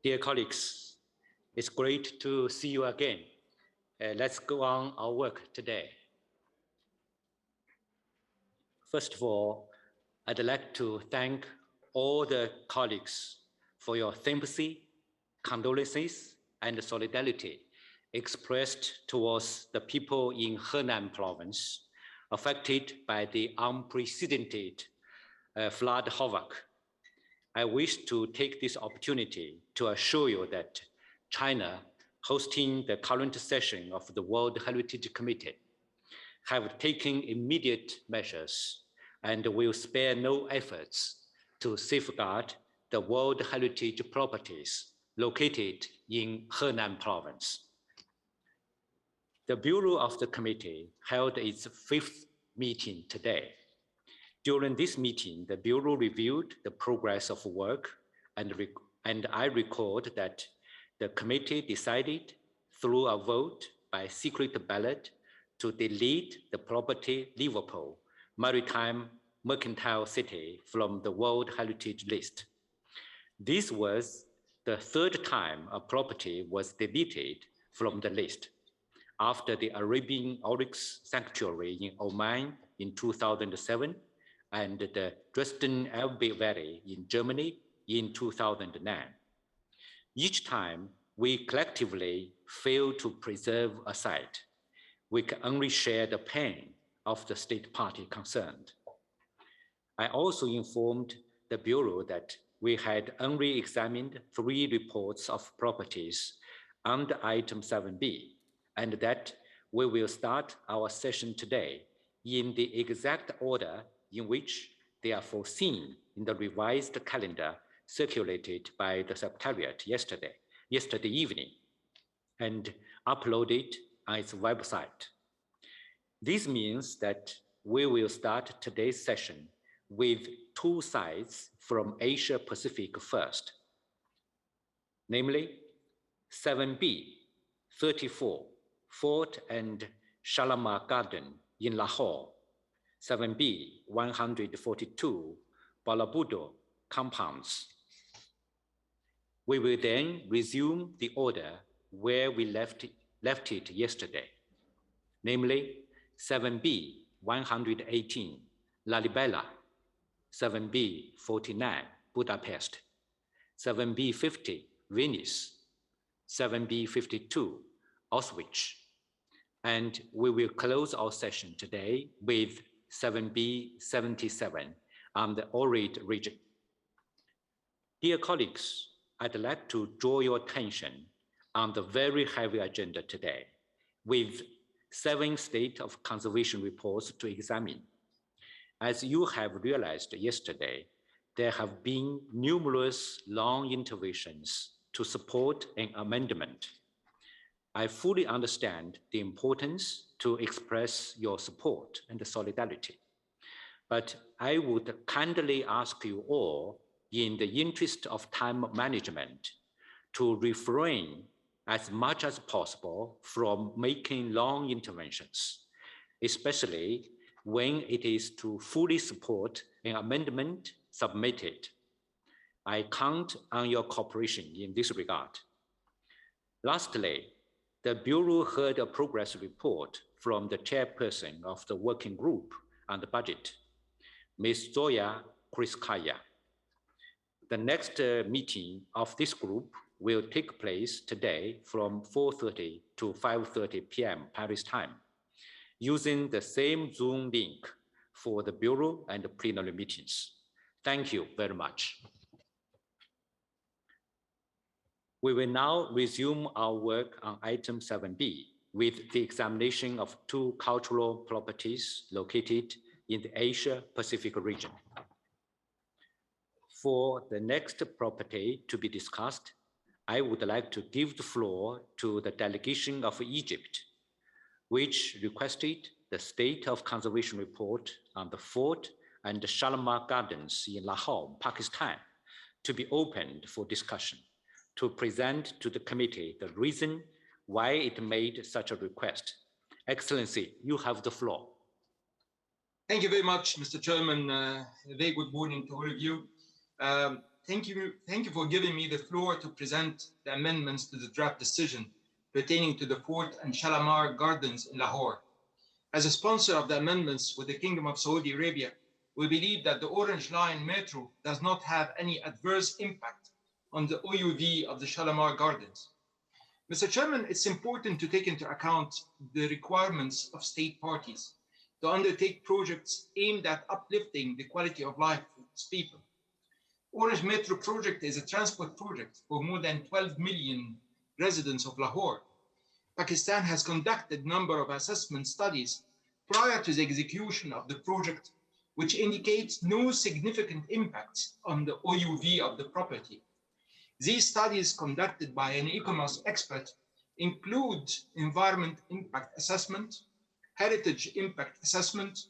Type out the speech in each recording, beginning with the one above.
Dear colleagues, it's great to see you again. Let's go on our work today. First of all, I'd like to thank all the colleagues for your sympathy, condolences, and solidarity expressed towards the people in Henan province affected by the unprecedented flood havoc. I wish to take this opportunity to assure you that China, hosting the current session of the World Heritage Committee, have taken immediate measures and will spare no efforts to safeguard the World Heritage properties located in Henan province. The Bureau of the committee held its 5th meeting today. During this meeting, the Bureau reviewed the progress of work, and I record that the committee decided through a vote by secret ballot to delete the property Liverpool Maritime Mercantile City from the World Heritage List. This was the 3rd time a property was deleted from the list, after the Arabian Oryx Sanctuary in Oman in 2007 and the Dresden Elbe Valley in Germany in 2009. Each time we collectively fail to preserve a site, we can only share the pain of the state party concerned. I also informed the Bureau that we had only examined 3 reports of properties under item 7B, and that we will start our session today in the exact order in which they are foreseen in the revised calendar circulated by the Secretariat yesterday evening, and uploaded on its website. This means that we will start today's session with 2 sites from Asia Pacific first, namely 7B 34 Fort and Shalamar Garden in Lahore, 7B 142 Borobudur compounds. We will then resume the order where we left it yesterday, namely 7B 118 Lalibela, 7B 49 Budapest, 7B 50 Venice, 7B 52 Auschwitz, and we will close our session today with 7B 77 on the Ohrid region. Dear colleagues, I'd like to draw your attention on the very heavy agenda today, with 7 state of conservation reports to examine. As you have realized yesterday, there have been numerous long interventions to support an amendment. I fully understand the importance to express your support and solidarity, but I would kindly ask you all, in the interest of time management, to refrain as much as possible from making long interventions, especially when it is to fully support an amendment submitted. I count on your cooperation in this regard. Lastly, the Bureau heard a progress report from the chairperson of the working group on the budget, Ms. Zoya Kriskaya. The next meeting of this group will take place today from 4:30 to 5:30 p.m. Paris time, using the same Zoom link for the Bureau and the plenary meetings. Thank you very much. We will now resume our work on item 7B with the examination of 2 cultural properties located in the Asia Pacific region. For the next property to be discussed, I would like to give the floor to the delegation of Egypt, which requested the State of Conservation Report on the Fort and the Shalamar Gardens in Lahore, Pakistan, to be opened for discussion, to present to the committee the reason why it made such a request. Excellency, you have the floor. Thank you very much, Mr. Chairman. A very good morning to all of you. thank you for giving me the floor to present the amendments to the draft decision pertaining to the Fort and Shalamar Gardens in Lahore. As a sponsor of the amendments with the Kingdom of Saudi Arabia, we believe that the Orange Line Metro does not have any adverse impact on the OUV of the Shalamar Gardens. Mr. Chairman, it's important to take into account the requirements of state parties to undertake projects aimed at uplifting the quality of life of its people. Orange Metro project is a transport project for more than 12 million residents of Lahore. Pakistan has conducted a number of assessment studies prior to the execution of the project, which indicates no significant impact on the OUV of the property. These studies conducted by an e-commerce expert include environment impact assessment, heritage impact assessment,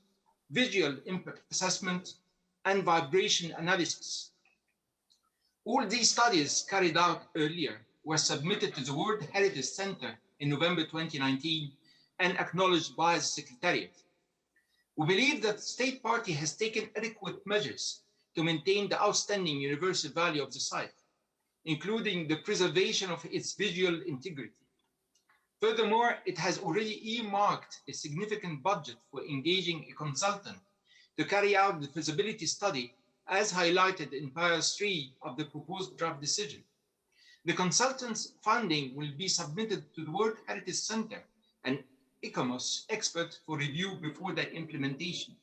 visual impact assessment, and vibration analysis. All these studies carried out earlier were submitted to the World Heritage Center in November 2019 and acknowledged by the Secretariat. We believe that the state party has taken adequate measures to maintain the outstanding universal value of the site, including the preservation of its visual integrity. Furthermore, it has already earmarked a significant budget for engaging a consultant to carry out the feasibility study as highlighted in paragraph 3 of the proposed draft decision. The consultant's funding will be submitted to the World Heritage Center and e-commerce expert for review before their implementation.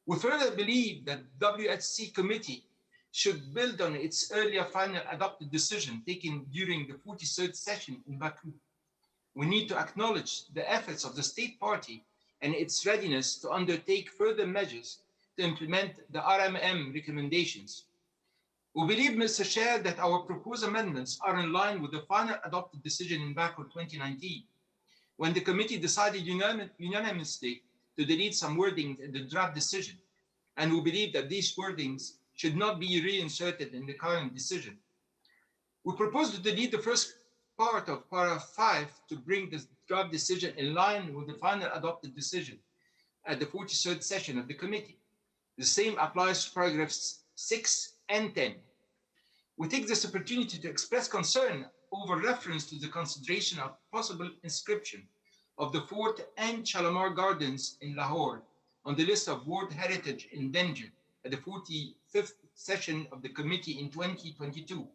We further believe that the WHC committee should build on its earlier final adopted decision taken during the 43rd session in Baku. We need to acknowledge the efforts of the state party and its readiness to undertake further measures to implement the Rrm recommendations. We believe, Mr. Chair, that our proposed amendments are in line with the final adopted decision in Baku 2019, when the committee decided unanimously to delete some wordings in the draft decision, and we believe that these wordings should not be reinserted in the current decision. We propose to delete the first part of paragraph 5 to bring the draft decision in line with the final adopted decision at the 43rd session of the committee. The same applies to paragraphs 6 and 10. We take this opportunity to express concern over reference to the consideration of possible inscription of the Fort and Shalamar Gardens in Lahore on the list of World Heritage Endangered at the 45th session of the committee in 2022.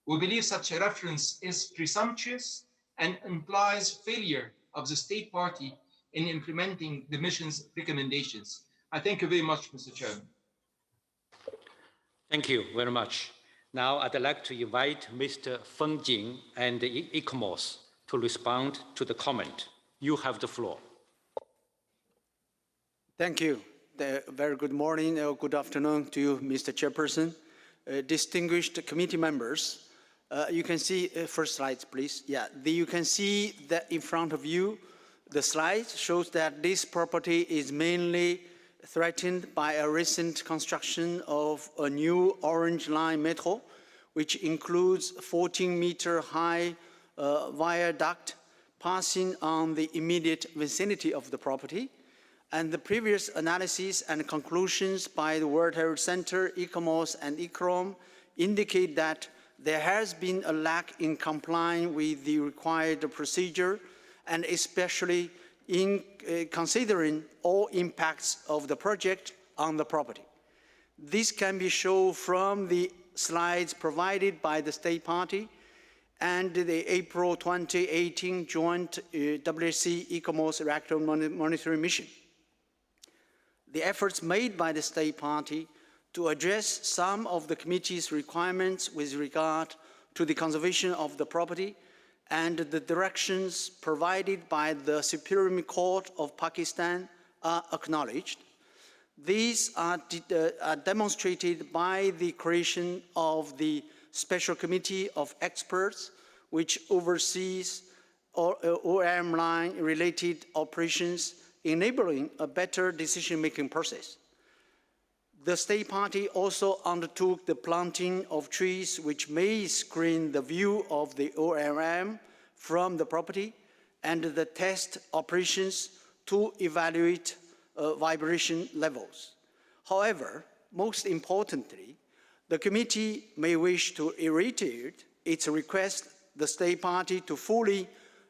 We believe such a reference is presumptuous and implies failure of the state party in implementing the mission's recommendations. I thank you very much, Mr. Chairman. Thank you very much. Now I'd like to invite Mr. Feng Jing and e-commerce to respond to the comment. You have the floor. Thank you. Very good morning or good afternoon to you, Mr. Chairperson, distinguished committee members. You can see, first slide, please. Yeah, you can see that in front of you, the slide shows that this property is mainly threatened by a recent construction of a new Orange Line metro, which includes 14-meter high viaduct passing on the immediate vicinity of the property. And the previous analysis and conclusions by the World Heritage Center, e-commerce and Rrm indicate that there has been a lack in complying with the required procedure, and especially in considering all impacts of the project on the property. This can be shown from the slides provided by the state party and the April 2018 joint WHC e-commerce reactor monitoring mission. The efforts made by the state party to address some of the committee's requirements with regard to the conservation of the property and the directions provided by the Supreme Court of Pakistan are acknowledged. These are demonstrated by the creation of the Special Committee of Experts, which oversees Rrm line-related operations, enabling a better decision-making process. The state party also undertook the planting of trees which may screen the view of the Rrm from the property and the test operations to evaluate vibration levels. However, most importantly, The committee may wish to reiterate its request the state party to fully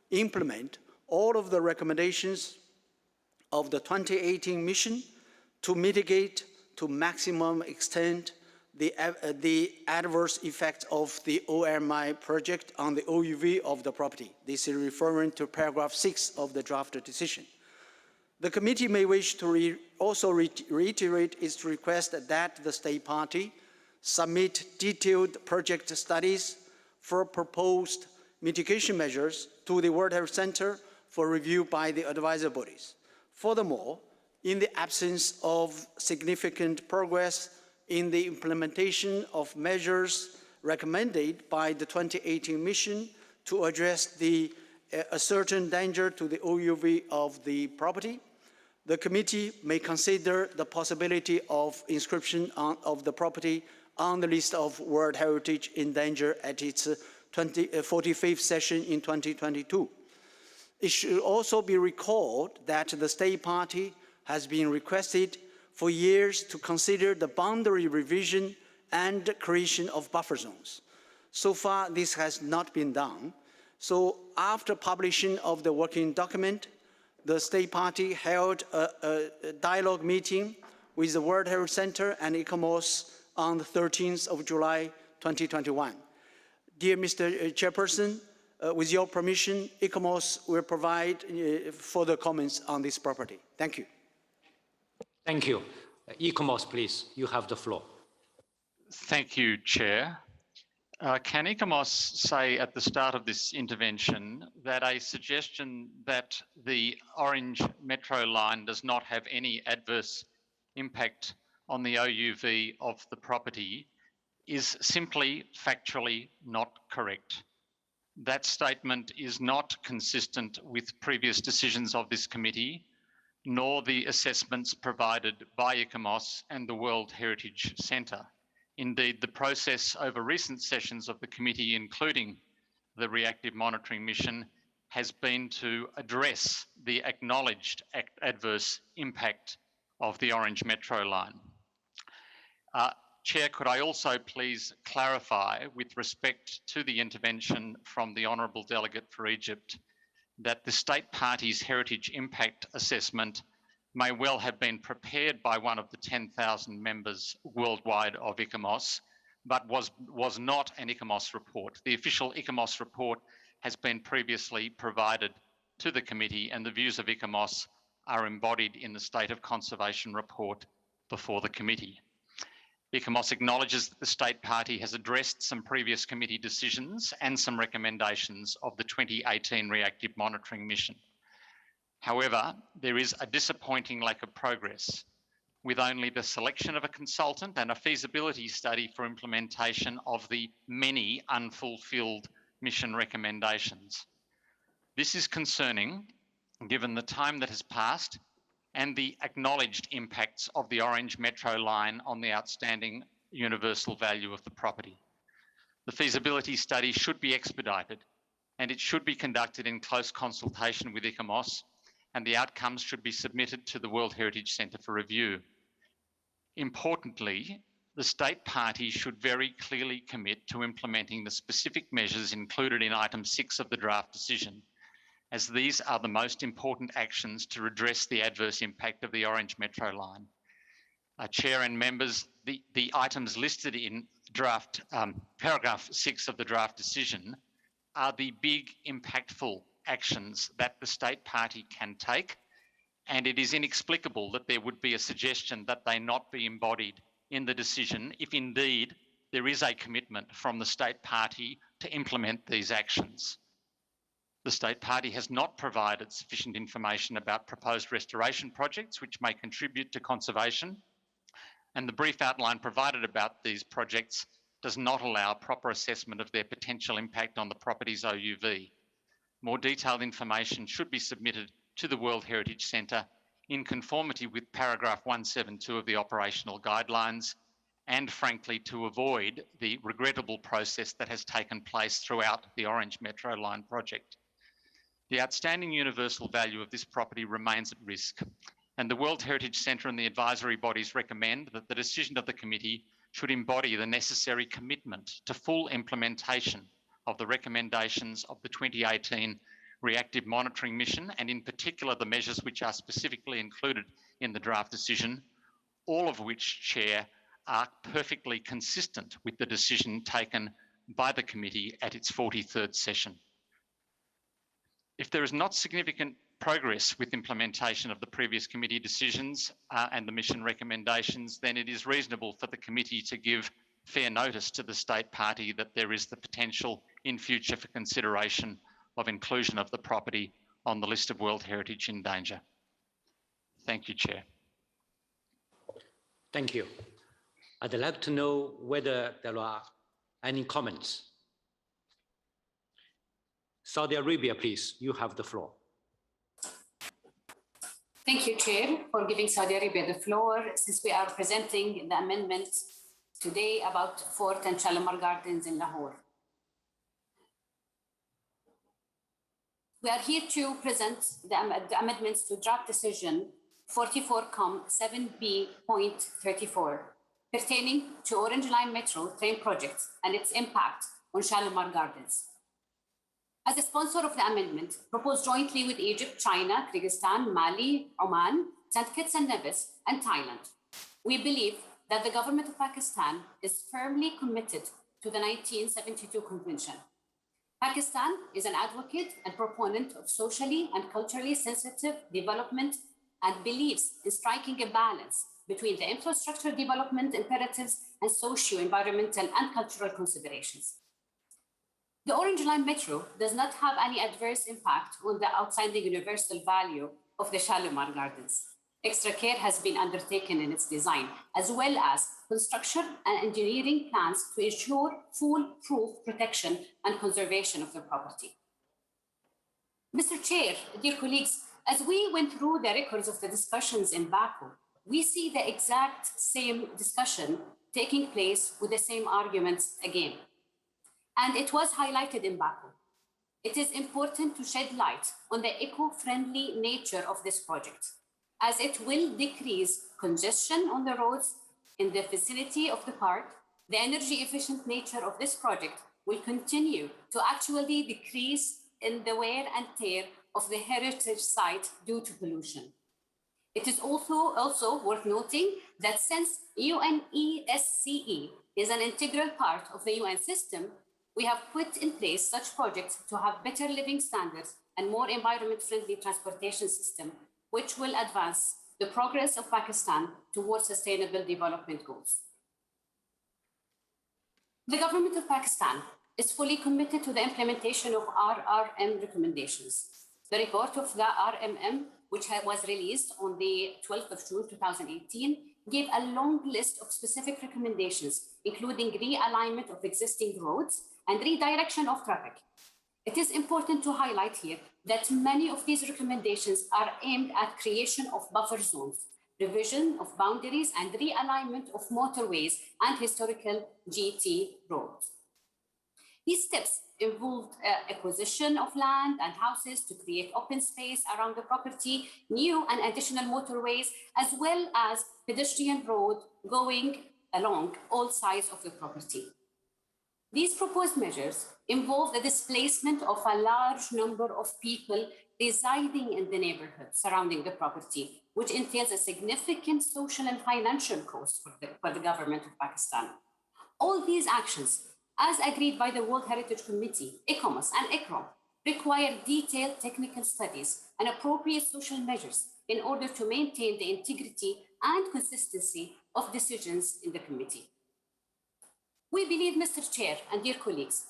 implement all of the recommendations of the 2018 mission to mitigate to maximum extent the adverse effects of the ORMI project on the OUV of the property. This is referring to paragraph 6 of the draft decision. The committee may wish to also reiterate its request that the state party submit detailed project studies for proposed mitigation measures to the World Heritage Center for review by the advisory bodies. Furthermore, in the absence of significant progress in the implementation of measures recommended by the 2018 mission to address a certain danger to the OUV of the property, the committee may consider the possibility of inscription of the property on the list of World Heritage in danger at its 45th session in 2022. It should also be recalled that the state party has been requested for years to consider the boundary revision and creation of buffer zones. So far, this has not been done. So after publishing of the working document, the state party held a dialogue meeting with the World Heritage Center and ICOMOS on the 13th of July, 2021. Dear Mr. Chairperson, with your permission, ICOMOS will provide further comments on this property. Thank you. Thank you. ICOMOS, please, you have the floor. Thank you, Chair. Can ICOMOS say at the start of this intervention that a suggestion that the Orange Metro line does not have any adverse impact on the OUV of the property is simply factually not correct? That statement is not consistent with previous decisions of this committee, nor the assessments provided by ICOMOS and the World Heritage Centre. Indeed, the process over recent sessions of the committee, including the reactive monitoring mission, has been to address the acknowledged adverse impact of the Orange Metro line. Chair, could I also please clarify with respect to the intervention from the Honourable Delegate for Egypt that the state party's heritage impact assessment may well have been prepared by one of the 10,000 members worldwide of ICOMOS, but was not an ICOMOS report. The official ICOMOS report has been previously provided to the committee, and the views of ICOMOS are embodied in the State of Conservation report before the committee. ICOMOS acknowledges that the state party has addressed some previous committee decisions and some recommendations of the 2018 reactive monitoring mission. However, there is a disappointing lack of progress, with only the selection of a consultant and a feasibility study for implementation of the many unfulfilled mission recommendations. This is concerning, given the time that has passed and the acknowledged impacts of the Orange Metro line on the outstanding universal value of the property. The feasibility study should be expedited, and it should be conducted in close consultation with ICOMOS, and the outcomes should be submitted to the World Heritage Centre for review. Importantly, the state party should very clearly commit to implementing the specific measures included in item 6 of the draft decision, as these are the most important actions to redress the adverse impact of the Orange Metro line. Chair and members, the items listed in draft paragraph 6 of the draft decision are the big impactful actions that the state party can take, and it is inexplicable that there would be a suggestion that they not be embodied in the decision if indeed there is a commitment from the state party to implement these actions. The state party has not provided sufficient information about proposed restoration projects which may contribute to conservation, and the brief outline provided about these projects does not allow proper assessment of their potential impact on the property's OUV. More detailed information should be submitted to the World Heritage Centre in conformity with paragraph 172 of the operational guidelines, and frankly to avoid the regrettable process that has taken place throughout the Orange Metro line project. The outstanding universal value of this property remains at risk, and the World Heritage Centre and the advisory bodies recommend that the decision of the committee should embody the necessary commitment to full implementation of the recommendations of the 2018 reactive monitoring mission, and in particular the measures which are specifically included in the draft decision, all of which, Chair, are perfectly consistent with the decision taken by the committee at its 43rd session. If there is not significant progress with implementation of the previous committee decisions and the mission recommendations, then it is reasonable for the committee to give fair notice to the state party that there is the potential in future for consideration of inclusion of the property on the list of World Heritage in danger. Thank you, Chair. Thank you. I'd like to know whether there are any comments. Saudi Arabia, please, you have the floor. Thank you, Chair, for giving Saudi Arabia the floor. Since we are presenting the amendments today about Fort and Shalamar Gardens in Lahore. We are here to present the amendments to draft decision 44.7b.34 pertaining to Orange Line Metro train project and its impact on Shalamar Gardens. As a sponsor of the amendment, proposed jointly with Egypt, China, Kyrgyzstan, Mali, Oman, St. Kitts and Nevis, and Thailand, we believe that the government of Pakistan is firmly committed to the 1972 Convention. Pakistan is an advocate and proponent of socially and culturally sensitive development and believes in striking a balance between the infrastructure development imperatives and socio-environmental and cultural considerations. The Orange Line Metro does not have any adverse impact on the outstanding universal value of the Shalamar Gardens. Extra care has been undertaken in its design, as well as construction and engineering plans to ensure foolproof protection and conservation of the property. Mr. Chair, dear colleagues, as we went through the records of the discussions in Baku, we see the exact same discussion taking place with the same arguments again. And it was highlighted in Baku. It is important to shed light on the eco-friendly nature of this project, as it will decrease congestion on the roads in the vicinity of the park. The energy efficient nature of this project will continue to actually decrease in the wear and tear of the heritage site due to pollution. It is also worth noting that since UNESCO is an integral part of the UN system, we have put in place such projects to have better living standards and more environment-friendly transportation system, which will advance the progress of Pakistan towards sustainable development goals. The government of Pakistan is fully committed to the implementation of Rrm Recommendations. The report of the RMM, which was released on the 12th of June 2018, gave a long list of specific recommendations, including realignment of existing roads and redirection of traffic. It is important to highlight here that many of these recommendations are aimed at creation of buffer zones, revision of boundaries, and realignment of motorways and historical GT roads. These steps involved acquisition of land and houses to create open space around the property, new and additional motorways, as well as pedestrian road going along all sides of the property. These proposed measures involve the displacement of a large number of people residing in the neighborhood surrounding the property, which entails a significant social and financial cost for the government of Pakistan. All these actions, as agreed by the World Heritage Committee, ECOMOS and ECROM, require detailed technical studies and appropriate social measures in order to maintain the integrity and consistency of decisions in the committee. We believe, Mr. Chair and dear colleagues,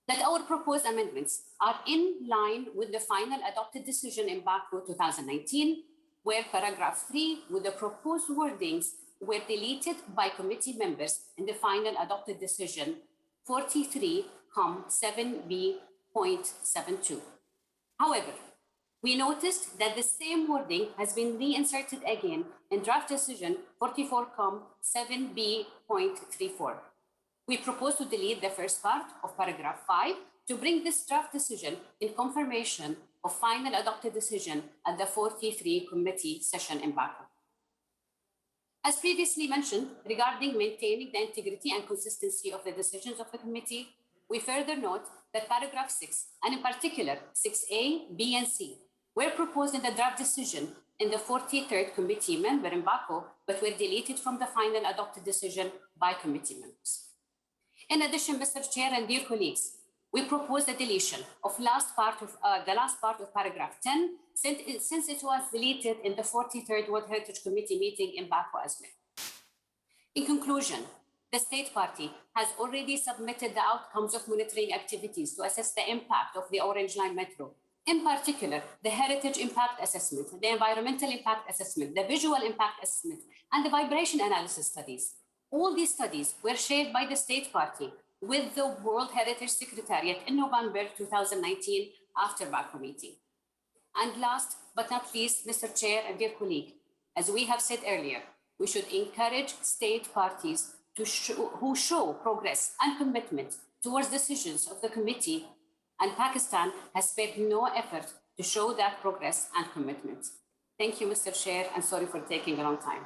that our proposed amendments are in line with the final adopted decision in Baku 2019, where paragraph 3 with the proposed wordings were deleted by committee members in the final adopted decision 43.7b.72. However, we noticed that the same wording has been reinserted again in draft decision 44.7b.34. We propose to delete the first part of paragraph 5 to bring this draft decision in confirmation of final adopted decision at the 43 committee session in Baku. As previously mentioned, regarding maintaining the integrity and consistency of the decisions of the committee, we further note that paragraph 6, and in particular 6A, B, and C, were proposed in the draft decision in the 43rd committee member in Baku, but were deleted from the final adopted decision by committee members. In addition, Mr. Chair and dear colleagues, we propose the deletion of the last part of paragraph 10, since it was deleted in the 43rd World Heritage Committee meeting in Baku as well. In conclusion, the State Party has already submitted the outcomes of monitoring activities to assess the impact of the Orange Line Metro, in particular, the Heritage Impact Assessment, the Environmental Impact Assessment, the Visual Impact Assessment, and the Vibration Analysis studies. All these studies were shared by the State Party with the World Heritage Secretariat in November 2019 after Baku meeting. And last but not least, Mr. Chair and dear colleague, as we have said earlier, we should encourage state parties who show progress and commitment towards decisions of the committee, and Pakistan has spared no effort to show that progress and commitment. Thank you, Mr. Chair, and sorry for taking a long time.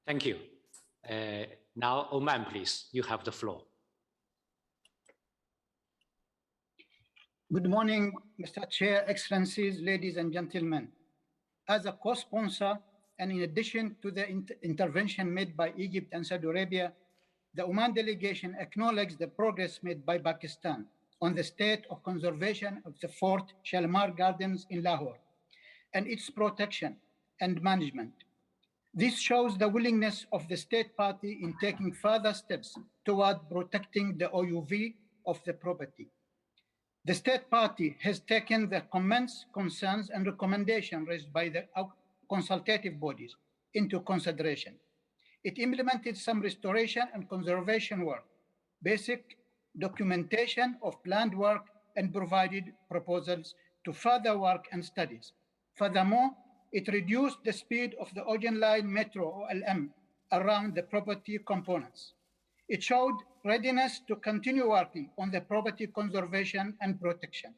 Thank you. Now, Oman, please, you have the floor. Good morning, Mr. Chair, Excellencies, ladies and gentlemen. As a co-sponsor, and in addition to the intervention made by Egypt and Saudi Arabia, the Oman delegation acknowledged the progress made by Pakistan on the state of conservation of the Fort Shalamar Gardens in Lahore and its protection and management. This shows the willingness of the state party in taking further steps toward protecting the OUV of the property. The state party has taken the comments, concerns, and recommendations raised by the consultative bodies into consideration. It implemented some restoration and conservation work, basic documentation of planned work, and provided proposals to further work and studies. Furthermore, it reduced the speed of the Orange Line Metro, OLM, around the property components. It showed readiness to continue working on the property conservation and protection.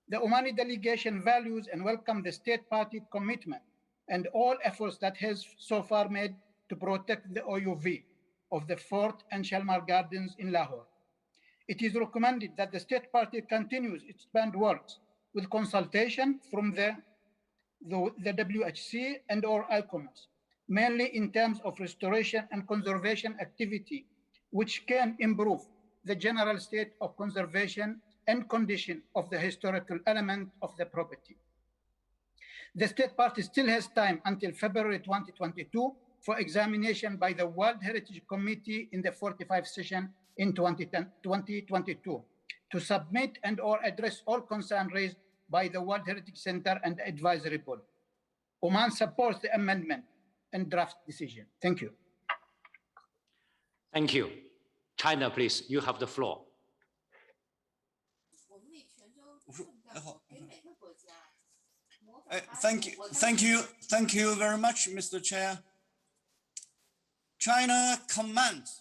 The Omani delegation values and welcomes the state party commitment and all efforts that has so far made to protect the OUV of the Fort and Shalamar Gardens in Lahore. It is recommended that the state party continues its planned works with consultation from the WHC and or ICOMOS, mainly in terms of restoration and conservation activity, which can improve the general state of conservation and condition of the historical element of the property. The state party still has time until February 2022 for examination by the World Heritage Committee in the 45th session in 2022 to submit and or address all concerns raised by the World Heritage Center and the Advisory Board. Oman supports the amendment and draft decision. Thank you. Thank you. China, please, you have the floor. Thank you very much, Mr. Chair. China commends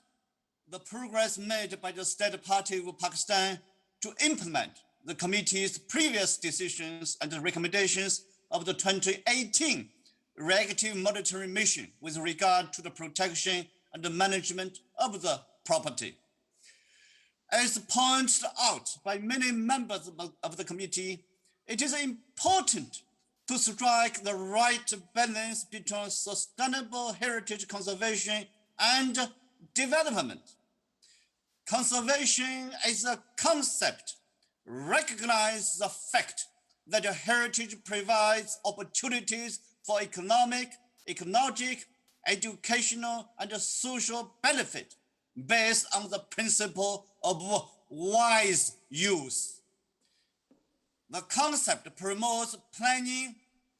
the progress made by the State Party of Pakistan to implement the committee's previous decisions and the recommendations of the 2018 Reactive Monitoring Mission with regard to the protection and the management of the property. As pointed out by many members of the committee, it is important to strike the right balance between sustainable heritage conservation and development. Conservation is a concept, recognize the fact that heritage provides opportunities for economic, ecologic, educational, and social benefit based on the principle of wise use. The concept promotes planning,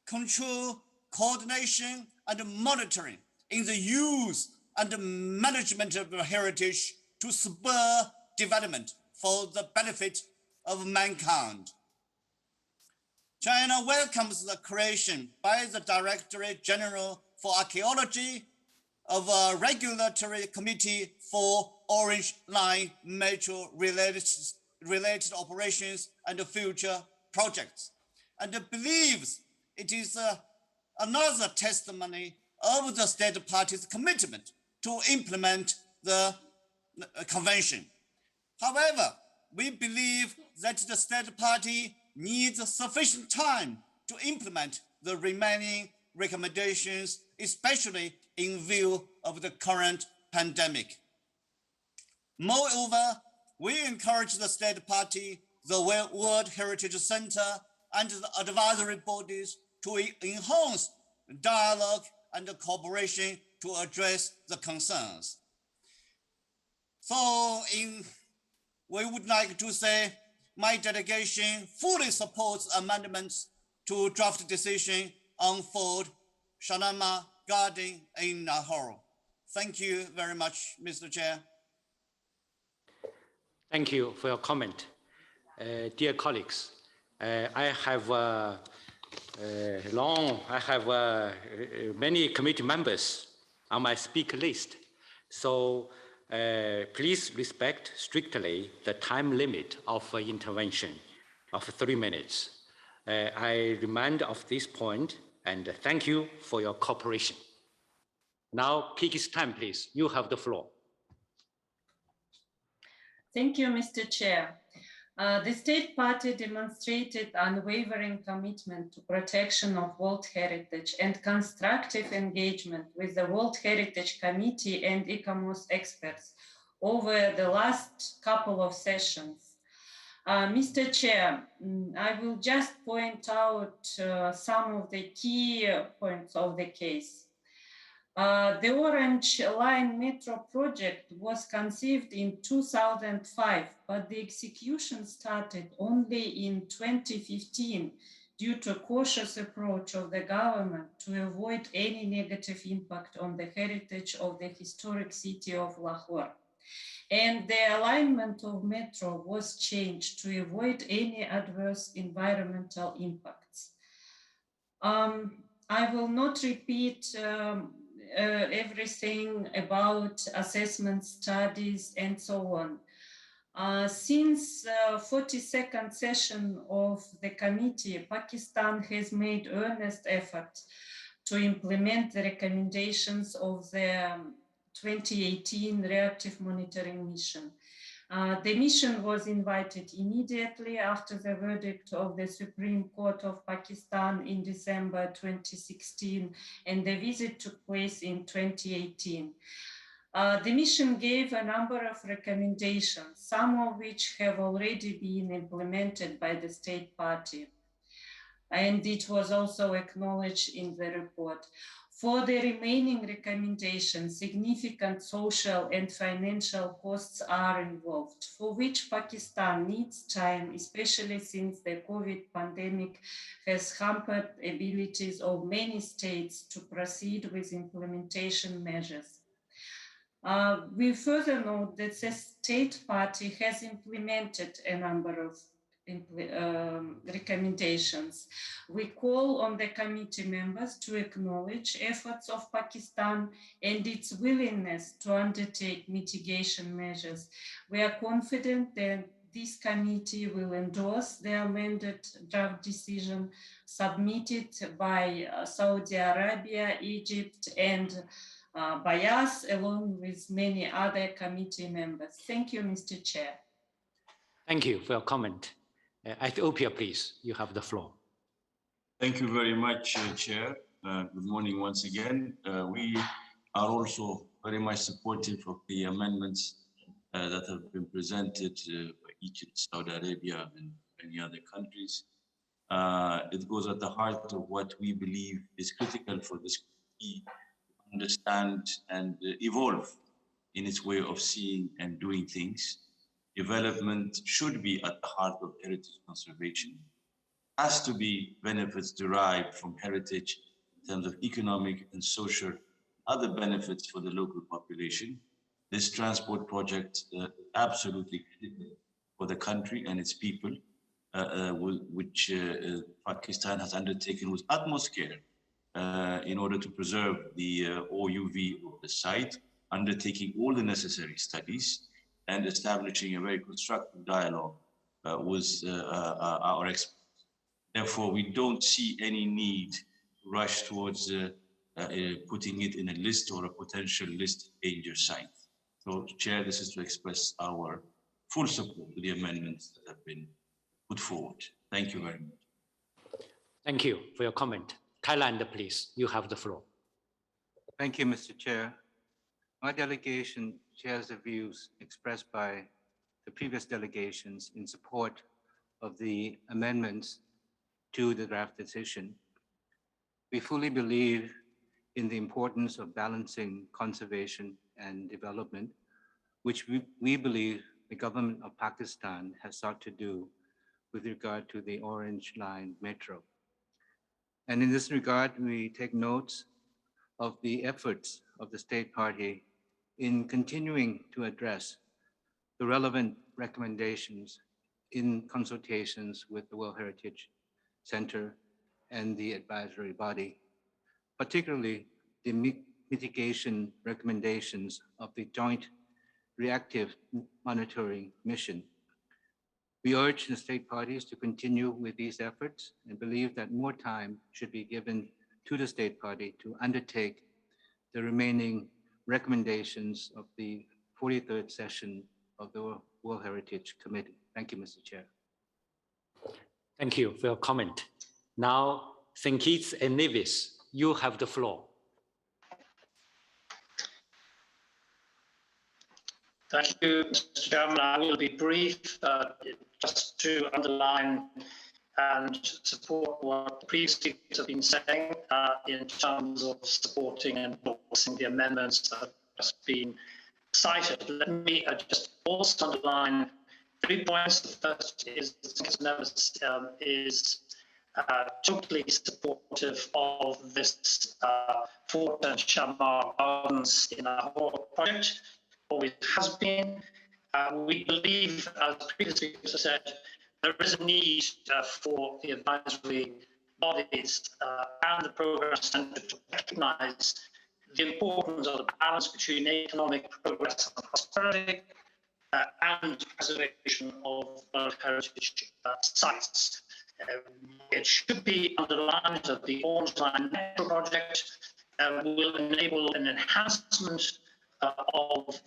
control, coordination, and monitoring in the use and management of heritage to spur development for the benefit of mankind. China welcomes the creation by the Directorate General for Archaeology of a regulatory committee for Orange Line Metro related operations and future projects, and believes it is another testimony of the state party's commitment to implement the convention. However, we believe that the state party needs sufficient time to implement the remaining recommendations, especially in view of the current pandemic. Moreover, we encourage the state party, the World Heritage Center, and the advisory bodies to enhance dialogue and cooperation to address the concerns. So we would like to say my delegation fully supports amendments to draft decision on Fort Shalamar Garden in Lahore. Thank you very much, Mr. Chair. Thank you for your comment. Dear colleagues, I have many committee members on my speaker list. So please respect strictly the time limit of intervention of 3 minutes. I remind of this point and thank you for your cooperation. Now, Kyrgyzstan, please, you have the floor. Thank you, Mr. Chair. The State Party demonstrated unwavering commitment to protection of World Heritage and constructive engagement with the World Heritage Committee and ICOMOS experts over the last couple of sessions. Mr. Chair, I will just point out some of the key points of the case. The Orange Line Metro project was conceived in 2005, but the execution started only in 2015 due to a cautious approach of the government to avoid any negative impact on the heritage of the historic city of Lahore. And the alignment of metro was changed to avoid any adverse environmental impacts. I will not repeat everything about assessment studies and so on. Since 42nd session of the committee, Pakistan has made earnest efforts to implement the recommendations of the 2018 reactive monitoring mission. The mission was invited immediately after the verdict of the Supreme Court of Pakistan in December 2016, and the visit took place in 2018. The mission gave a number of recommendations, some of which have already been implemented by the State Party. And it was also acknowledged in the report. For the remaining recommendations, significant social and financial costs are involved, for which Pakistan needs time, especially since the COVID pandemic has hampered abilities of many states to proceed with implementation measures. We further note that the State Party has implemented a number of recommendations. We call on the committee members to acknowledge efforts of Pakistan and its willingness to undertake mitigation measures. We are confident that this committee will endorse the amended draft decision submitted by Saudi Arabia, Egypt, and by us, along with many other committee members. Thank you, Mr. Chair. Thank you for your comment. Ethiopia, please, you have the floor. Thank you very much, Chair. Good morning once again. We are also very much supportive of the amendments that have been presented by Egypt, Saudi Arabia, and many other countries. It goes at the heart of what we believe is critical for this country to understand and evolve in its way of seeing and doing things. Development should be at the heart of heritage conservation. Has to be benefits derived from heritage in terms of economic and social, other benefits for the local population. This transport project absolutely critical for the country and its people, which Pakistan has undertaken with utmost care in order to preserve the OUV of the site, undertaking all the necessary studies and establishing a very constructive dialogue with our experts. Therefore, we don't see any need to rush towards putting it in a list or a potential list danger site. So, Chair, this is to express our full support to the amendments that have been put forward. Thank you very much. Thank you for your comment. Thailand, please, you have the floor. Thank you, Mr. Chair. My delegation shares the views expressed by the previous delegations in support of the amendments to the draft decision. We fully believe in the importance of balancing conservation and development, which we believe the government of Pakistan has sought to do with regard to the Orange Line Metro. And in this regard, we take notes of the efforts of the State Party in continuing to address the relevant recommendations in consultations with the World Heritage Center and the advisory body, particularly the mitigation recommendations of the Joint Reactive Monitoring Mission. We urge the state parties to continue with these efforts and believe that more time should be given to the state party to undertake the remaining recommendations of the 43rd session of the World Heritage Committee. Thank you, Mr. Chair. Thank you for your comment. Now, Sinkis and Nevis, you have the floor. Thank you, Mr. Chairman. I will be brief, just to underline and support what the previous speakers have been saying in terms of supporting and endorsing the amendments that have just been cited. Let me just also underline 3 points. The first is totally supportive of this Fort and Shalamar Gardens in Lahore project. Always has been. We believe, as previously said, there is a need for the advisory bodies and the Progress Centre to recognise the importance of the balance between economic progress and prosperity and preservation of World Heritage sites. It should be underlined that the Orange Line Metro project will enable an enhancement of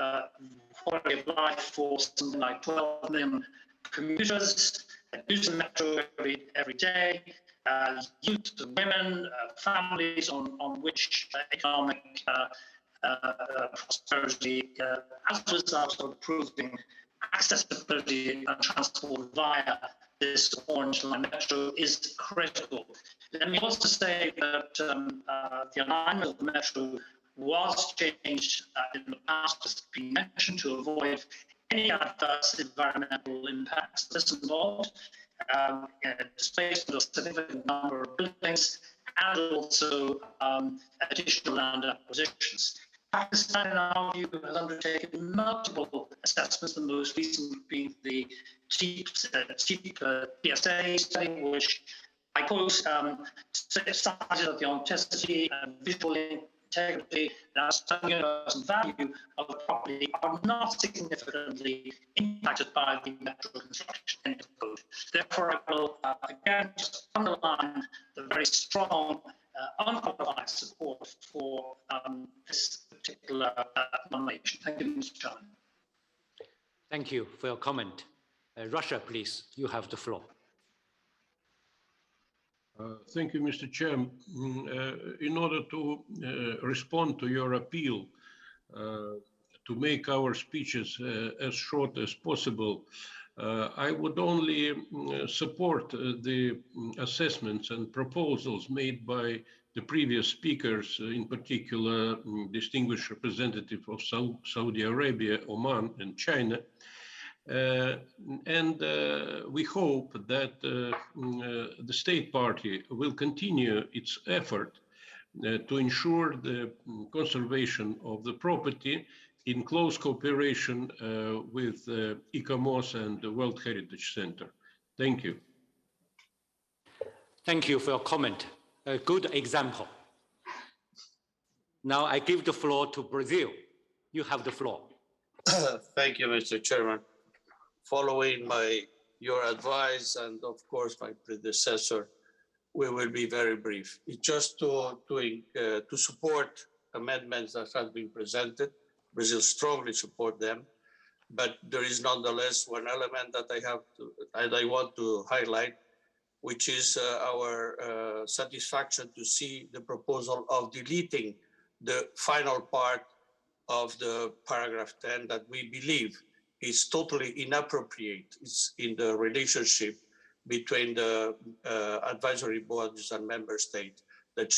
quality of life for something like 12 million commuters using the metro every day, youth, women, families on which economic prosperity as a result of improving accessibility and transport via this Orange Line Metro is critical. Let me also say that the alignment of the metro was changed in the past, as been mentioned, to avoid any adverse environmental impacts. This involved displacement of a significant number of buildings and also additional land acquisitions. Pakistan, in our view, has undertaken multiple assessments, the most recent being the cheap PSA study, which I quote, cited that the authenticity and visual integrity and outstanding value of the property are not significantly impacted by the metro construction. End of quote. Therefore, I will again just underline the very strong unqualified support for this particular nomination. Thank you, Mr. Chairman. Thank you for your comment. Russia, please, you have the floor. Thank you, Mr. Chair. In order to respond to your appeal to make our speeches as short as possible, I would only support the assessments and proposals made by the previous speakers, in particular, distinguished representative of Saudi Arabia, Oman, and China. We hope that the State Party will continue its effort to ensure the conservation of the property in close cooperation with ICOMOS and the World Heritage Center. Thank you. Thank you for your comment. A good example. Now I give the floor to Brazil. You have the floor. Thank you, Mr. Chairman. Following your advice and of course my predecessor, we will be very brief. It's just to support amendments that have been presented. Brazil strongly support them, but there is nonetheless one element that I want to highlight, which is our satisfaction to see the proposal of deleting the final part of the paragraph 10 that we believe is totally inappropriate. It's in the relationship between the advisory boards and member states that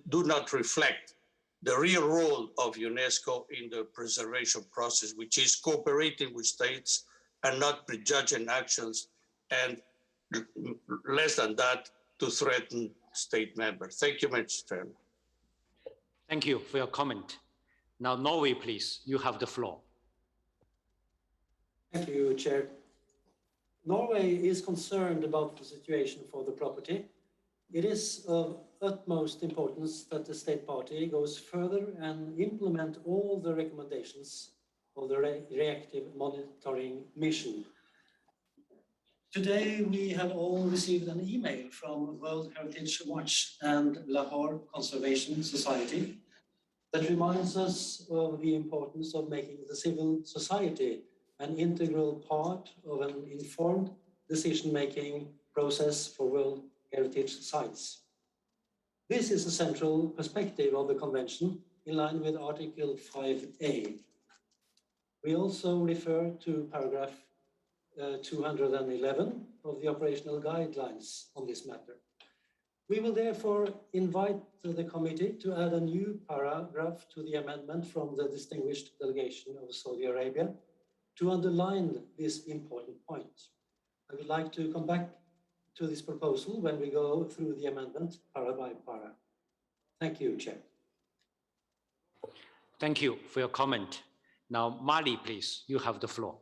do not reflect the real role of UNESCO in the preservation process, which is cooperating with states and not prejudging actions, and less than that, to threaten state members. Thank you, Mr. Chairman. Thank you for your comment. Now, Norway, please, you have the floor. Thank you, Chair. Norway is concerned about the situation for the property. It is of utmost importance that the state party goes further and implement all the recommendations of the reactive monitoring mission. Today, we have all received an email from World Heritage Watch and Lahore Conservation Society that reminds us of the importance of making the civil society an integral part of an informed decision-making process for World Heritage Sites. This is a central perspective of the Convention in line with Article 5A. We also refer to paragraph 211 of the operational guidelines on this matter. We will therefore invite the committee to add a new paragraph to the amendment from the distinguished delegation of Saudi Arabia to underline this important point. I would like to come back to this proposal when we go through the amendment para by para. Thank you, Chair. Thank you for your comment. Now, Mali, please, you have the floor.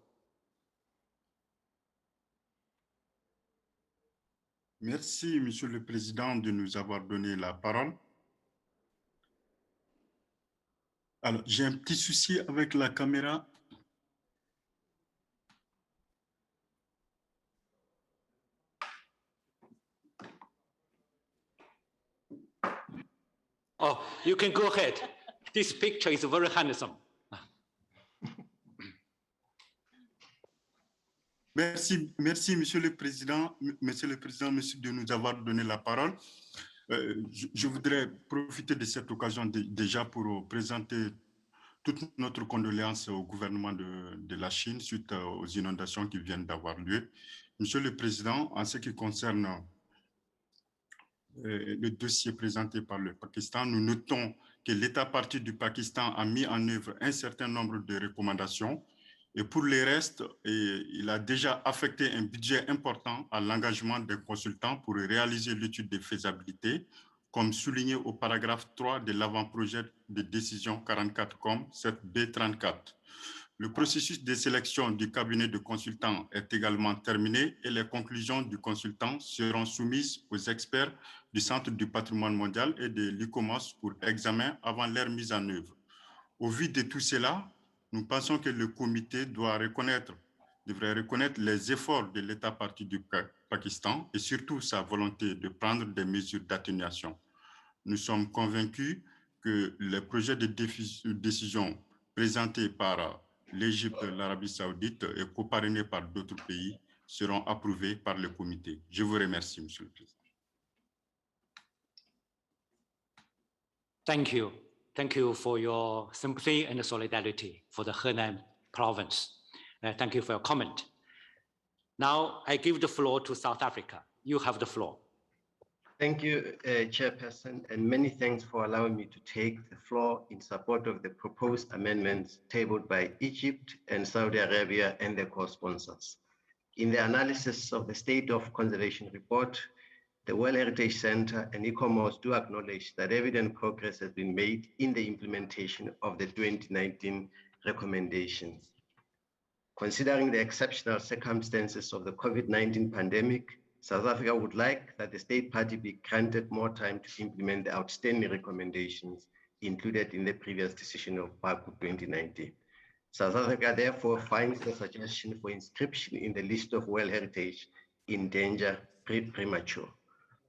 Merci, Monsieur le Président, de nous avoir donné la parole. Alors, j'ai un petit souci avec la caméra. Oh, you can go ahead. This picture is very handsome. Merci, Monsieur le Président, de nous avoir donné la parole. Je voudrais profiter de cette occasion déjà pour présenter toute notre condoléance au gouvernement de la Chine suite aux inondations qui viennent d'avoir lieu. Monsieur le Président, en ce qui concerne le dossier présenté par le Pakistan, nous notons que l'État partie du Pakistan a mis en œuvre un certain nombre de recommandations. Et pour les restes, il a déjà affecté un budget important à l'engagement des consultants pour réaliser l'étude de faisabilité, comme souligné au paragraphe 3 de l'avant-projet de décision 44 7B34. Le processus de sélection du cabinet de consultants est également terminé et les conclusions du consultant seront soumises aux experts du Centre du patrimoine mondial et de l'ICOMOS pour examen avant leur mise en œuvre. Au vu de tout cela, nous pensons que le comité devrait reconnaître les efforts de l'État partie du Pakistan et surtout sa volonté de prendre des mesures d'atténuation. Nous sommes convaincus que les projets de décision présentés par l'Égypte, l'Arabie saoudite et coparrainés par d'autres pays seront approuvés par le comité. Je vous remercie, Monsieur le Président. Thank you. Thank you for your sympathy and solidarity for the Henan province. Thank you for your comment. Now I give the floor to South Africa. You have the floor. Thank you, Chairperson, and many thanks for allowing me to take the floor in support of the proposed amendments tabled by Egypt and Saudi Arabia and their co-sponsors. In the analysis of the State of Conservation report, the World Heritage Center and ICOMOS do acknowledge that evident progress has been made in the implementation of the 2019 recommendations. Considering the exceptional circumstances of the COVID-19 pandemic, South Africa would like that the state party be granted more time to implement the outstanding recommendations included in the previous decision of Baku 2019. South Africa therefore finds the suggestion for inscription in the list of World Heritage in danger premature.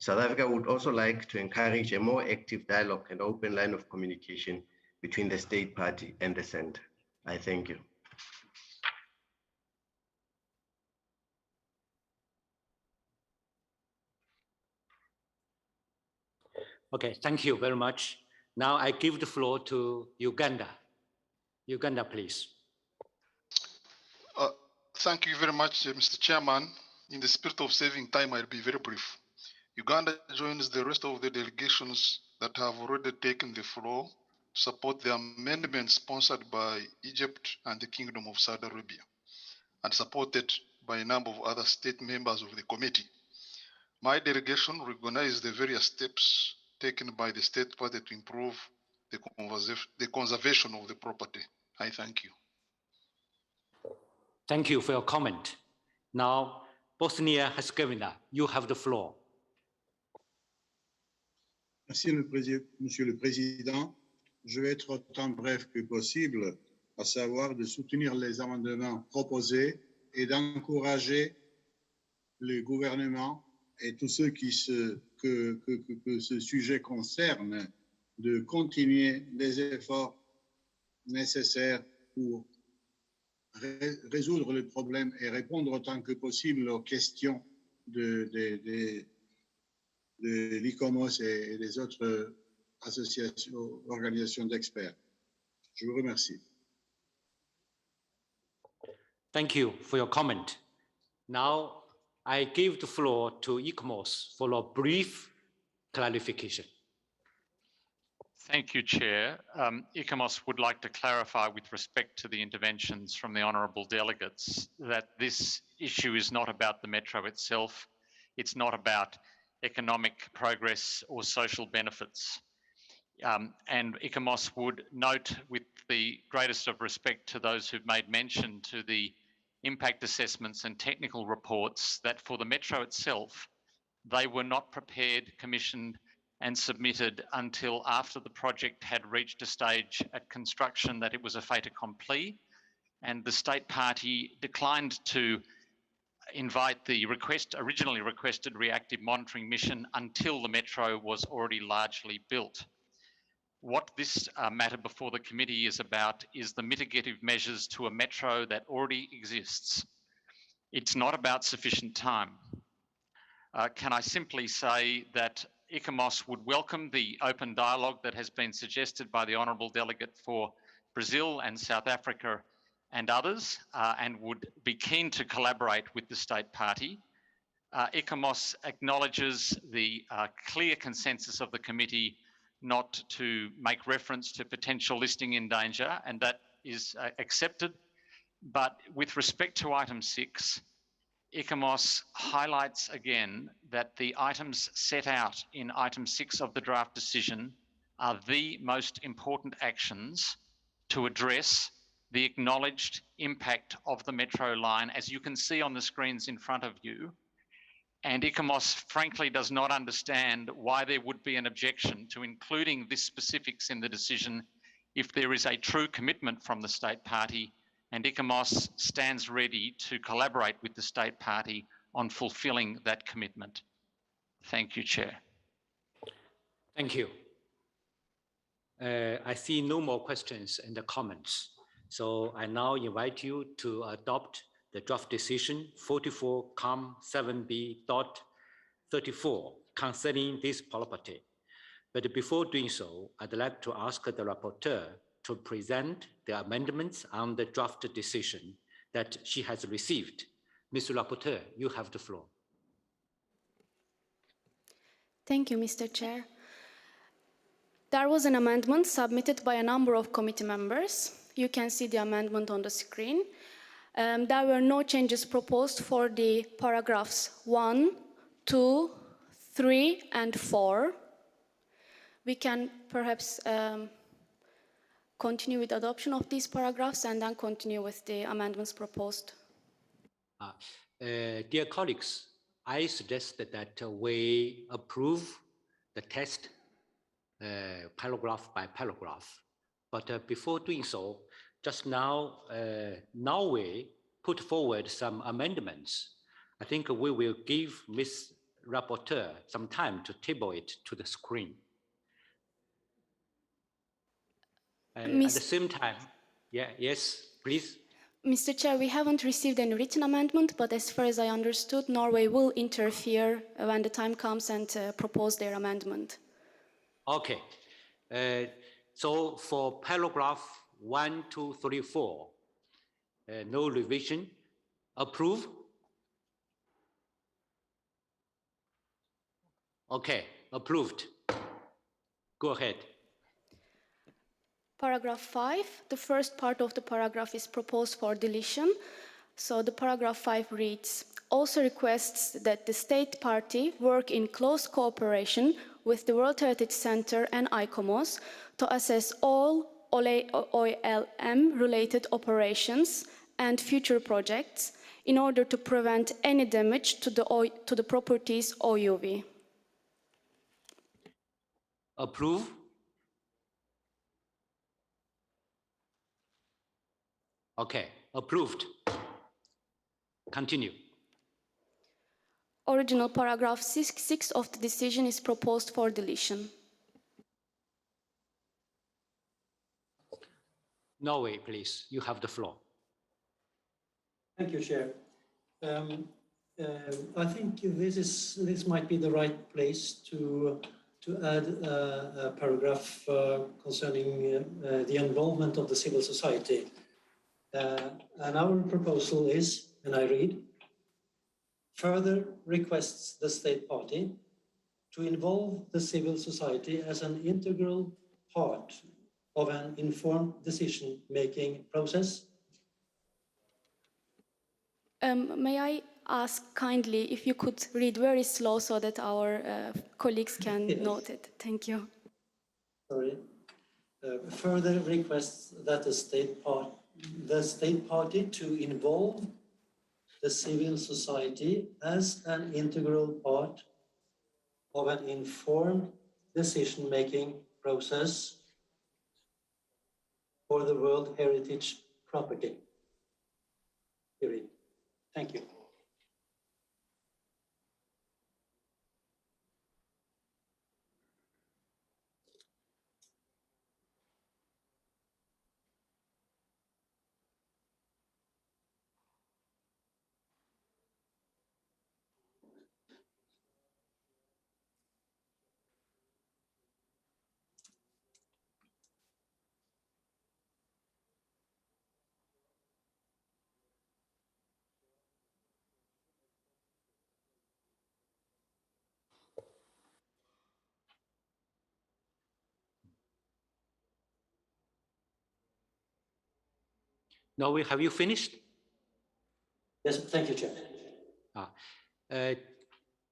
South Africa would also like to encourage a more active dialogue and open line of communication between the state party and the center. I thank you. Okay, thank you very much. Now I give the floor to Uganda. Uganda, please. Thank you very much, Mr. Chairman. In the spirit of saving time, I'll be very brief. Uganda joins the rest of the delegations that have already taken the floor to support the amendments sponsored by Egypt and the Kingdom of Saudi Arabia, and supported by a number of other state members of the committee. My delegation recognizes the various steps taken by the state party to improve the conservation of the property. I thank you. Thank you for your comment. Now, Bosnia-Herzegovina, you have the floor. Merci, Monsieur le Président. Je vais être autant bref que possible, à savoir de soutenir les amendements proposés et d'encourager le gouvernement et tous ceux que ce sujet concerne de continuer les efforts nécessaires pour résoudre le problème et répondre autant que possible aux questions de l'ICOMOS et des autres associations, organisations d'experts. Je vous remercie. Thank you for your comment. Now, I give the floor to ICOMOS for a brief clarification. Thank you, Chair. ICOMOS would like to clarify with respect to the interventions from the honourable delegates that this issue is not about the metro itself. It's not about economic progress or social benefits. And ICOMOS would note with the greatest of respect to those who've made mention to the impact assessments and technical reports that for the metro itself, they were not prepared, commissioned and submitted until after the project had reached a stage at construction that it was a fait accompli, and the state party declined to invite the originally requested reactive monitoring mission until the metro was already largely built. What this matter before the committee is about is the mitigative measures to a metro that already exists. It's not about sufficient time. Can I simply say that ICOMOS would welcome the open dialogue that has been suggested by the Honourable Delegate for Brazil and South Africa and others, and would be keen to collaborate with the state party. ICOMOS acknowledges the clear consensus of the committee not to make reference to potential listing in danger, and that is accepted. But with respect to item 6, ICOMOS highlights again that the items set out in item 6 of the draft decision are the most important actions to address the acknowledged impact of the metro line, as you can see on the screens in front of you. And ICOMOS frankly does not understand why there would be an objection to including this specifics in the decision if there is a true commitment from the state party, and ICOMOS stands ready to collaborate with the state party on fulfilling that commitment. Thank you, Chair. Thank you. I see no more questions in the comments. So I now invite you to adopt the draft decision 44-7B.34 concerning this property. But before doing so, I'd like to ask the rapporteur to present the amendments on the draft decision that she has received. Mr. Rapporteur, you have the floor. Thank you, Mr. Chair. There was an amendment submitted by a number of committee members. You can see the amendment on the screen. There were no changes proposed for the paragraphs 1, 2, 3, and 4. We can perhaps continue with adoption of these paragraphs and then continue with the amendments proposed. Dear colleagues, I suggest that we approve the text paragraph by paragraph. But before doing so, just now, Norway put forward some amendments. I think we will give Ms. rapporteur some time to table it to the screen. At the same time, yes, please. Mr. Chair, we haven't received any written amendment, but as far as I understood, Norway will interfere when the time comes and propose their amendment. Okay. So for paragraph 1, 2, 3, 4, no revision, approve? Okay, approved. Go ahead. Paragraph 5, the first part of the paragraph is proposed for deletion. So the paragraph 5 reads, also requests that the state party work in close cooperation with the World Heritage Center and ICOMOS to assess all OILM-related operations and future projects in order to prevent any damage to the properties OUV. Approve? Okay, approved. Continue. Original paragraph 6 of the decision is proposed for deletion. Norway, please, you have the floor. Thank you, Chair. I think this might be the right place to add a paragraph concerning the involvement of the civil society. And our proposal is, and I read, further requests the state party to involve the civil society as an integral part of an informed decision-making process. May I ask kindly if you could read very slow so that our colleagues can note it? Thank you. Sorry. Further requests that the state party to involve the civil society as an integral part of an informed decision-making process for the World Heritage property. Period. Thank you. Norway, have you finished? Yes, thank you, Chair.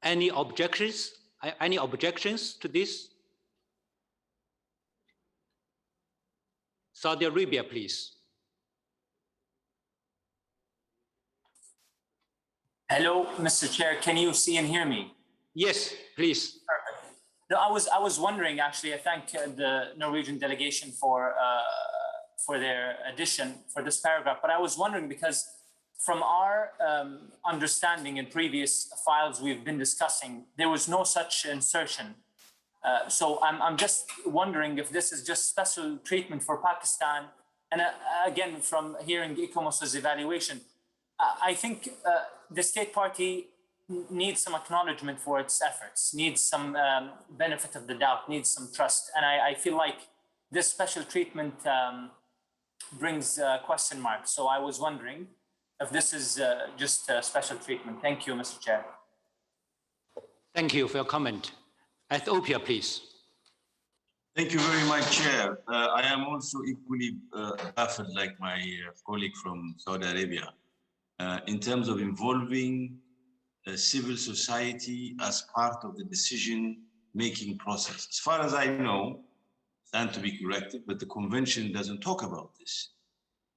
Any objections? Any objections to this? Saudi Arabia, please. Hello, Mr. Chair. Can you see and hear me? Yes, please. Perfect. No, I was wondering, actually, I thank the Norwegian delegation for their addition for this paragraph, but I was wondering because from our understanding in previous files we've been discussing, there was no such insertion. So I'm just wondering if this is just special treatment for Pakistan. And again, from hearing ICOMOS's evaluation, I think the state party needs some acknowledgement for its efforts, needs some benefit of the doubt, needs some trust. And I feel like this special treatment brings question marks. So I was wondering if this is just special treatment. Thank you, Mr. Chair. Thank you for your comment. Ethiopia, please. Thank you very much, Chair. I am also equally baffled like my colleague from Saudi Arabia in terms of involving civil society as part of the decision-making process. As far as I know, stand to be corrected, but the convention doesn't talk about this.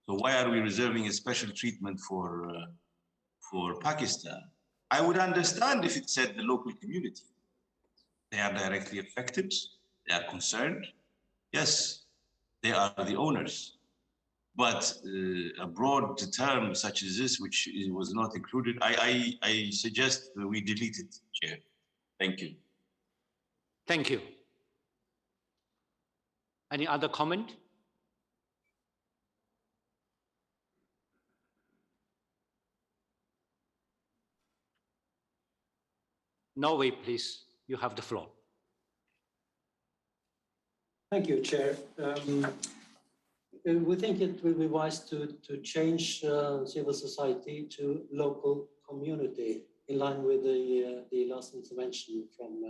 So why are we reserving a special treatment for Pakistan? I would understand if it said the local community. They are directly affected, they are concerned. Yes, they are the owners. But a broad term such as this, which was not included, I suggest that we delete it, Chair. Thank you. Thank you. Any other comment? Norway, please. You have the floor. Thank you, Chair. We think it will be wise to change civil society to local community in line with the last intervention from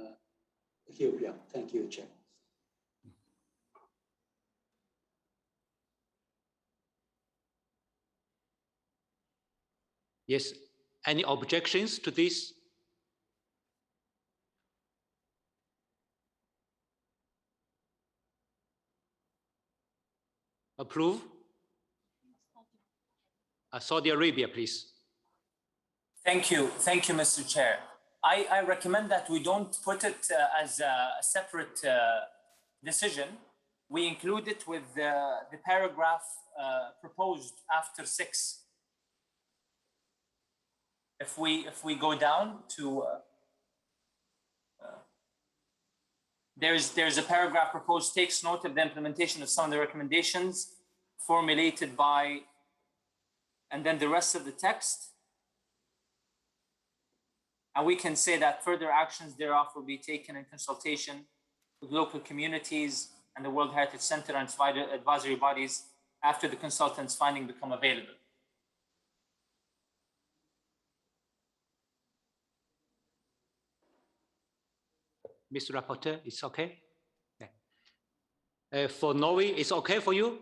Ethiopia. Thank you, Chair. Yes. Any objections to this? Approve? Saudi Arabia, please. Thank you, Mr. Chair. I recommend that we don't put it as a separate decision. We include it with the paragraph proposed after 6. If we go down to there's a paragraph proposed, takes note of the implementation of some of the recommendations formulated by, and then the rest of the text. And we can say that further actions thereof will be taken in consultation with local communities and the World Heritage Center and its advisory bodies after the consultants' findings become available. Mr. Rapporteur, it's okay? Yeah. For Norway, it's okay for you?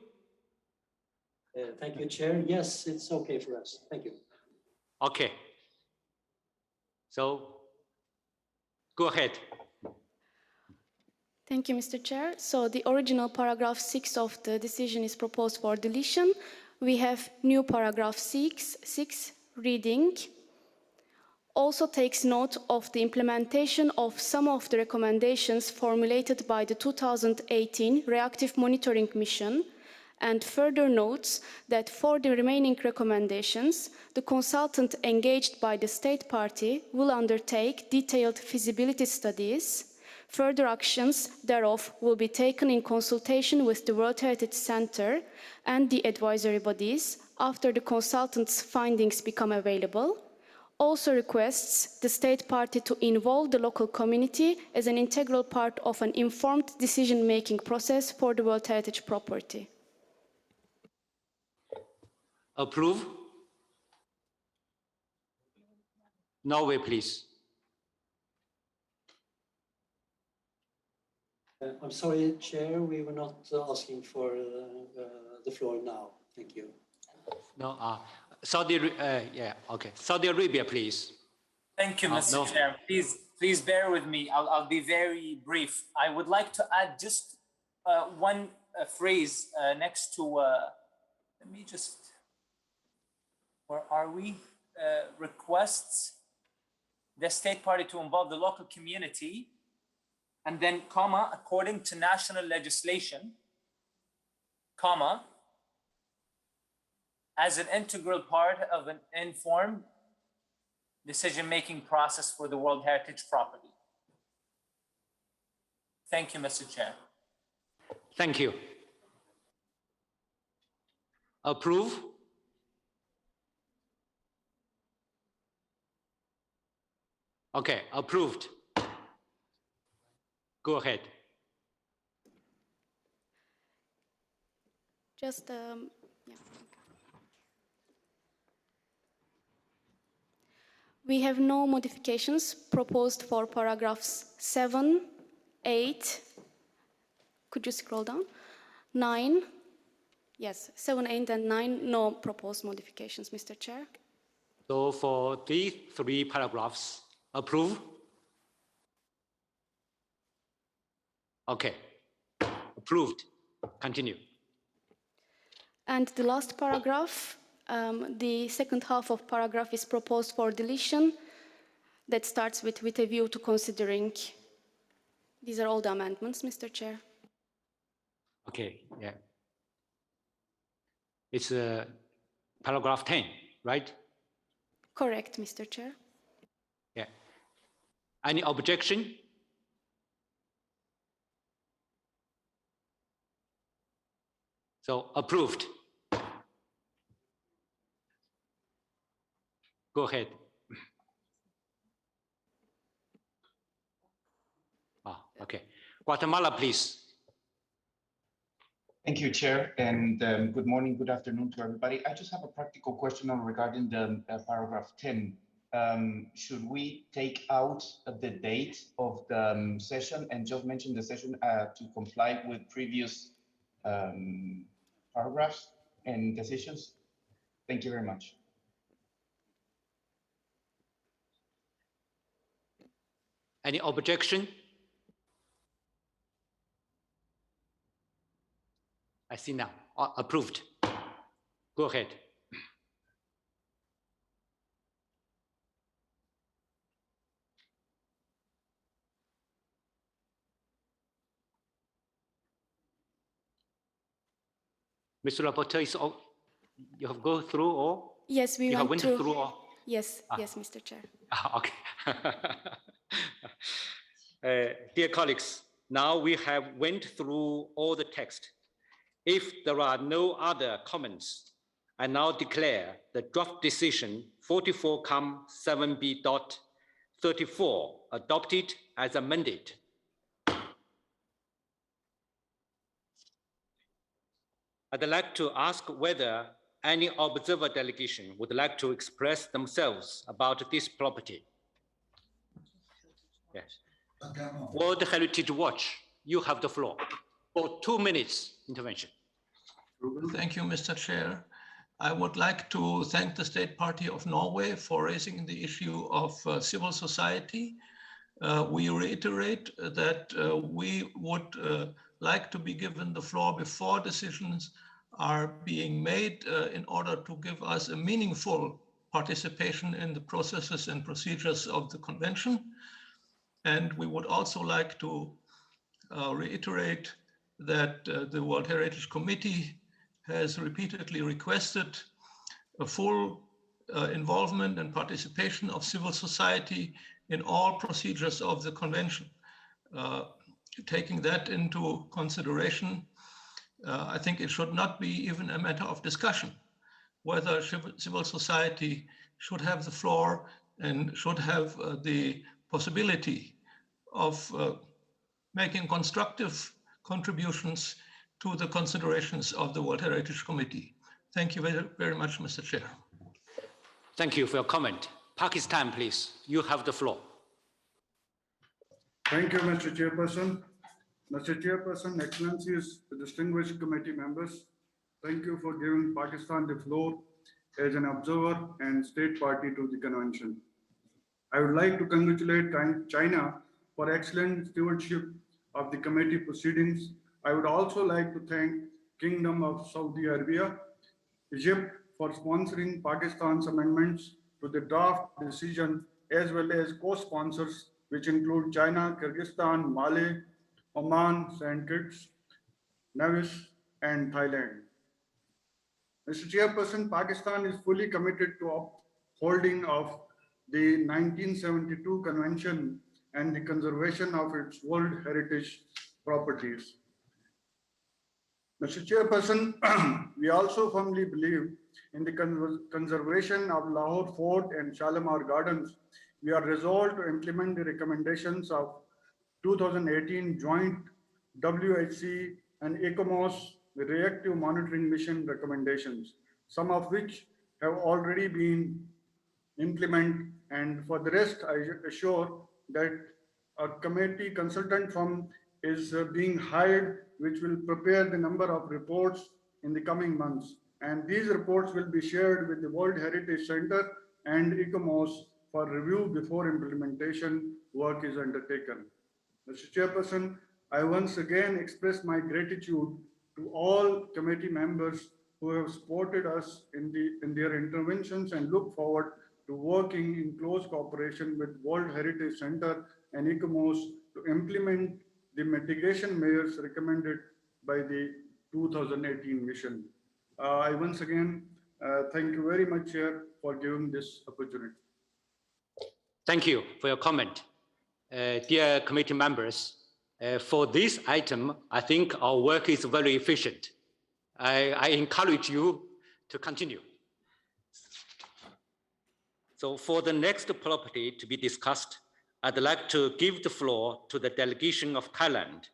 Thank you, Chair. Yes, it's okay for us. Thank you. Okay. So, go ahead. Thank you, Mr. Chair. So the original paragraph 6 of the decision is proposed for deletion. We have new paragraph 6 reading. Also takes note of the implementation of some of the recommendations formulated by the 2018 Reactive Monitoring Mission, and further notes that for the remaining recommendations, the consultant engaged by the state party will undertake detailed feasibility studies. Further actions thereof will be taken in consultation with the World Heritage Center and the advisory bodies after the consultant's findings become available. Also requests the state party to involve the local community as an integral part of an informed decision-making process for the World Heritage property. Approve? Norway, please. I'm sorry, Chair, we were not asking for the floor now. Thank you. No, Saudi, yeah, okay. Saudi Arabia, please. Thank you, Mr. Chair. Please bear with me. I'll be very brief. I would like to add just one phrase next to, let me just, where are we? Requests the state party to involve the local community, and then comma, according to national legislation, comma, as an integral part of an informed decision-making process for the World Heritage property. Thank you, Mr. Chair. Thank you. Approve? Okay, approved. Go ahead. Just, yeah. We have no modifications proposed for paragraphs 7, 8, could you scroll down? 9, yes, 7, 8, and 9, no proposed modifications, Mr. Chair. So for these 3 paragraphs, approve? Okay, approved. Continue. And the last paragraph, the second half of paragraph is proposed for deletion. That starts with a view to considering. These are all the amendments, Mr. Chair. Okay, yeah. It's paragraph 10, right? Correct, Mr. Chair. Yeah. Any objection? So approved. Go ahead. Okay. Guatemala, please. Thank you, Chair, and good morning, good afternoon to everybody. I just have a practical question regarding the paragraph 10. Should we take out the date of the session and just mention the session to comply with previous paragraphs and decisions? Thank you very much. Any objection? I see now. Approved. Go ahead. Mr. Rapporteur, you have gone through all? Yes, we went went through all? Yes, yes, Mr. Chair. Okay. Dear colleagues, now we have went through all the text. If there are no other comments, I now declare the draft decision 44-7B.34 adopted as amended. I'd like to ask whether any observer delegation would like to express themselves about this property. Yes. World Heritage Watch, you have the floor for 2 minutes intervention. Thank you, Mr. Chair. I would like to thank the State Party of Norway for raising the issue of civil society. We reiterate that we would like to be given the floor before decisions are being made in order to give us a meaningful participation in the processes and procedures of the convention. And we would also like to reiterate that the World Heritage Committee has repeatedly requested a full involvement and participation of civil society in all procedures of the convention. Taking that into consideration, I think it should not be even a matter of discussion whether civil society should have the floor and should have the possibility of making constructive contributions to the considerations of the World Heritage Committee. Thank you very, very much, Mr. Chair. Thank you for your comment. Pakistan, please. You have the floor. Thank you, Mr. Chairperson. Mr. Chairperson, Excellencies, distinguished committee members, thank you for giving Pakistan the floor as an observer and state party to the convention. I would like to congratulate China for excellent stewardship of the committee proceedings. I would also like to thank Kingdom of Saudi Arabia, Egypt for sponsoring Pakistan's amendments to the draft decision, as well as co-sponsors, which include China, Kyrgyzstan, Mali, Oman, St. Kitts, Nevis, and Thailand. Mr. Chairperson, Pakistan is fully committed to upholding of the 1972 Convention and the conservation of its World Heritage properties. Mr. Chairperson, we also firmly believe in the conservation of Lahore Fort and Shalamar Gardens. We are resolved to implement the recommendations of 2018 joint WHC and ECOMOS reactive monitoring mission recommendations, some of which have already been implemented, and for the rest, I assure that a committee consultant firm is being hired, which will prepare the number of reports in the coming months. And these reports will be shared with the World Heritage Center and ECOMOS for review before implementation work is undertaken. Mr. Chairperson, I once again express my gratitude to all committee members who have supported us in their interventions and look forward to working in close cooperation with World Heritage Center and ECOMOS to implement the mitigation measures recommended by the 2018 mission. I once again thank you very much, Chair, for giving this opportunity. Thank you for your comment. dear committee members, for this item, I think our work is very efficient. I encourage you to continue. So for the next property to be discussed, I'd like to give the floor to the delegation of Thailand,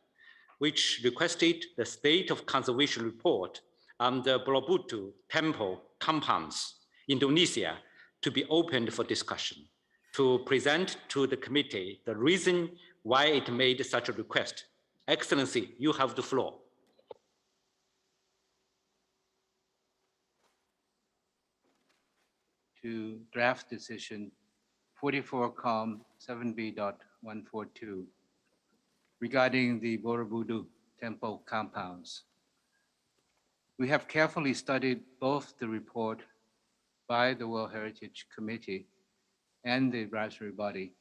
which requested the state of conservation report on the Borobudur temple compounds, Indonesia, to be opened for discussion, to present to the committee the reason why it made such a request. Excellency, you have the floor. To draft decision 44com 7b.142 regarding the Borobudur temple compounds. We have carefully studied both the report by the World Heritage Committee and the advisory body,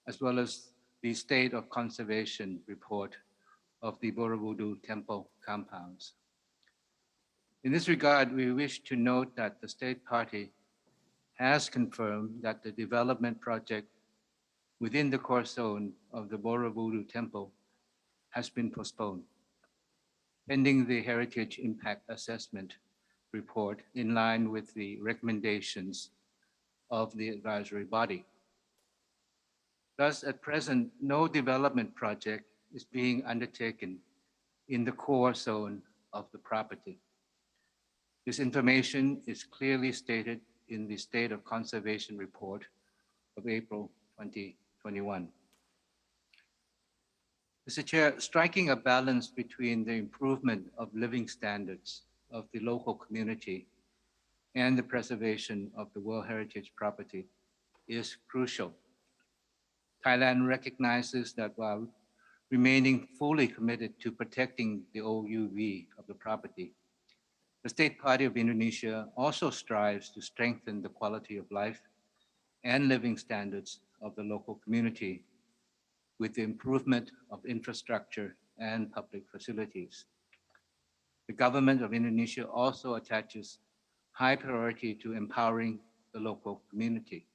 as well as the state of conservation report of the Borobudur temple compounds. In this regard, we wish to note that the state party has confirmed that the development project within the core zone of the Borobudur temple has been postponed, pending the heritage impact assessment report in line with the recommendations of the advisory body. Thus, at present, no development project is being undertaken in the core zone of the property. This information is clearly stated in the State of Conservation Report of April 2021. Mr. Chair, striking a balance between the improvement of living standards of the local community and the preservation of the World Heritage property is crucial. Thailand recognizes that while remaining fully committed to protecting the OUV of the property, the State Party of Indonesia also strives to strengthen the quality of life and living standards of the local community with the improvement of infrastructure and public facilities. The government of Indonesia also attaches high priority to empowering the local community.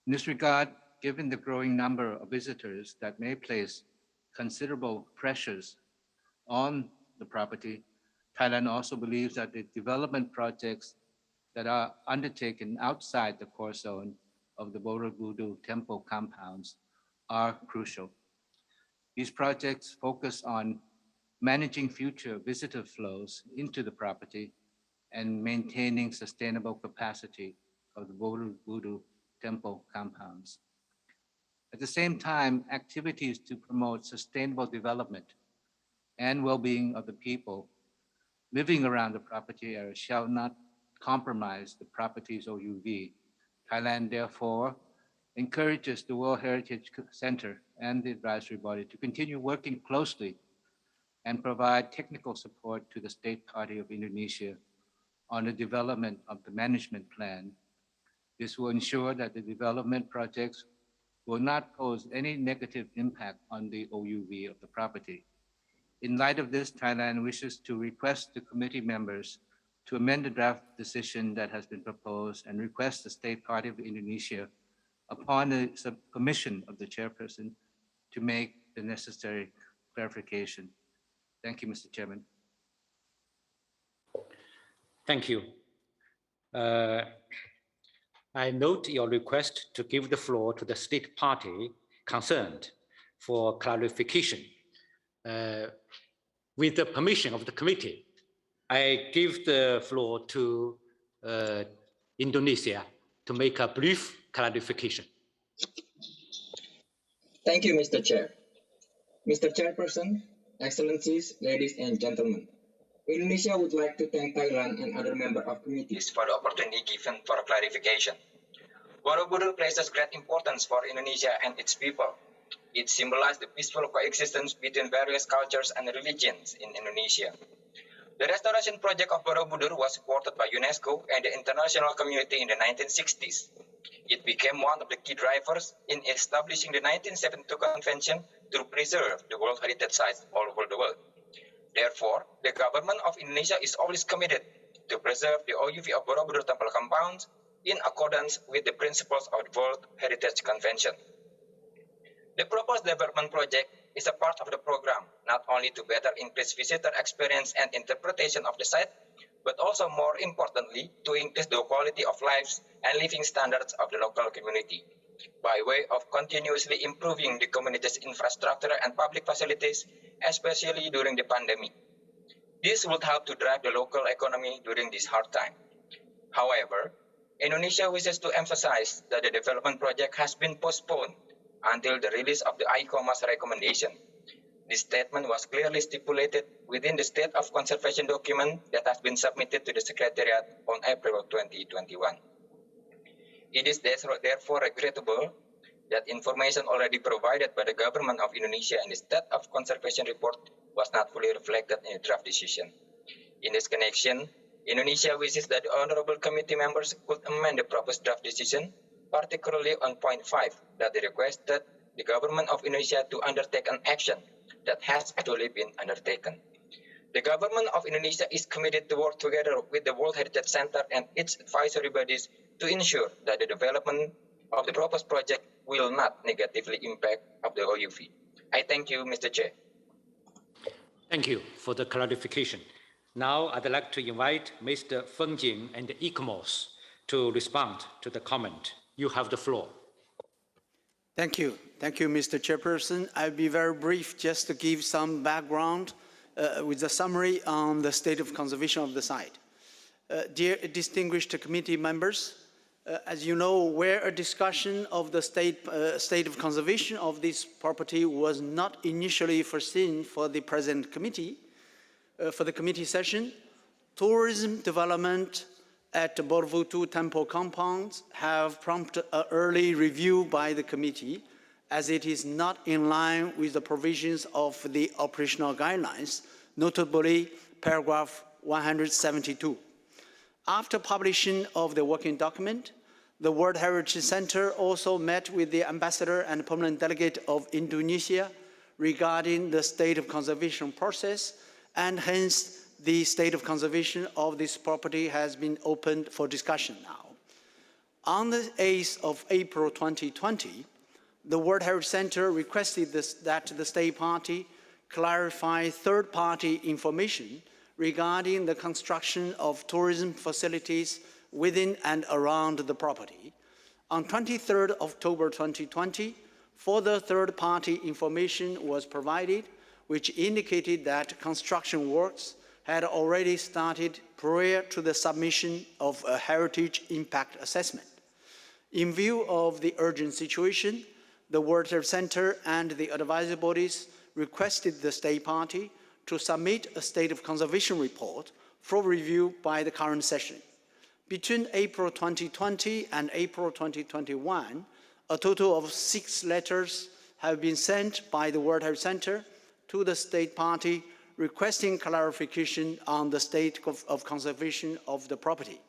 In this regard, given the growing number of visitors that may place considerable pressures on the property, Thailand also believes that the development projects that are undertaken outside the core zone of the Borobudur temple compounds are crucial. These projects focus on managing future visitor flows into the property and maintaining sustainable capacity of the Borobudur temple compounds. At the same time, activities to promote sustainable development and well-being of the people living around the property area shall not compromise the property's OUV. Thailand, therefore, encourages the World Heritage Center and the advisory body to continue working closely and provide technical support to the State Party of Indonesia on the development of the management plan. This will ensure that the development projects will not pose any negative impact on the OUV of the property. In light of this, Thailand wishes to request the committee members to amend the draft decision that has been proposed and request the State Party of Indonesia, upon the permission of the chairperson, to make the necessary clarification. Thank you, Mr. Chairman. Thank you. I note your request to give the floor to the state party concerned for clarification. With the permission of the committee, I give the floor to Indonesia to make a brief clarification. Thank you, Mr. Chair. Mr. Chairperson, Excellencies, ladies and gentlemen, Indonesia would like to thank Thailand and other members of committees for the opportunity given for clarification. Borobudur places great importance for Indonesia and its people. It symbolizes the peaceful coexistence between various cultures and religions in Indonesia. The restoration project of Borobudur was supported by UNESCO and the international community in the 1960s. It became one of the key drivers in establishing the 1972 Convention to preserve the World Heritage Sites all over the world. Therefore, the government of Indonesia is always committed to preserve the OUV of Borobudur temple compounds in accordance with the principles of the World Heritage Convention. The proposed development project is a part of the program, not only to better increase visitor experience and interpretation of the site, but also more importantly, to increase the quality of lives and living standards of the local community, by way of continuously improving the community's infrastructure and public facilities, especially during the pandemic. This would help to drive the local economy during this hard time. However, Indonesia wishes to emphasize that the development project has been postponed until the release of the Rrm recommendation. This statement was clearly stipulated within the State of Conservation document that has been submitted to the Secretariat on April 2021. It is therefore regrettable that information already provided by the government of Indonesia in the State of Conservation report was not fully reflected in the draft decision. In this connection, Indonesia wishes that the honorable committee members could amend the proposed draft decision, particularly on point 5, that they requested the government of Indonesia to undertake an action that has actually been undertaken. The government of Indonesia is committed to work together with the World Heritage Center and its advisory bodies to ensure that the development of the proposed project will not negatively impact of the OUV. I thank you, Mr. Chair. Thank you for the clarification. Now I'd like to invite Mr. Feng Jing and ICMOS to respond to the comment. You have the floor. Thank you. Thank you, Mr. Chairperson. I'll be very brief just to give some background with a summary on the state of conservation of the site. Dear distinguished committee members, as you know, where a discussion of the state of conservation of this property was not initially foreseen for the present committee, for the committee session, tourism development at the Borobudur temple compounds have prompted an early review by the committee, as it is not in line with the provisions of the operational guidelines, notably paragraph 172. After publishing of the working document, the World Heritage Center also met with the ambassador and permanent delegate of Indonesia regarding the state of conservation process, and hence the state of conservation of this property has been opened for discussion now. On the 8th of April 2020, the World Heritage Center requested that the state party clarify third-party information regarding the construction of tourism facilities within and around the property. On 23rd October 2020, further third-party information was provided, which indicated that construction works had already started prior to the submission of a heritage impact assessment. In view of the urgent situation, the World Heritage Center and the advisory bodies requested the state party to submit a state of conservation report for review by the current session. Between April 2020 and April 2021, a total of 6 letters have been sent by the World Heritage Center to the state party requesting clarification on the state of conservation of the property.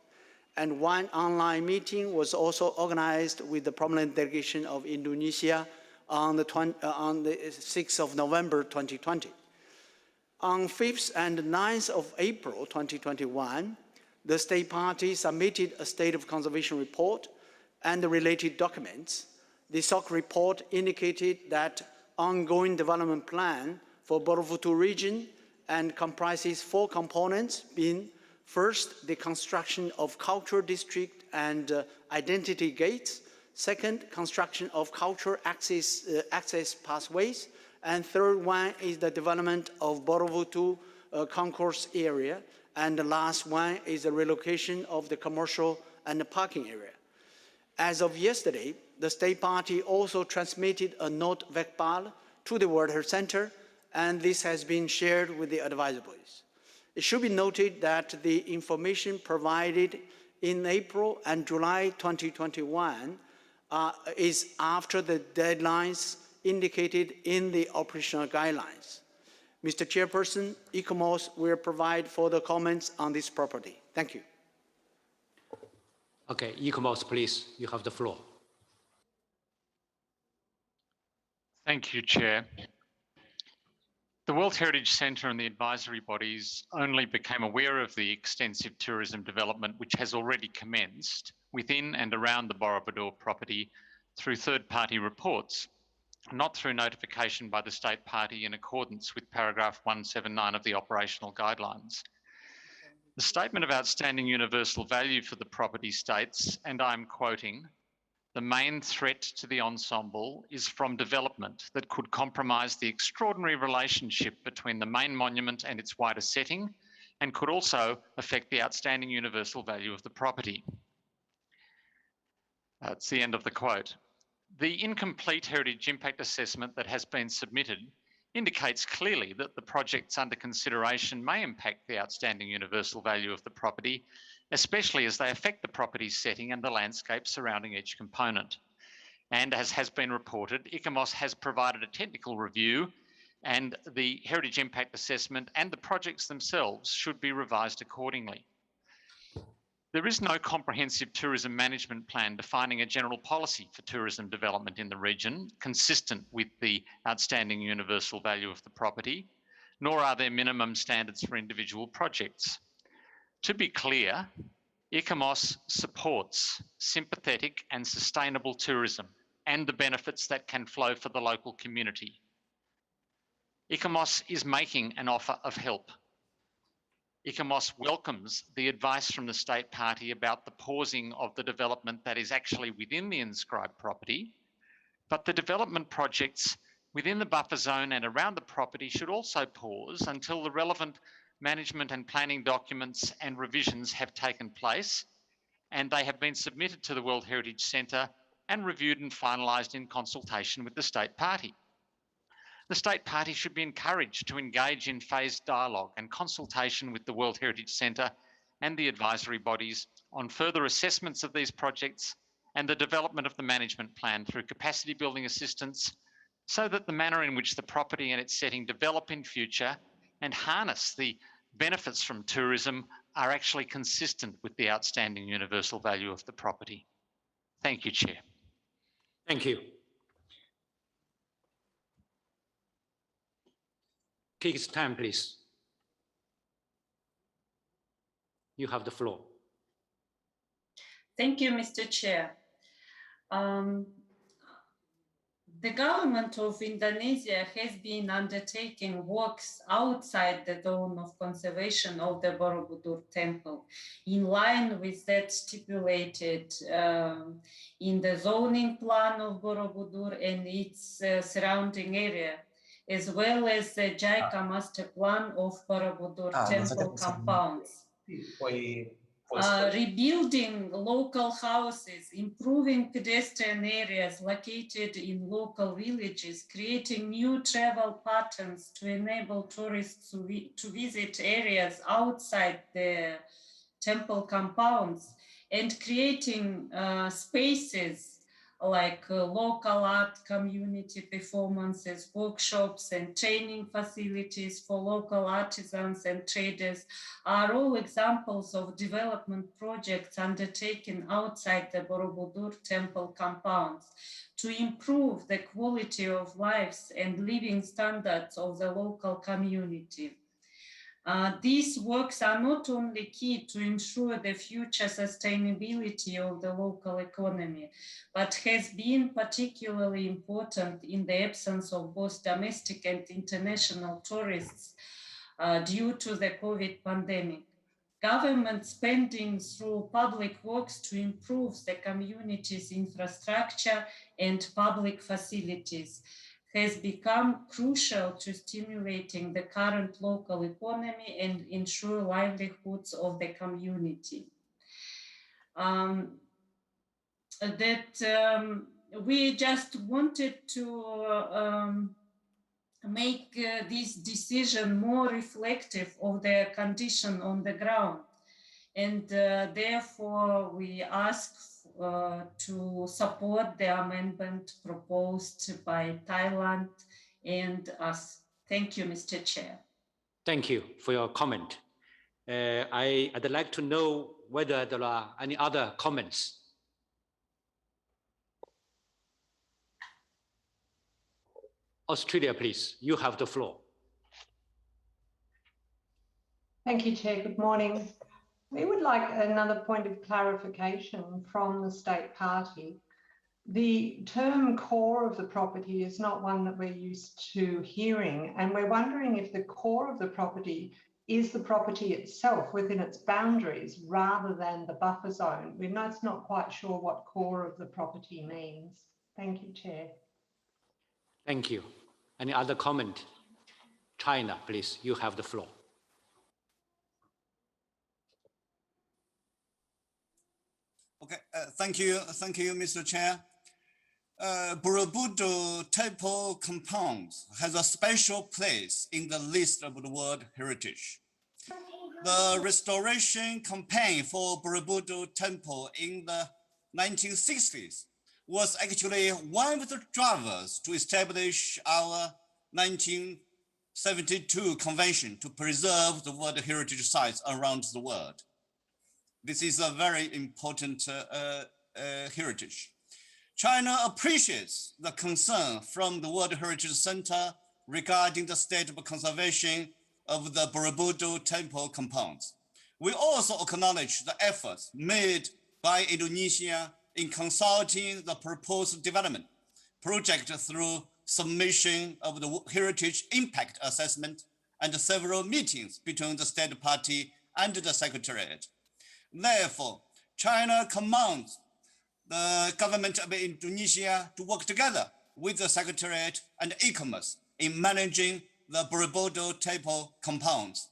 And one online meeting was also organized with the prominent delegation of Indonesia on the 6th of November 2020. On 5th and 9th of April 2021, the state party submitted a state of conservation report and the related documents. The SOC report indicated that ongoing development plan for Borobudur region and comprises 4 components, being first, the construction of cultural district and identity gates. Second, construction of cultural access pathways. And third one is the development of Borobudur concourse area. And the last one is the relocation of the commercial and the parking area. As of yesterday, the state party also transmitted a note verbal to the World Heritage Center, and this has been shared with the advisory bodies. It should be noted that the information provided in April and July 2021 is after the deadlines indicated in the operational guidelines. Mr. Chairperson, ICMOS will provide further comments on this property. Thank you. Okay, ICMOS, please, you have the floor. Thank you, Chair. The World Heritage Centre and the advisory bodies only became aware of the extensive tourism development which has already commenced within and around the Borobudur property through third-party reports. not through notification by the state party in accordance with paragraph 179 of the operational guidelines. The statement of outstanding universal value for the property states, and I'm quoting, "The main threat to the ensemble is from development that could compromise the extraordinary relationship between the main monument and its wider setting, and could also affect the outstanding universal value of the property." That's the end of the quote. The incomplete heritage impact assessment that has been submitted indicates clearly that the projects under consideration may impact the outstanding universal value of the property, especially as they affect the property's setting and the landscape surrounding each component. And as has been reported, ICOMOS has provided a technical review, and the heritage impact assessment and the projects themselves should be revised accordingly. There is no comprehensive tourism management plan defining a general policy for tourism development in the region consistent with the outstanding universal value of the property, nor are there minimum standards for individual projects. To be clear, ICOMOS supports sympathetic and sustainable tourism and the benefits that can flow for the local community. ICOMOS is making an offer of help. ICOMOS welcomes the advice from the state party about the pausing of the development that is actually within the inscribed property, but the development projects within the buffer zone and around the property should also pause until the relevant management and planning documents and revisions have taken place, and they have been submitted to the World Heritage Centre and reviewed and finalised in consultation with the state party. The state party should be encouraged to engage in phased dialogue and consultation with the World Heritage Centre and the advisory bodies on further assessments of these projects and the development of the management plan through capacity building assistance, so that the manner in which the property and its setting develop in future and harness the benefits from tourism are actually consistent with the outstanding universal value of the property. Thank you, Chair. Thank you. King's time, please. You have the floor. Thank you, Mr. Chair. The government of Indonesia has been undertaking works outside the zone of conservation of the Borobudur temple, in line with that stipulated in the zoning plan of Borobudur and its surrounding area, as well as the JICA master plan of Borobudur temple compounds. Rebuilding local houses, improving pedestrian areas located in local villages, creating new travel patterns to enable tourists to visit areas outside the temple compounds, and creating spaces like local art community performances, workshops and training facilities for local artisans and traders are all examples of development projects undertaken outside the Borobudur temple compounds to improve the quality of lives and living standards of the local community. These works are not only key to ensure the future sustainability of the local economy, but has been particularly important in the absence of both domestic and international tourists due to the COVID pandemic. Government spending through public works to improve the community's infrastructure and public facilities has become crucial to stimulating the current local economy and ensure livelihoods of the community. We just wanted to make this decision more reflective of their condition on the ground. And therefore, we ask to support the amendment proposed by Thailand and us. Thank you, Mr. Chair. Thank you for your comment. I'd like to know whether there are any other comments. Australia, please, you have the floor. Thank you, Chair. Good morning. We would like another point of clarification from the state party. The term core of the property is not one that we're used to hearing, and we're wondering if the core of the property is the property itself within its boundaries rather than the buffer zone. We're not quite sure what core of the property means. Thank you, Chair. Thank you. Any other comment? China, please, you have the floor. Okay, thank you, Mr. Chair. Borobudur temple compound has a special place in the list of the World Heritage. The restoration campaign for Borobudur temple in the 1960s was actually one of the drivers to establish our 1972 convention to preserve the World Heritage sites around the world. This is a very important heritage. China appreciates the concern from the World Heritage Center regarding the state of conservation of the Borobudur temple compounds. We also acknowledge the efforts made by Indonesia in consulting the proposed development project through submission of the heritage impact assessment and several meetings between the state party and the secretariat. Therefore, China commands the government of Indonesia to work together with the Secretariat and ECOMAS in managing the Borobudur temple compounds.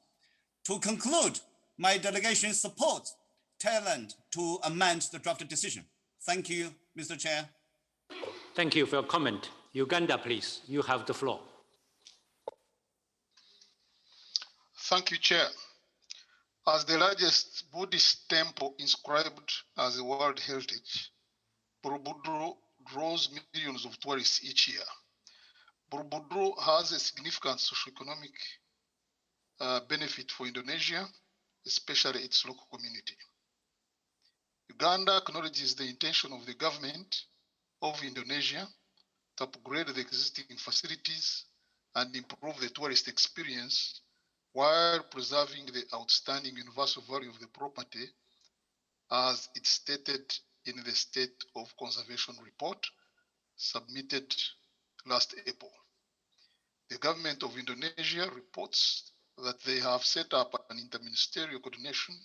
To conclude, my delegation supports Thailand to amend the draft decision. Thank you, Mr. Chair. Thank you for your comment. Uganda, please, you have the floor. Thank you, Chair. As the largest Buddhist temple inscribed as a World Heritage, Borobudur draws millions of tourists each year. Borobudur has a significant socioeconomic benefit for Indonesia, especially its local community. Uganda acknowledges the intention of the government of Indonesia to upgrade the existing facilities and improve the tourist experience while preserving the outstanding universal value of the property as it's stated in the State of Conservation report submitted last April. The government of Indonesia reports that they have set up an interministerial coordination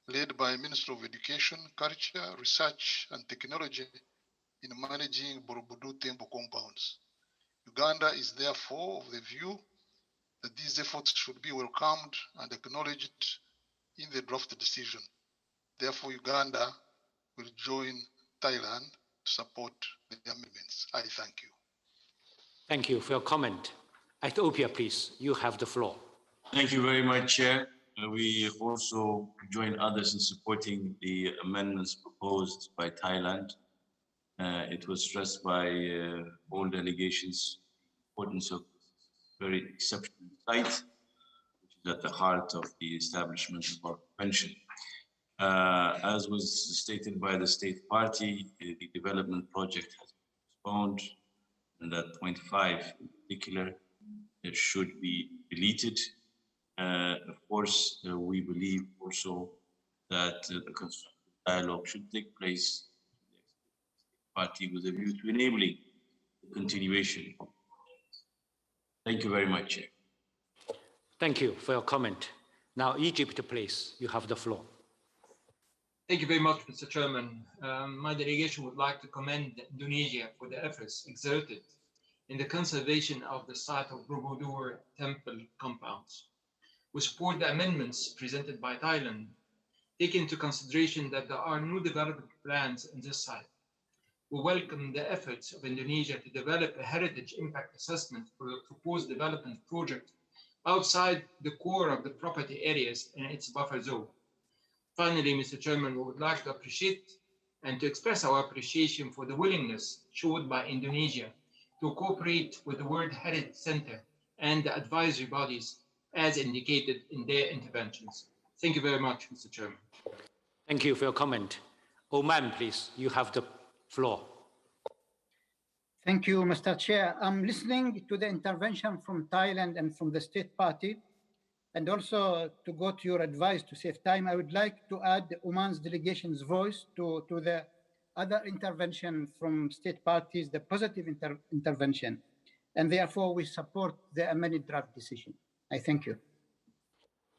led by Minister of Education, Culture, Research and Technology in managing Borobudur temple compounds. Uganda is therefore of the view that these efforts should be welcomed and acknowledged in the draft decision. Therefore, Uganda will join Thailand to support the amendments. I thank you. Thank you for your comment. Ethiopia, please, you have the floor. Thank you very much, Chair. We also join others in supporting the amendments proposed by Thailand. It was stressed by all delegations the importance of very exceptional site, which is at the heart of the establishment of our convention. As was stated by the state party, the development project has been postponed, and that point 5 in particular, it should be deleted. Of course, we believe also that the constructive dialogue should take place with the state party with a view to enabling the continuation. Thank you very much, Chair. Thank you for your comment. Now, Egypt, please, you have the floor. Thank you very much, Mr. Chairman. My delegation would like to commend Indonesia for the efforts exerted in the conservation of the site of Borobudur temple compounds. We support the amendments presented by Thailand, taking into consideration that there are no development plans in this site. We welcome the efforts of Indonesia to develop a heritage impact assessment for the proposed development project outside the core of the property areas in its buffer zone. Finally, Mr. Chairman, we would like to appreciate and to express our appreciation for the willingness showed by Indonesia to cooperate with the World Heritage Center and the advisory bodies as indicated in their interventions. Thank you very much, Mr. Chairman. Thank you for your comment. Oman, please, you have the floor. Thank you, Mr. Chair. I'm listening to the intervention from Thailand and from the state party. And also to go to your advice to save time, I would like to add Oman's delegation's voice to the other intervention from state parties, the positive intervention. And therefore, we support the amended draft decision. I thank you.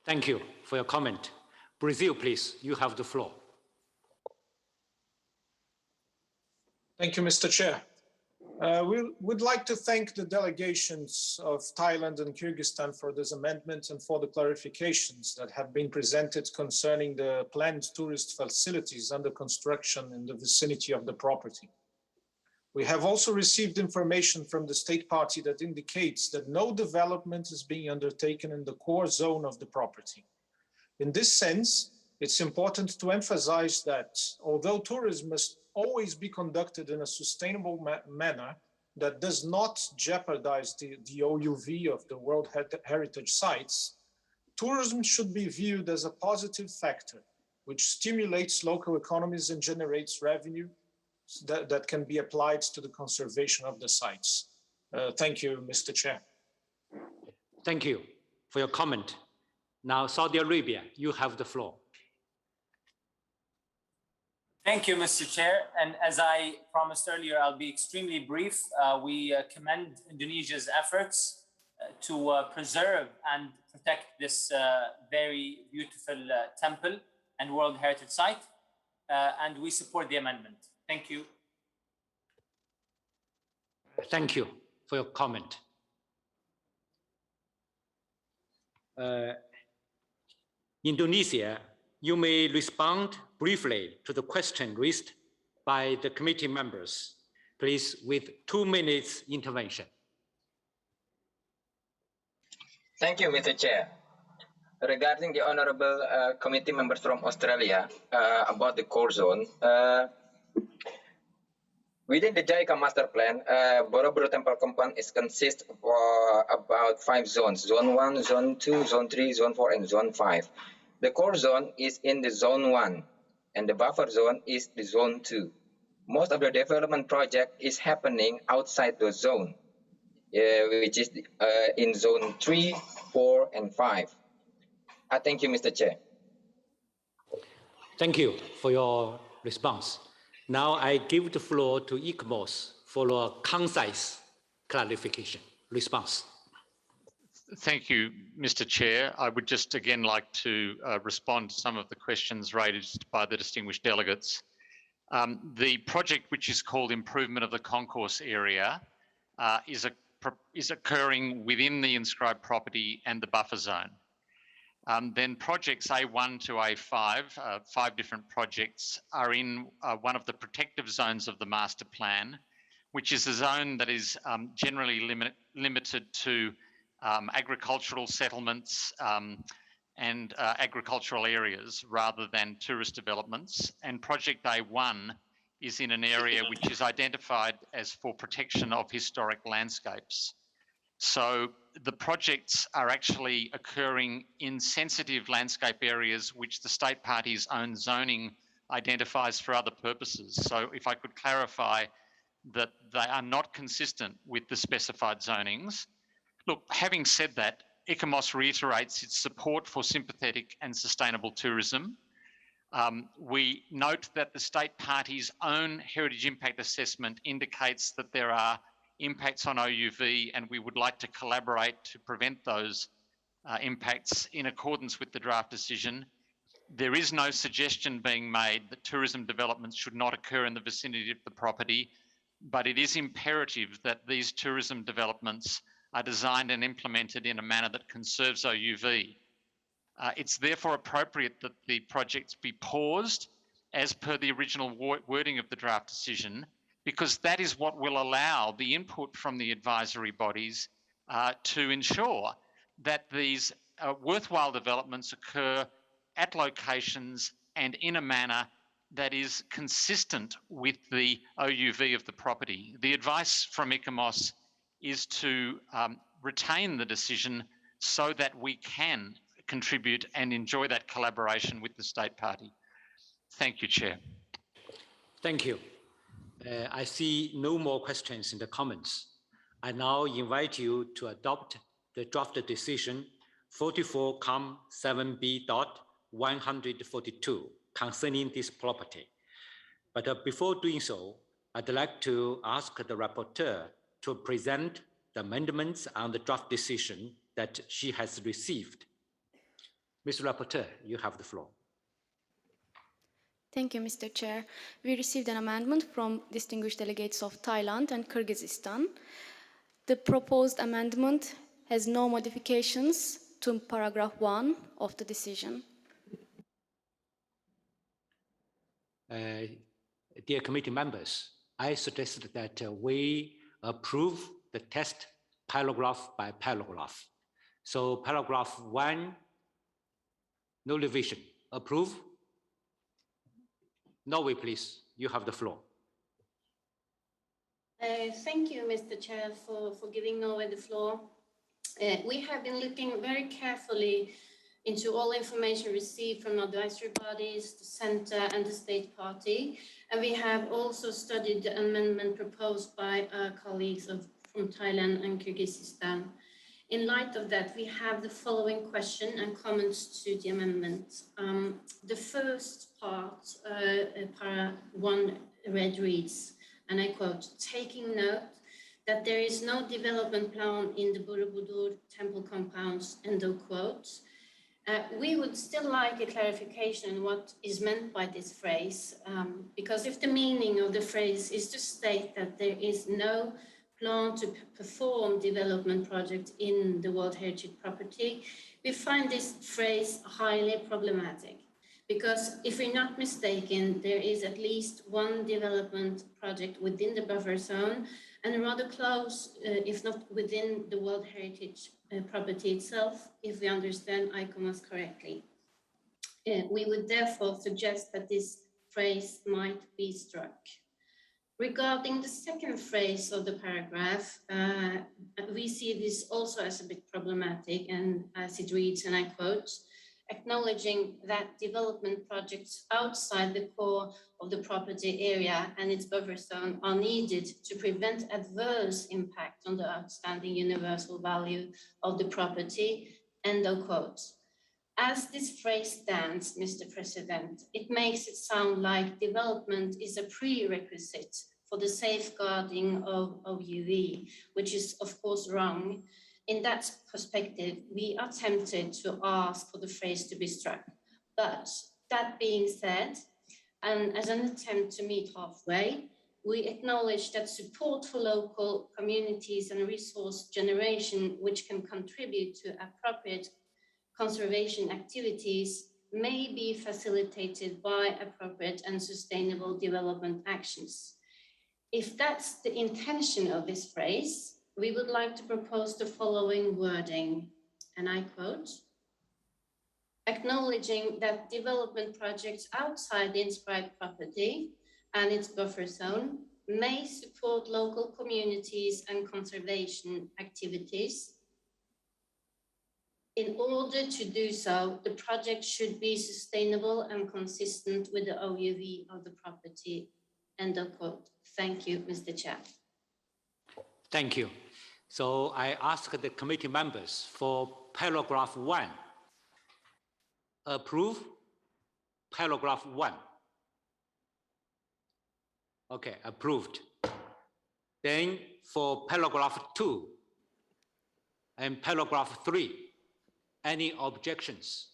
Thank you for your comment. Brazil, please, you have the floor. Thank you, Mr. Chair. We would like to thank the delegations of Thailand and Kyrgyzstan for this amendment and for the clarifications that have been presented concerning the planned tourist facilities under construction in the vicinity of the property. We have also received information from the state party that indicates that no development is being undertaken in the core zone of the property. In this sense, it's important to emphasize that although tourism must always be conducted in a sustainable manner that does not jeopardize the OUV of the World Heritage Sites, tourism should be viewed as a positive factor, which stimulates local economies and generates revenue that can be applied to the conservation of the sites. Thank you, Mr. Chair. Thank you for your comment. Now, Saudi Arabia, you have the floor. Thank you, Mr. Chair. And as I promised earlier, I'll be extremely brief. We commend Indonesia's efforts to preserve and protect this very beautiful temple and World Heritage Site, and we support the amendment. Thank you. Thank you for your comment. Indonesia, you may respond briefly to the question raised by the committee members, please, with 2 minutes intervention. Thank you, Mr. Chair. Regarding the honorable committee members from Australia about the core zone, within the JICA master plan, Borobudur Temple Compound is consist of about 5 zones: Zone 1, Zone 2, Zone 3, Zone 4, and Zone 5. The core zone is in the Zone 1, and the buffer zone is the Zone 2. Most of the development project is happening outside the zone, which is in Zone 3, 4, and 5. Thank you, Mr. Chair. Thank you for your response. Now I give the floor to ICMOS for a concise clarification response. Thank you, Mr. Chair. I would just again like to respond to some of the questions raised by the distinguished delegates. The project, which is called Improvement of the Concourse Area, is occurring within the inscribed property and the buffer zone. Then projects A1 to A5, 5 different projects, are in one of the protective zones of the master plan, which is a zone that is generally limited to agricultural settlements and agricultural areas rather than tourist developments. And project A1 is in an area which is identified as for protection of historic landscapes. So the projects are actually occurring in sensitive landscape areas which the state party's own zoning identifies for other purposes. So if I could clarify that they are not consistent with the specified zonings. Look, having said that, ICMOS reiterates its support for sympathetic and sustainable tourism. We note that the state party's own heritage impact assessment indicates that there are impacts on OUV, and we would like to collaborate to prevent those impacts in accordance with the draft decision. There is no suggestion being made that tourism developments should not occur in the vicinity of the property, but it is imperative that these tourism developments are designed and implemented in a manner that conserves OUV. It's therefore appropriate that the projects be paused as per the original wording of the draft decision, because that is what will allow the input from the advisory bodies to ensure that these worthwhile developments occur at locations and in a manner that is consistent with the OUV of the property. The advice from ICMOS is to retain the decision so that we can contribute and enjoy that collaboration with the state party. Thank you, Chair. Thank you. I see no more questions in the comments. I now invite you to adopt the draft decision 44-7B.142 concerning this property. But before doing so, I'd like to ask the rapporteur to present the amendments on the draft decision that she has received. Mr. Rapporteur, you have the floor. Thank you, Mr. Chair. We received an amendment from distinguished delegates of Thailand and Kyrgyzstan. The proposed amendment has no modifications to paragraph 1 of the decision. Dear committee members, I suggest that we approve the text paragraph by paragraph. So paragraph 1, no revision. Approve? Norway, please, you have the floor. Thank you, Mr. Chair, for giving Norway the floor. We have been looking very carefully into all information received from advisory bodies, the Centre and the State Party, and we have also studied the amendment proposed by our colleagues from Thailand and Kyrgyzstan. In light of that, we have the following question and comments to the amendment. The first part, para 1 reads, and I quote, taking note that there is no development plan in the Borobudur temple compounds, end of quote. We would still like a clarification on what is meant by this phrase, because if the meaning of the phrase is to state that there is no plan to perform development projects in the World Heritage Property, we find this phrase highly problematic. Because if we're not mistaken, there is at least one development project within the buffer zone and rather close, if not within the World Heritage Property itself, if we understand ICOMOS correctly. We would therefore suggest that this phrase might be struck. Regarding the second phrase of the paragraph, we see this also as a bit problematic, and as it reads, and I quote, acknowledging that development projects outside the core of the property area and its buffer zone are needed to prevent adverse impact on the outstanding universal value of the property, end of quote. As this phrase stands, Mr. President, it makes it sound like development is a prerequisite for the safeguarding of UV, which is of course wrong. In that perspective, we are tempted to ask for the phrase to be struck. But that being said, and as an attempt to meet halfway, we acknowledge that support for local communities and resource generation, which can contribute to appropriate conservation activities, may be facilitated by appropriate and sustainable development actions. If that's the intention of this phrase, we would like to propose the following wording, and I quote, acknowledging that development projects outside the inscribed property and its buffer zone may support local communities and conservation activities. In order to do so, the project should be sustainable and consistent with the OUV of the property, end of quote. Thank you, Mr. Chair. Thank you. So I ask the committee members for paragraph 1. Approve paragraph 1. Okay, approved. Then for paragraph 2 and paragraph 3, any objections?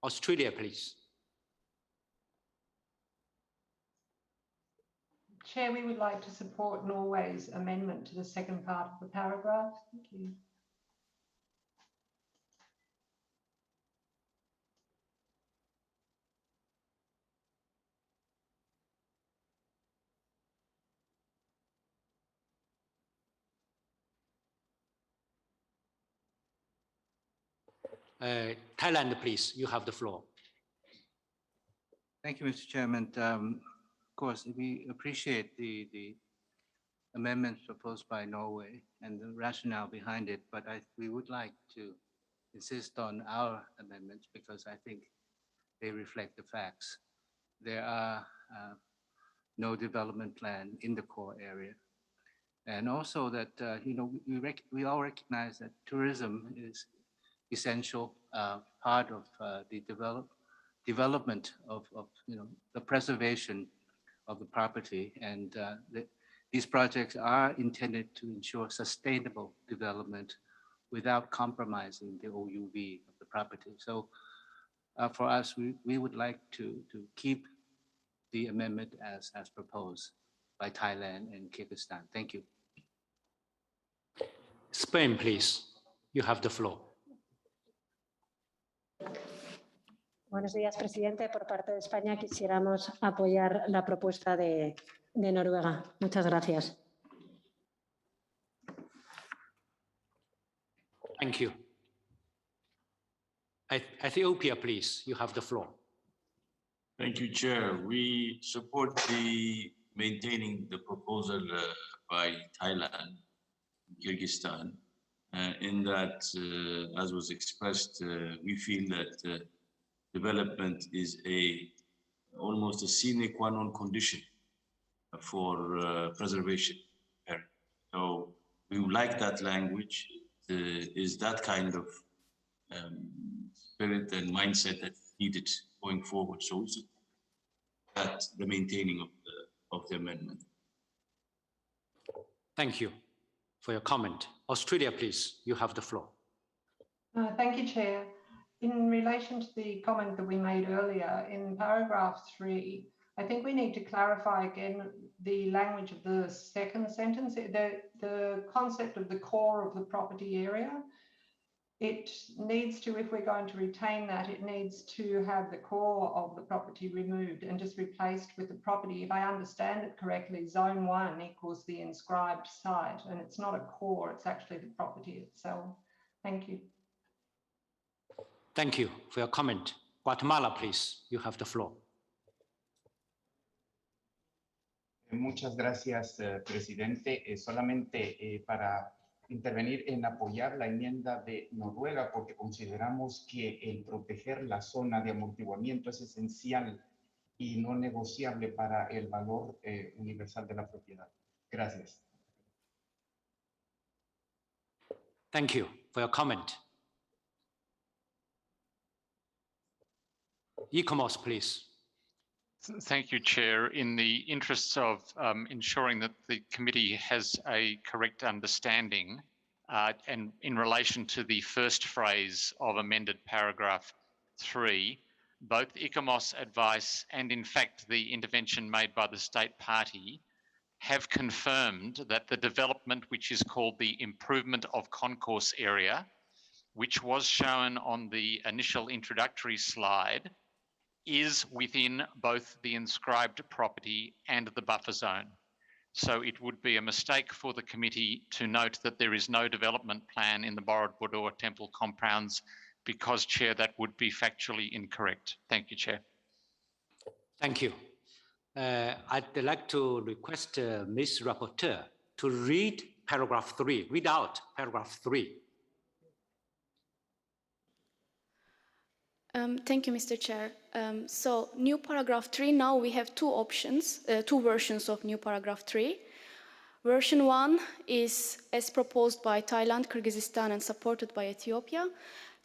Australia, please. Chair, we would like to support Norway's amendment to the second part of the paragraph. Thank you. Thailand, please, you have the floor. Thank you, Mr. Chairman. Of course, we appreciate the amendments proposed by Norway and the rationale behind it, but we would like to insist on our amendments because I think they reflect the facts. There are no development plan in the core area. And also that, we all recognize that tourism is essential part of the development of the preservation of the property, and these projects are intended to ensure sustainable development without compromising the OUV of the property. So for us, we would like to keep the amendment as proposed by Thailand and Kyrgyzstan. Thank you. Spain, please. You have the floor. Buenos días, presidente. Por parte de España quisiéramos apoyar la propuesta de Noruega. Muchas gracias. Thank you. Ethiopia, please. You have the floor. Thank you, Chair. We support the maintaining the proposal by Thailand, Kyrgyzstan, in that, as was expressed, we feel that development is almost a sine qua non condition for preservation. So we would like that language, is that kind of spirit and mindset that's needed going forward. So that's the maintaining of the amendment. Thank you for your comment. Australia, please, you have the floor. Thank you, Chair. In relation to the comment that we made earlier, in paragraph 3, I think we need to clarify again the language of the second sentence, the concept of the core of the property area. It needs to, if we're going to retain that, it needs to have the core of the property removed and just replaced with the property. If I understand it correctly, zone 1 equals the inscribed site, and it's not a core, it's actually the property itself. Thank you. Thank you for your comment. Guatemala, please, you have the floor. Muchas gracias, presidente. Solamente para intervenir en apoyar la enmienda de Noruega, porque consideramos que el proteger la zona de amortiguamiento es esencial y no negociable para el valor universal de la propiedad. Gracias. Thank you for your comment. Ecomos, please. Thank you, Chair. In the interests of ensuring that the committee has a correct understanding, and in relation to the first phrase of amended paragraph 3, both ICOMOS advice and in fact the intervention made by the state party have confirmed that the development, which is called the improvement of concourse area, which was shown on the initial introductory slide, is within both the inscribed property and the buffer zone. So it would be a mistake for the committee to note that there is no development plan in the Borobudur temple compounds, because, Chair, that would be factually incorrect. Thank you, Chair. Thank you. I'd like to request Ms. Rapporteur to read paragraph 3, read out paragraph 3. Thank you, Mr. Chair. So new paragraph 3, now we have two options, two versions of new paragraph 3. Version 1 is as proposed by Thailand, Kyrgyzstan, and supported by Ethiopia,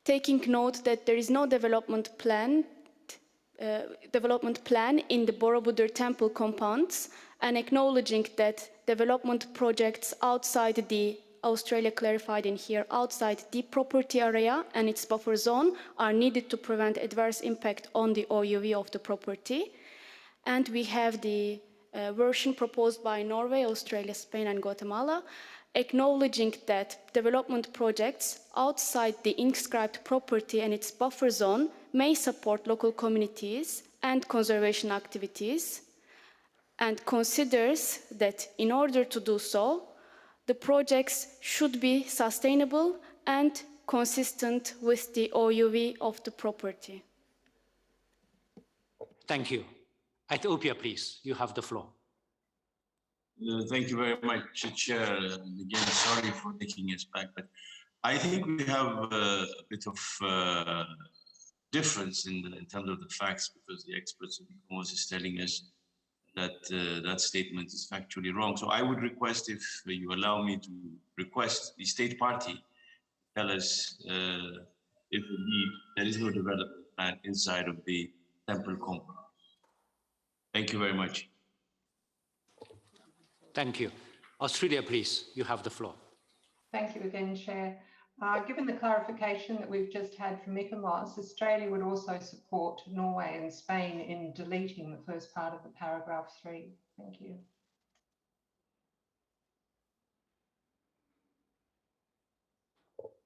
taking note that there is no development plan in the Borobudur temple compounds, and acknowledging that development projects outside the Australia clarified in here, outside the property area and its buffer zone are needed to prevent adverse impact on the OUV of the property. And we have the version proposed by Norway, Australia, Spain, and Guatemala, acknowledging that development projects outside the inscribed property and its buffer zone may support local communities and conservation activities, and considers that in order to do so, the projects should be sustainable and consistent with the OUV of the property. Thank you. Ethiopia, please, you have the floor. Thank you very much, Chair. And again, sorry for taking us back, but I think we have a bit of difference in terms of the facts, because the experts is telling us that that statement is factually wrong. So I would request, if you allow me to request the state party tell us if indeed there is no development plan inside of the temple compound. Thank you very much. Thank you. Australia, please, you have the floor. Thank you again, Chair. Given the clarification that we've just had from ICOMOS, Australia would also support Norway and Spain in deleting the first part of the paragraph 3. Thank you.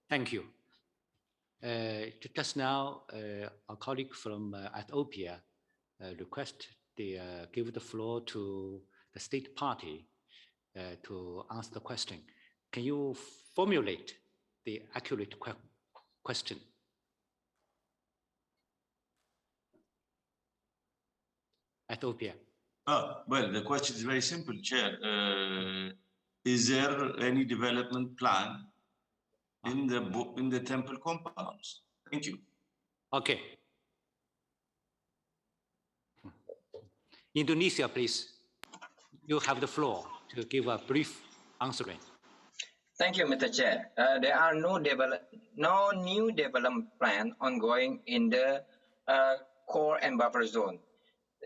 Thank you. Just now, our colleague from Ethiopia request they give the floor to the state party to answer the question. Can you formulate the accurate question? Ethiopia. Well, the question is very simple, Chair. Is there any development plan in the temple compounds? Thank you. Okay. Indonesia, please. You have the floor to give a brief answering. Thank you, Mr. Chair. There are no new development plan ongoing in the core and buffer zone.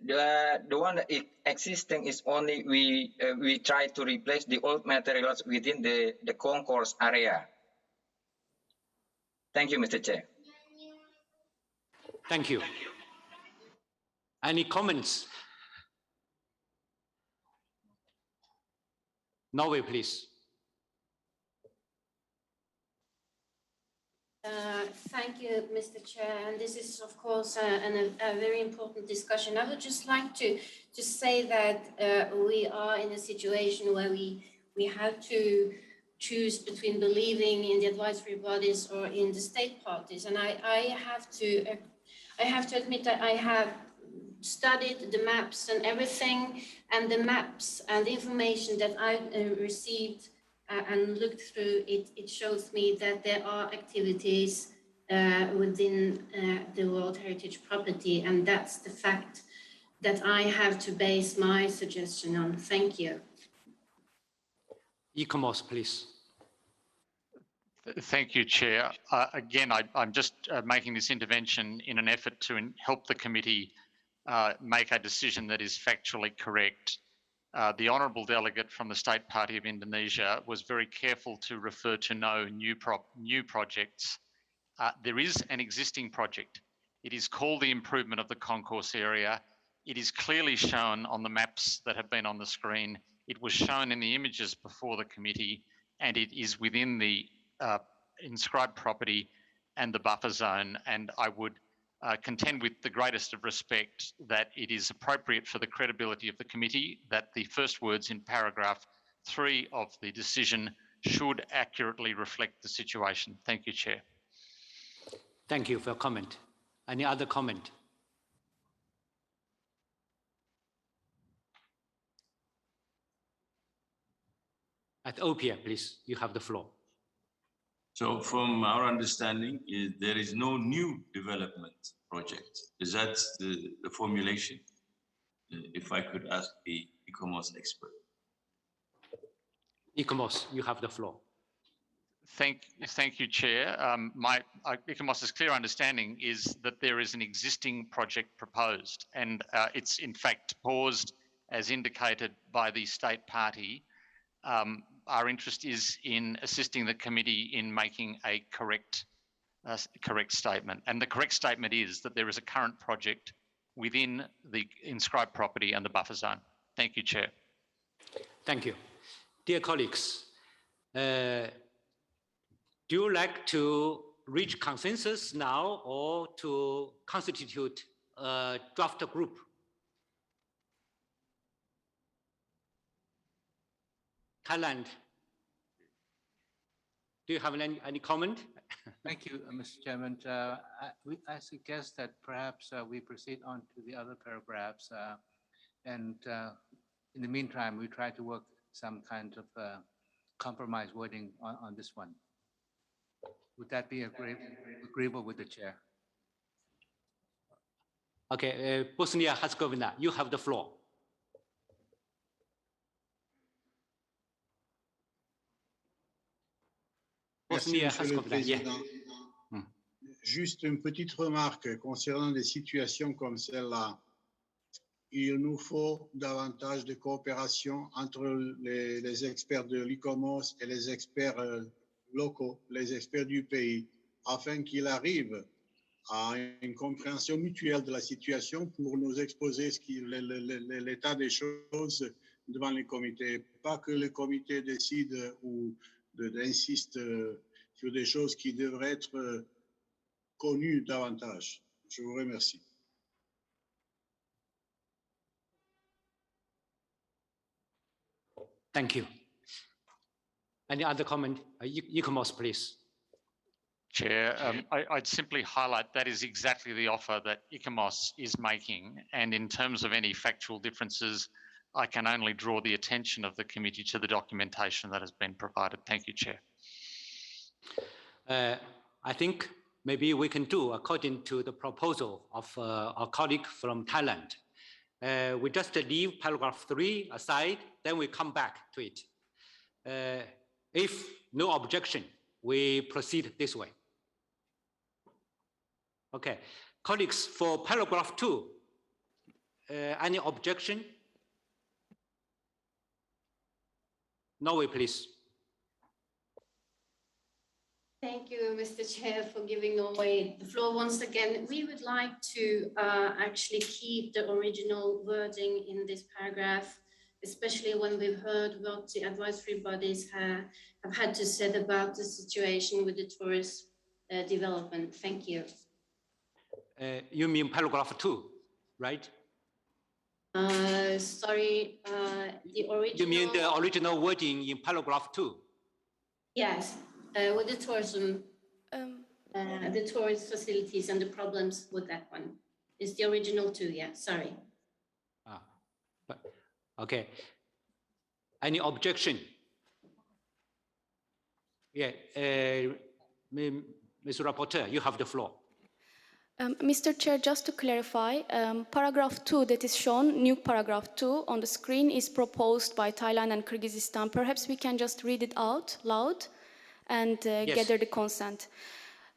The one that is existing is only we try to replace the old materials within the concourse area. Thank you, Mr. Chair. Thank you. Any comments? Norway, please. Thank you, Mr. Chair. And this is, of course, a very important discussion. I would just like to say that we are in a situation where we have to choose between believing in the advisory bodies or in the state parties. And I have to admit that I have studied the maps and everything, and the maps and the information that I received and looked through, it shows me that there are activities within the World Heritage Property, and that's the fact that I have to base my suggestion on. Thank you. ICOMOS, please. Thank you, Chair. Again, I'm just making this intervention in an effort to help the committee make a decision that is factually correct. The Honourable Delegate from the State Party of Indonesia was very careful to refer to no new projects. There is an existing project. It is called the improvement of the concourse area. It is clearly shown on the maps that have been on the screen. It was shown in the images before the committee, and it is within the inscribed property and the buffer zone. And I would contend with the greatest of respect that it is appropriate for the credibility of the committee that the first words in paragraph 3 of the decision should accurately reflect the situation. Thank you, Chair. Thank you for your comment. Any other comment? Ethiopia, please, you have the floor. So from our understanding, there is no new development project. Is that the formulation? If I could ask the ICOMOS expert. ICOMOS, you have the floor. Thank you, Chair. ICOMOS's clear understanding is that there is an existing project proposed, and it's in fact paused as indicated by the state party. Our interest is in assisting the committee in making a correct statement. And the correct statement is that there is a current project within the inscribed property and the buffer zone. Thank you, Chair. Thank you. Dear colleagues, do you like to reach consensus now or to constitute a draft group? Thailand, do you have any comment? Thank you, Mr. Chairman. I suggest that perhaps we proceed on to the other paragraphs, and in the meantime, we try to work some kind of compromise wording on this one. Would that be agreeable with the Chair? Okay, Bosnia-Herzegovina, you have the floor. Bosnia-Herzegovina, yeah. juste une petite remarque concernant des situations comme celle-là. Il nous faut davantage de coopération entre les experts de l'ICOMOS et les experts locaux, les experts du pays, afin qu'il arrive à une compréhension mutuelle de la situation pour nous exposer l'état des choses devant les comités. Pas que le comité décide ou insiste sur des choses qui devraient être connues davantage. Je vous remercie. Thank you. Any other comment? Ecomos, please. Chair, I'd simply highlight that is exactly the offer that ICOMOS is making. And in terms of any factual differences, I can only draw the attention of the committee to the documentation that has been provided. Thank you, Chair. I think maybe we can do according to the proposal of our colleague from Thailand. We just leave paragraph 3 aside, then we come back to it. If no objection, we proceed this way. Okay, colleagues, for paragraph 2, any objection? Norway, please. Thank you, Mr. Chair, for giving Norway the floor once again. We would like to actually keep the original wording in this paragraph, especially when we've heard what the advisory bodies have had to say about the situation with the tourist development. Thank you. You mean paragraph 2, right? Sorry, the original. You mean the original wording in paragraph 2? Yes, with the tourism, the tourist facilities and the problems with that one. It's the original 2, yeah, sorry. Okay. Any objection? Yeah, Mr. Rapporteur, you have the floor. Mr. Chair, just to clarify, paragraph 2 that is shown, new paragraph 2 on the screen is proposed by Thailand and Kyrgyzstan. Perhaps we can just read it out loud and gather the consent.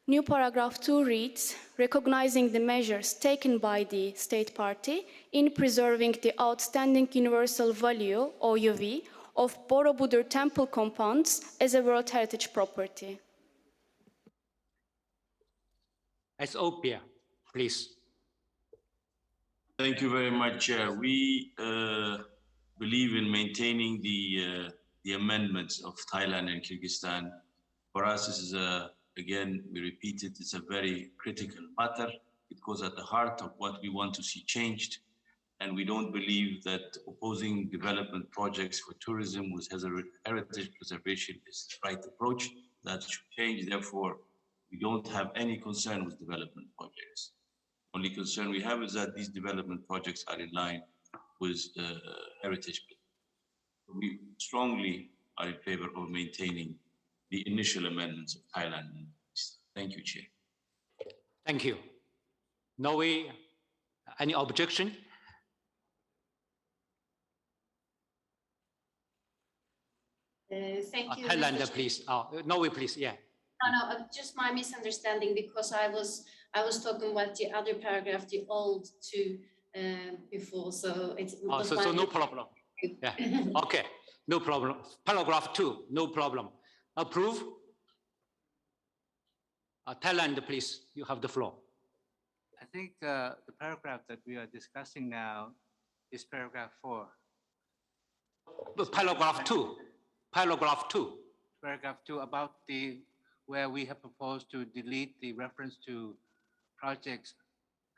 New paragraph 2 reads, recognizing the measures taken by the state party in preserving the outstanding universal value, OUV, of Borobudur temple compounds as a World Heritage property. Ethiopia, please. Thank you very much, Chair. We believe in maintaining the amendments of Thailand and Kyrgyzstan. For us, this is again, we repeat it, it's a very critical matter. It goes at the heart of what we want to see changed. And we don't believe that opposing development projects for tourism with heritage preservation is the right approach. That should change. Therefore, we don't have any concern with development projects. Only concern we have is that these development projects are in line with heritage. We strongly are in favor of maintaining the initial amendments of Thailand. Thank you, Chair. Thank you. Norway, any objection? Thank you. Thailand, please. Norway, please. Yeah. No, just my misunderstanding, because I was talking about the other paragraph, the old 2 before, so it's. So no problem. Yeah. Okay. No problem. Paragraph 2. No problem. Approve. Thailand, please. You have the floor. I think the paragraph that we are discussing now is paragraph 4. Paragraph 2. Paragraph 2. Paragraph 2 about where we have proposed to delete the reference to projects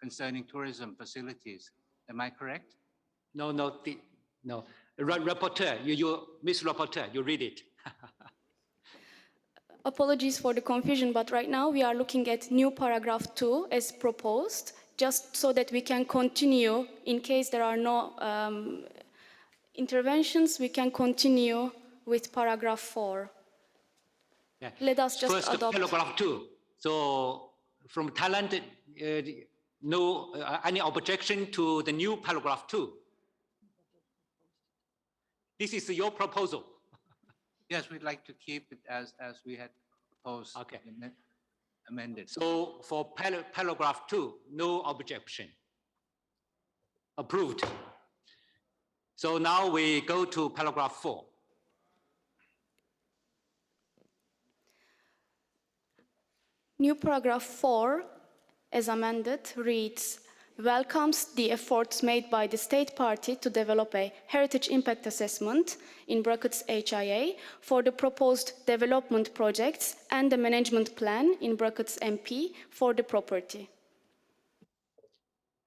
concerning tourism facilities. Am I correct? No. Rapporteur, Ms. Rapporteur, you read it. Apologies for the confusion, but right now we are looking at new paragraph 2 as proposed, just so that we can continue, in case there are no interventions, we can continue with paragraph 4. Yeah. Let us just First, adopt. Paragraph 2. So from Thailand, no, any objection to the new paragraph 2? This is your proposal. Yes, we'd like to keep it as we had proposed. Okay. amended. So for paragraph 2, no objection. Approved. So now we go to paragraph 4. New paragraph 4, as amended, reads, welcomes the efforts made by the state party to develop a heritage impact assessment, in brackets HIA, for the proposed development projects and the management plan, in brackets MP, for the property.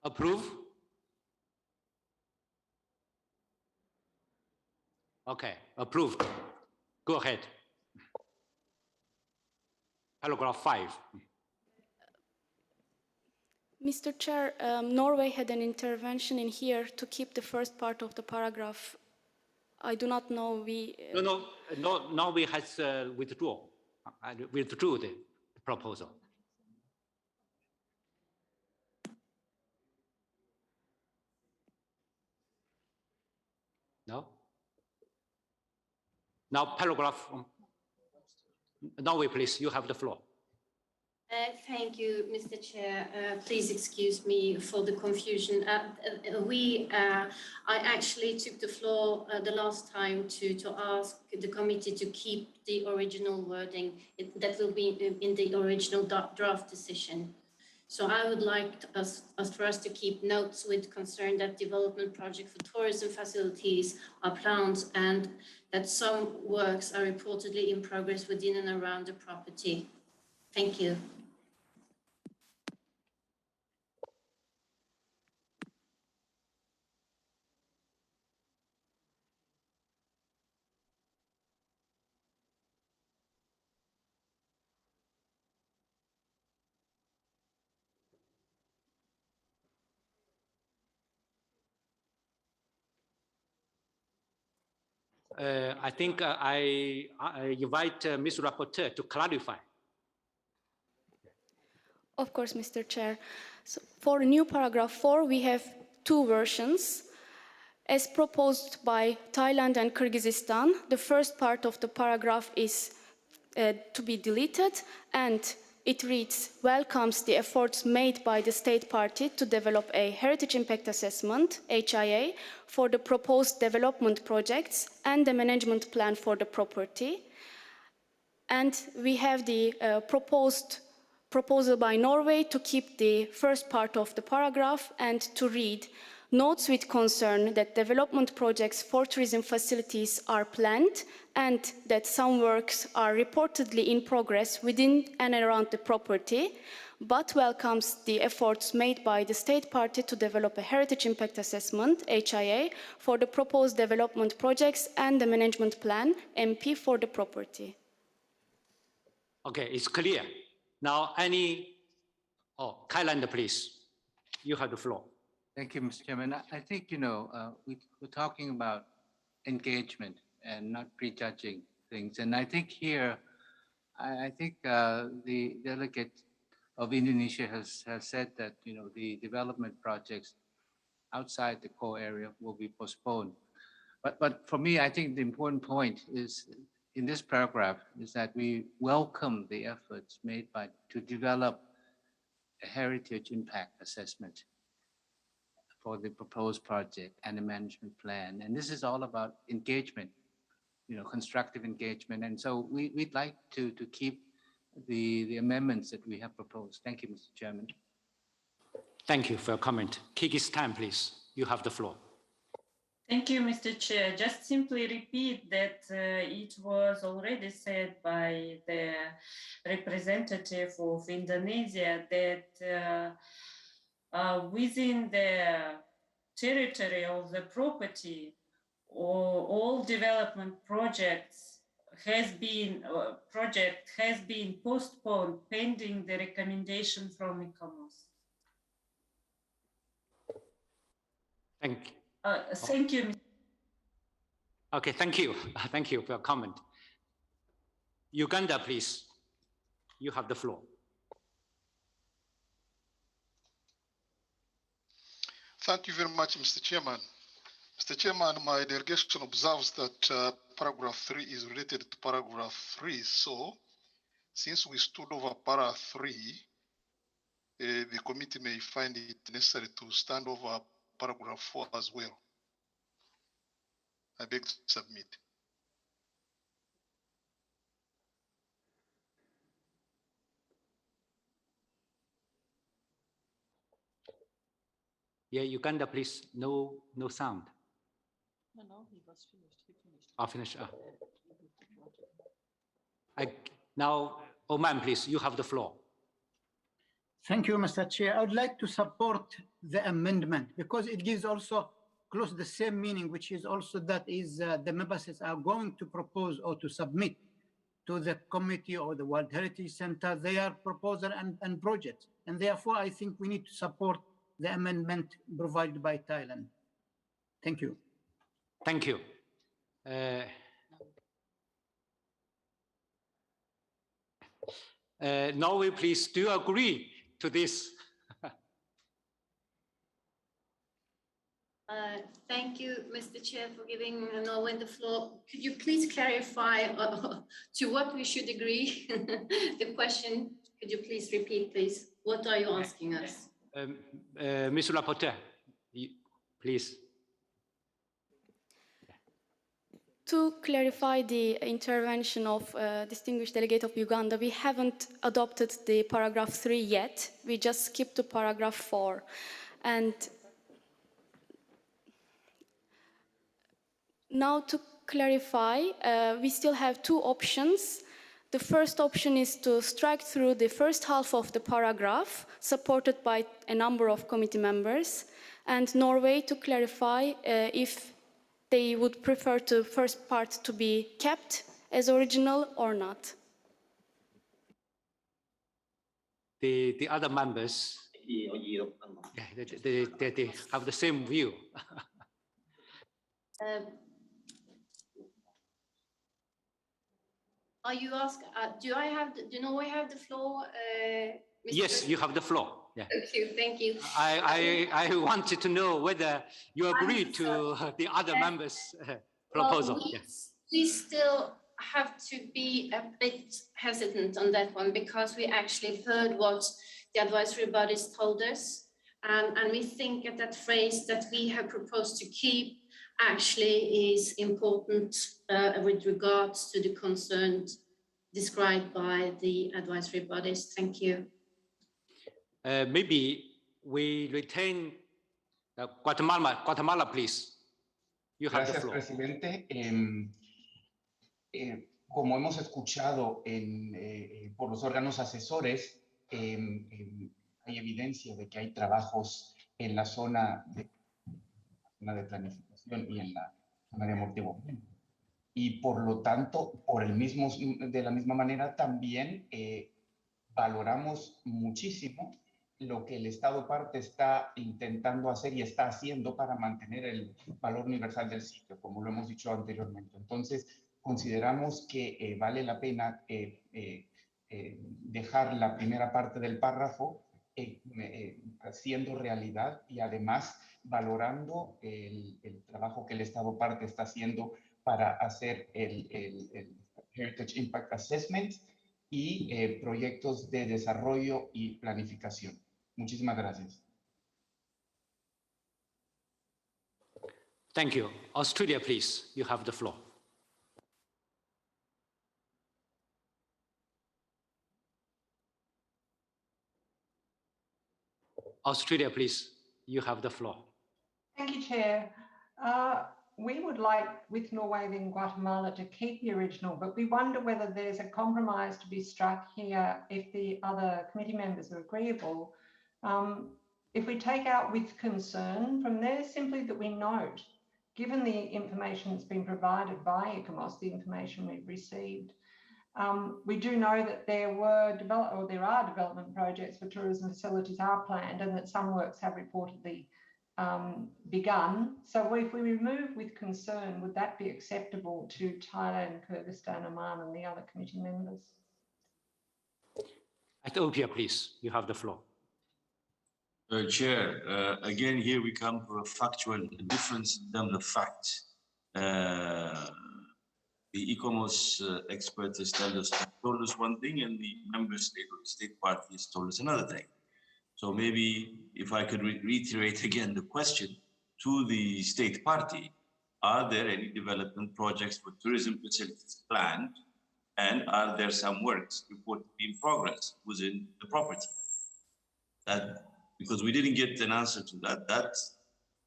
Approve? Okay, approved. Go ahead. Paragraph 5. Mr. Chair, Norway had an intervention in here to keep the first part of the paragraph. I do not know. Norway has withdrawn the proposal. No? Now paragraph, Norway, please, you have the floor. Thank you, Mr. Chair. Please excuse me for the confusion. I actually took the floor the last time to ask the committee to keep the original wording that will be in the original draft decision. So I would like for us to keep notes with concern that development projects for tourism facilities are planned and that some works are reportedly in progress within and around the property. Thank you. I think I invite Ms. Rapporteur to clarify. Of course, Mr. Chair. So for new paragraph 4, we have 2 versions. As proposed by Thailand and Kyrgyzstan, the first part of the paragraph is to be deleted, and it reads, welcomes the efforts made by the state party to develop a heritage impact assessment, HIA, for the proposed development projects and the management plan for the property. And we have the proposal by Norway to keep the first part of the paragraph and to read, notes with concern that development projects for tourism facilities are planned and that some works are reportedly in progress within and around the property, but welcomes the efforts made by the state party to develop a heritage impact assessment, HIA, for the proposed development projects and the management plan, MP, for the property. Okay, it's clear. Now, Thailand, please, you have the floor. Thank you, Mr. Chairman. I think, we're talking about engagement and not prejudging things. And I think here, I think the delegate of Indonesia has said that, the development projects outside the core area will be postponed. But for me, I think the important point is in this paragraph is that we welcome the efforts made to develop a heritage impact assessment for the proposed project and the management plan. And this is all about engagement, constructive engagement. And so we'd like to keep the amendments that we have proposed. Thank you, Mr. Chairman. Thank you for your comment. Kyrgyzstan, please, you have the floor. Thank you, Mr. Chair. Just simply repeat that it was already said by the representative of Indonesia that within the territory of the property, all development projects has been postponed pending the recommendation from ICOMOS. Thank you. Thank you. Okay, thank you. Thank you for your comment. Uganda, please, you have the floor. Thank you very much, Mr. Chairman. Mr. Chairman, my delegation observes that paragraph 3 is related to paragraph 3. So since we stood over para 3, the committee may find it necessary to stand over paragraph 4 as well. I beg to submit. Yeah, Uganda, please. No sound. No, he was finished. He finished. Finished. Now, Oman, please. You have the floor. Thank you, Mr. Chair. I would like to support the amendment because it gives also close the same meaning, which is also that is the member states are going to propose or to submit to the committee or the World Heritage Center their proposal and projects. And therefore, I think we need to support the amendment provided by Thailand. Thank you. Thank you. Norway, please, do you agree to this? Thank you, Mr. Chair, for giving Norway the floor. Could you please clarify to what we should agree? The question, could you please repeat, please? What are you asking us? Mr. Rapporteur, please. To clarify the intervention of distinguished delegate of Uganda, we haven't adopted the paragraph 3 yet. We just skipped to paragraph 4. And now to clarify, we still have 2 options. The first option is to strike through the first half of the paragraph, supported by a number of committee members, and Norway to clarify if they would prefer the first part to be kept as original or not. The other members, they have the same view. Are you asking? Do Norway have the floor? Yes, you have the floor. Yeah. Thank you. I wanted to know whether you agree to the other members' proposal. Well, Yes. We still have to be a bit hesitant on that one because we actually heard what the advisory bodies told us. And we think that phrase that we have proposed to keep actually is important with regards to the concerns described by the advisory bodies. Thank you. Maybe we retain Guatemala, please. You have the Gracias, floor. presidente. Como hemos escuchado por los órganos asesores, hay evidencia de que hay trabajos en la zona de planificación y en la zona de amortiguamiento. Y por lo tanto, de la misma manera, también valoramos muchísimo lo que el Estado parte está intentando hacer y está haciendo para mantener el valor universal del sitio, como lo hemos dicho anteriormente. Entonces, consideramos que vale la pena dejar la primera parte del párrafo siendo realidad y además valorando el trabajo que el Estado parte está haciendo para hacer el Heritage Impact Assessment y proyectos de desarrollo y planificación. Muchísimas gracias. Thank you. Australia, please. You have the floor. Australia, please. You have the floor. Thank you, Chair. We would like, with Norway and Guatemala, to keep the original, but we wonder whether there's a compromise to be struck here if the other committee members are agreeable. If we take out with concern from there, simply that we note, given the information that's been provided by ICOMOS, the information we've received, we do know that there are development projects for tourism facilities are planned and that some works have reportedly begun. So if we remove with concern, would that be acceptable to Thailand, Kyrgyzstan, Oman and the other committee members? Ethiopia, please. You have the floor. Chair, again, here we come to a factual difference than the facts. the ECOMOS expert has told us one thing, and the member state or the state party has told us another thing. So maybe if I could reiterate again the question to the state party, are there any development projects for tourism facilities planned? And are there some works reported in progress within the property? That, because we didn't get an answer to that.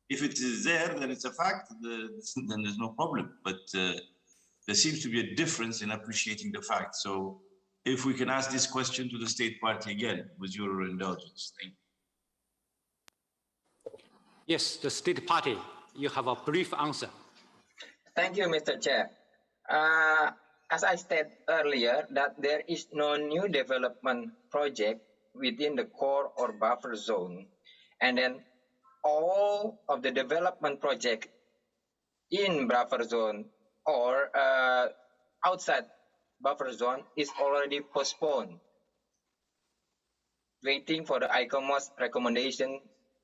If it is there, then it's a fact, then there's no problem. But there seems to be a difference in appreciating the fact. So if we can ask this question to the state party again, with your indulgence. Thank you. Yes, the state party, you have a brief answer. Thank you, Mr. Chair. As I stated earlier, that there is no new development project within the core or buffer zone. And then all of the development project in buffer zone or outside buffer zone is already postponed, waiting for the ICOMOS recommendation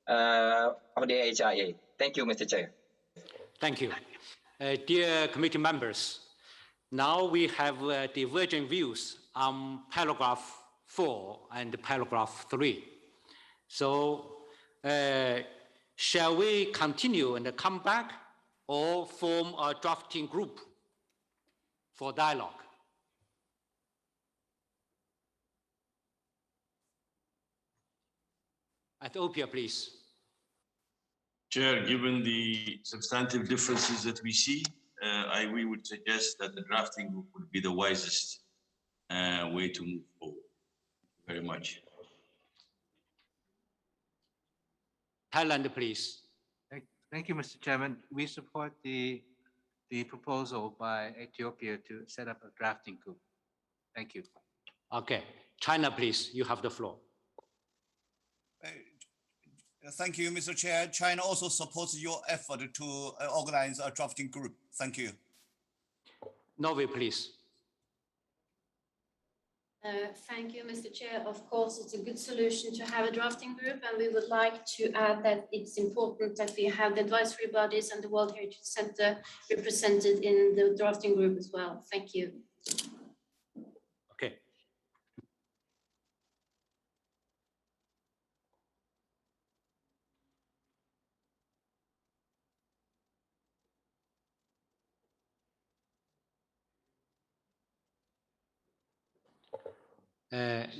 of the HIA. Thank you, Mr. Chair. Thank you. Dear committee members, now we have divergent views on paragraph 4 and paragraph 3. So shall we continue and come back or form a drafting group for dialogue? Ethiopia, please. Chair, given the substantive differences that we see, we would suggest that the drafting group would be the wisest way to move forward. Thank you very much. Thailand, please. Thank you, Mr. Chairman. We support the proposal by Ethiopia to set up a drafting group. Thank you. Okay. China, please. You have the floor. Thank you, Mr. Chair. China also supports your effort to organize a drafting group. Thank you. Norway, please. Thank you, Mr. Chair. Of course, it's a good solution to have a drafting group, and we would like to add that it's important that we have the advisory bodies and the World Heritage Center represented in the drafting group as well. Thank you. Okay.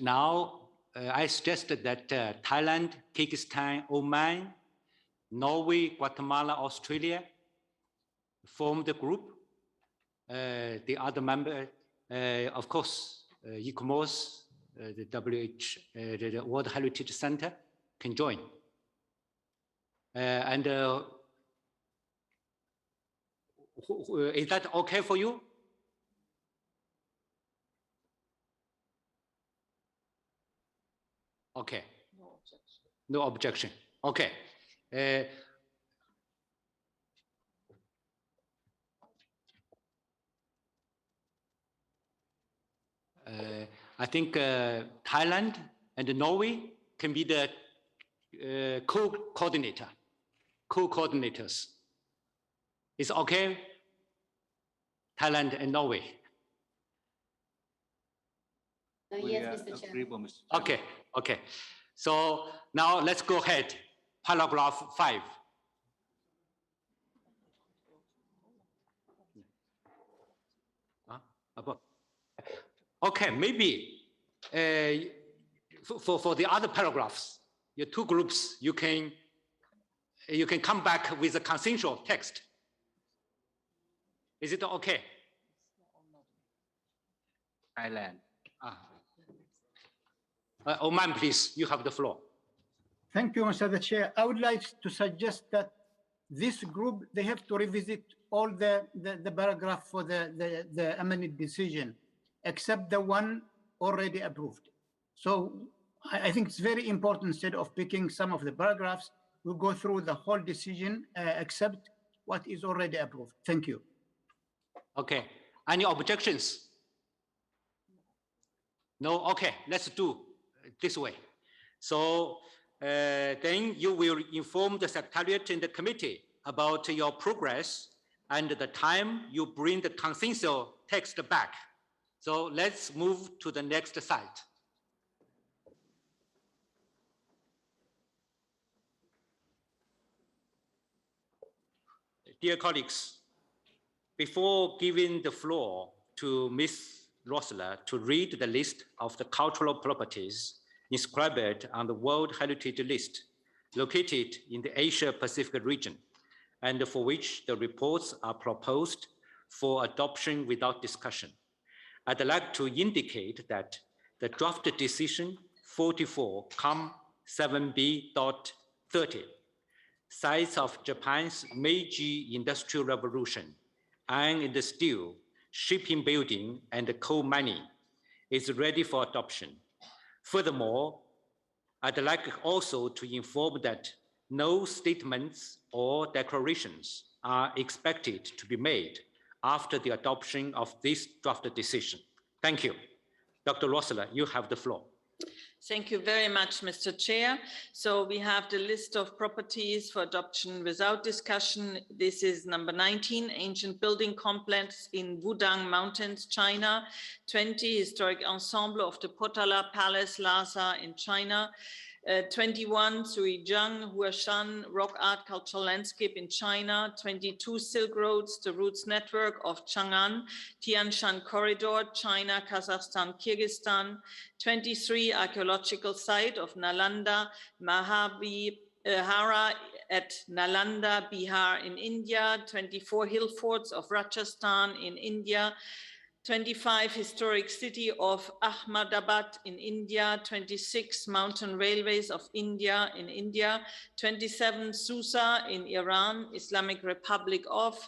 Now, I suggested that Thailand, Kyrgyzstan, Oman, Norway, Guatemala, Australia form the group. The other member, of course, ECOMOS, the World Heritage Center can join. And is that okay for you? Okay. No objection. Okay. I think Thailand and Norway can be the co-coordinators. It's okay, Thailand and Norway. Yes, Mr. Chair. Okay, okay. So now let's go ahead. Paragraph 5. Okay, maybe for the other paragraphs, your two groups, you can come back with a consensual text. Is it okay? Thailand. Oman, please, you have the floor. Thank you, Mr. Chair. I would like to suggest that this group, they have to revisit all the paragraph for the amended decision, except the one already approved. So I think it's very important, instead of picking some of the paragraphs, we'll go through the whole decision, except what is already approved. Thank you. Okay. Any objections? No? Okay, let's do this way. So then you will inform the Secretariat and the committee about your progress and the time you bring the consensus text back. So let's move to the next slide. Dear colleagues, before giving the floor to Ms. Rosler to read the list of the cultural properties inscribed on the World Heritage List located in the Asia-Pacific region, and for which the reports are proposed for adoption without discussion, I'd like to indicate that the draft decision 44-7B.30, sites of Japan's Meiji Industrial Revolution, iron and steel, shipping building, and coal mining, is ready for adoption. Furthermore, I'd like also to inform that no statements or declarations are expected to be made after the adoption of this draft decision. Thank you. Dr. Rosler, you have the floor. Thank you very much, Mr. Chair. So we have the list of properties for adoption without discussion. This is number 19, ancient building complex in Wudang Mountains, China. 20, historic ensemble of the Potala Palace, Lhasa in China. 21, Xuejun, Huashan, rock art cultural landscape in China. 22, Silk Roads, the roots network of Chang'an, Tian Shan corridor, China, Kazakhstan, Kyrgyzstan. 23, archaeological site of Nalanda, Mahabhara at Nalanda, Bihar in India. 24, hill forts of Rajasthan in India. 25, historic city of Ahmedabad in India. 26, mountain railways of India in India. 27, Susa in Iran, Islamic Republic of.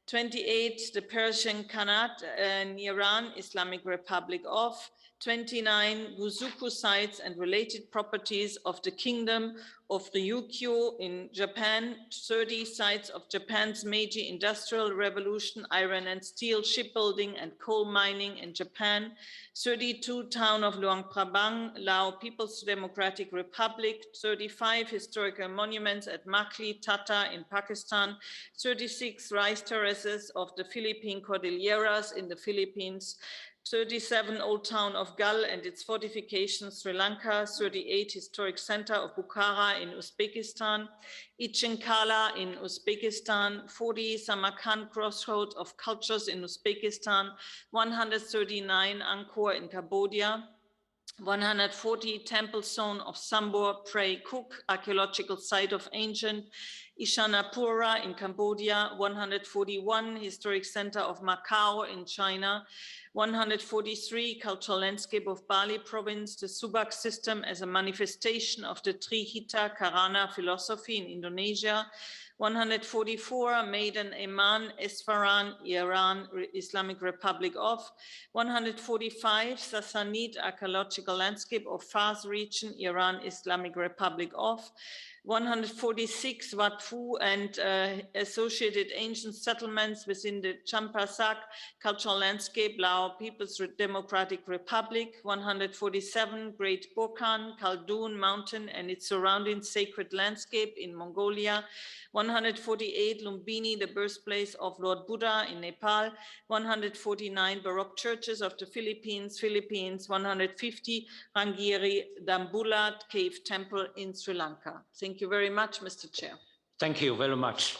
28, the Persian Khanate in Iran, Islamic Republic of. 29, Guzuku sites and related properties of the Kingdom of Ryukyu in Japan. 30, sites of Japan's Meiji Industrial Revolution, iron and steel, shipbuilding and coal mining in Japan. 32, town of Luang Prabang, Lao People's Democratic Republic. 35, historical monuments at Makli, Tata in Pakistan. 36, rice terraces of the Philippine Cordilleras in the Philippines. 37, Old Town of Gal and its fortifications, Sri Lanka. 38, Historic Center of Bukhara in Uzbekistan. Ichinkala in Uzbekistan. 40, Samarkand Crossroads of Cultures in Uzbekistan. 139, Angkor in Cambodia. 140, Temple Zone of Sambor Prey Cook, archaeological site of ancient Ishanapura in Cambodia. 141, Historic Center of Macau in China. 143, cultural landscape of Bali province, the Subak system as a manifestation of the Trihita Karana philosophy in Indonesia. 144, Maiden Eman, Esfahan, Iran, Islamic Republic of. 145, Sassanid archaeological landscape of Fars region, Iran, Islamic Republic of. 146, Wat Phu and associated ancient settlements within the Champasak cultural landscape, Lao People's Democratic Republic. 147, Great Burkhan, Khaldun Mountain and its surrounding sacred landscape in Mongolia. 148, Lumbini, the birthplace of Lord Buddha in Nepal. 149, Baroque churches of the Philippines. 150, Rangiri Dambulat cave temple in Sri Lanka. Thank you very much, Mr. Chair. Thank you very much.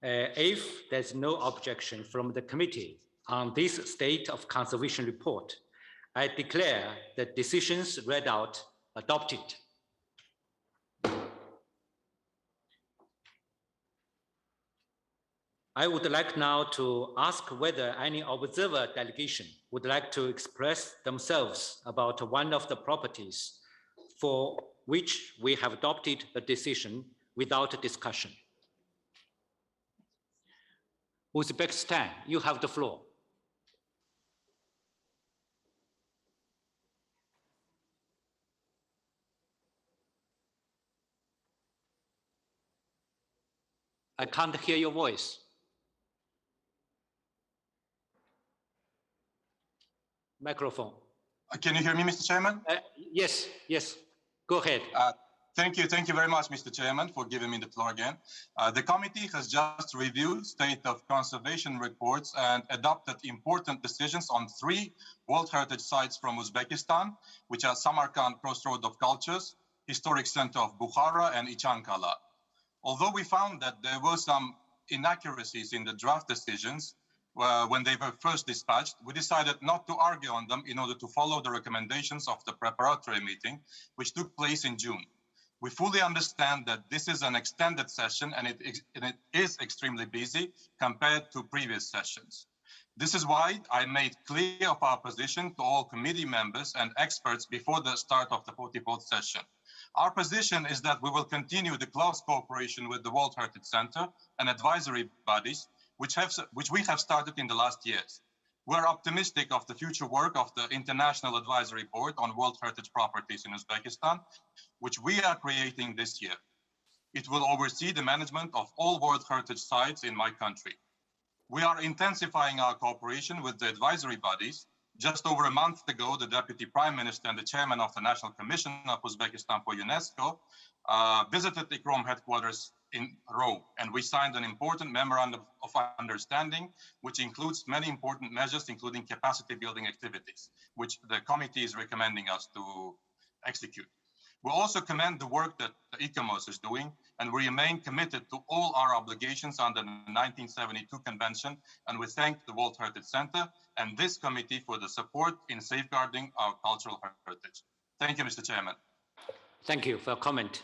If there's no objection from the committee on this state of conservation report, I declare the decisions read out adopted. I would like now to ask whether any observer delegation would like to express themselves about one of the properties for which we have adopted the decision without discussion. Uzbekistan, you have the floor. I can't hear your voice. Microphone. Can you hear me, Mr. Chairman? Yes, yes. Go ahead. Thank you very much, Mr. Chairman, for giving me the floor again. The committee has just reviewed state of conservation reports and adopted important decisions on 3 World Heritage sites from Uzbekistan, which are Samarkand Crossroad of Cultures, Historic Center of Bukhara, and Ichankala. Although we found that there were some inaccuracies in the draft decisions when they were first dispatched, we decided not to argue on them in order to follow the recommendations of the preparatory meeting, which took place in June. We fully understand that this is an extended session and it is extremely busy compared to previous sessions. This is why I made clear of our position to all committee members and experts before the start of the 44th session. Our position is that we will continue the close cooperation with the World Heritage Center and advisory bodies, which we have started in the last years. We're optimistic of the future work of the International Advisory Board on World Heritage Properties in Uzbekistan, which we are creating this year. It will oversee the management of all World Heritage sites in my country. We are intensifying our cooperation with the advisory bodies. Just over a month ago, the Deputy Prime Minister and the Chairman of the National Commission of Uzbekistan for UNESCO visited the Rrm headquarters in Rome, and we signed an important memorandum of understanding, which includes many important measures, including capacity building activities, which the committee is recommending us to execute. We also commend the work that the ICOMOS is doing, and we remain committed to all our obligations under the 1972 Convention, and we thank the World Heritage Center and this committee for the support in safeguarding our cultural heritage. Thank you, Mr. Chairman. Thank you for your comment.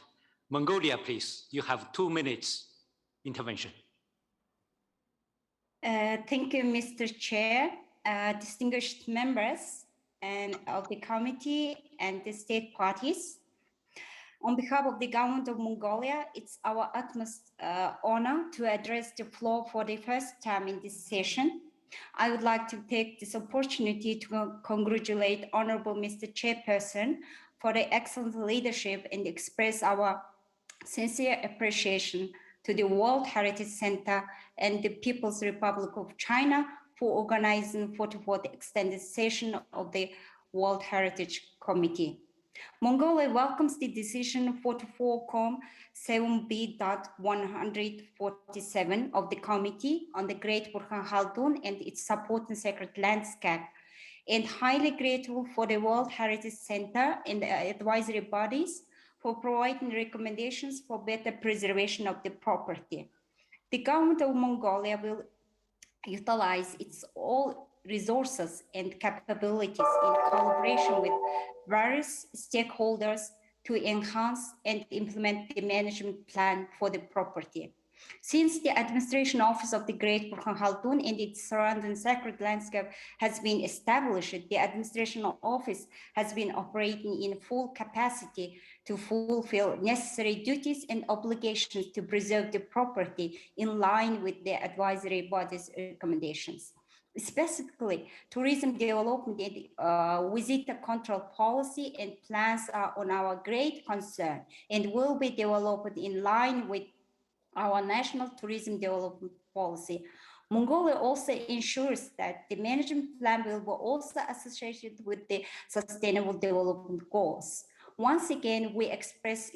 Mongolia, please. You have 2 minutes intervention. Thank you, Mr. Chair, distinguished members and of the committee and the state parties. On behalf of the government of Mongolia, it's our utmost honor to address the floor for the first time in this session. I would like to take this opportunity to congratulate Honorable Mr. Chairperson for the excellent leadership and express our sincere appreciation to the World Heritage Center and the People's Republic of China for organizing 44th extended session of the World Heritage Committee. Mongolia welcomes the decision 44.7b.147 of the Committee on the Great Burhan Khaldun and its supporting sacred landscape, and highly grateful for the World Heritage Center and the advisory bodies for providing recommendations for better preservation of the property. The government of Mongolia will utilize its all resources and capabilities in collaboration with various stakeholders to enhance and implement the management plan for the property. Since the Administration Office of the Great Burhan Khaldun and its surrounding sacred landscape has been established, the Administration Office has been operating in full capacity to fulfill necessary duties and obligations to preserve the property in line with the advisory body's recommendations. Specifically, tourism development and visitor control policy and plans are on our great concern and will be developed in line with our national tourism development policy. Mongolia also ensures that the management plan will be also associated with the sustainable development goals. Once again, we express